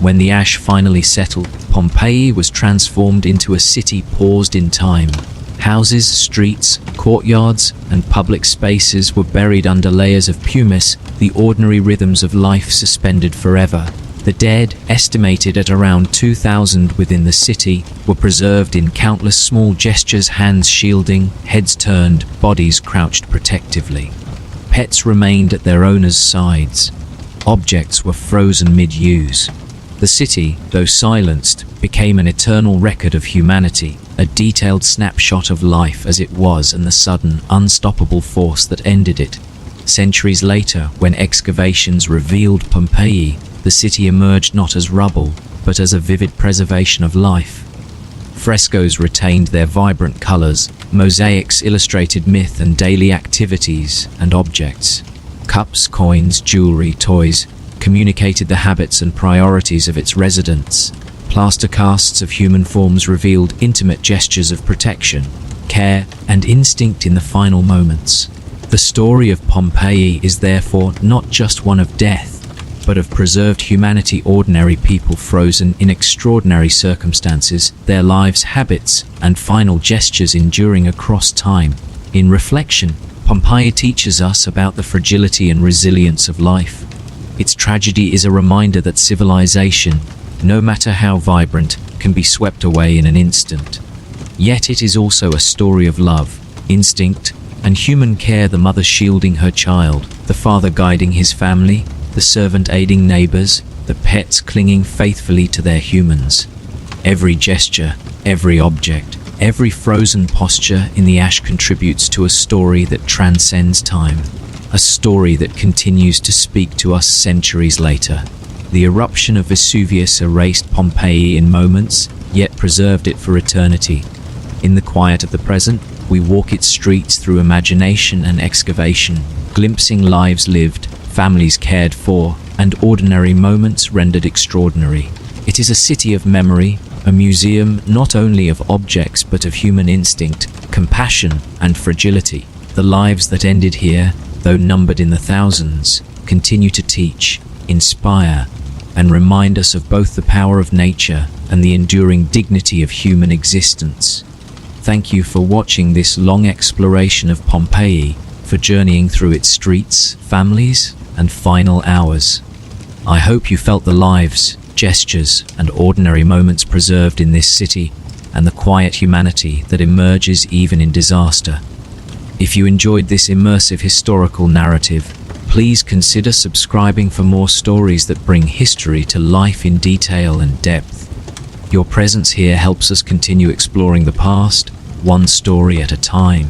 When the ash finally settled, Pompeii was transformed into a city paused in time. Houses, streets, courtyards, and public spaces were buried under layers of pumice, the ordinary rhythms of life suspended forever. The dead, estimated at around 2,000 within the city, were preserved in countless small gestures, hands shielding, heads turned, bodies crouched protectively. Pets remained at their owners' sides. Objects were frozen mid-use. The city, though silenced, became an eternal record of humanity, a detailed snapshot of life as it was and the sudden, unstoppable force that ended it. Centuries later, when excavations revealed Pompeii, the city emerged not as rubble, but as a vivid preservation of life. Frescoes retained their vibrant colors, mosaics illustrated myth and daily activities and objects. Cups, coins, jewelry, toys communicated the habits and priorities of its residents. Plaster casts of human forms revealed intimate gestures of protection, care, and instinct in the final moments. The story of Pompeii is therefore not just one of death, but of preserved humanity, ordinary people frozen in extraordinary circumstances, their lives, habits, and final gestures enduring across time. In reflection, Pompeii teaches us about the fragility and resilience of life. Its tragedy is a reminder that civilization, no matter how vibrant, can be swept away in an instant. Yet it is also a story of love, instinct, and human care, the mother shielding her child, the father guiding his family, the servant aiding neighbors, the pets clinging faithfully to their humans. Every gesture, every object, every frozen posture in the ash contributes to a story that transcends time, a story that continues to speak to us centuries later. The eruption of Vesuvius erased Pompeii in moments, yet preserved it for eternity. In the quiet of the present, we walk its streets through imagination and excavation, glimpsing lives lived, families cared for, and ordinary moments rendered extraordinary. It is a city of memory, a museum not only of objects but of human instinct, compassion, and fragility. The lives that ended here, though numbered in the thousands, continue to teach, inspire, and remind us of both the power of nature and the enduring dignity of human existence. Thank you for watching this long exploration of Pompeii, for journeying through its streets, families, and final hours. I hope you felt the lives, gestures, and ordinary moments preserved in this city, and the quiet humanity that emerges even in disaster. If you enjoyed this immersive historical narrative, please consider subscribing for more stories that bring history to life in detail and depth. Your presence here helps us continue exploring the past, one story at a time.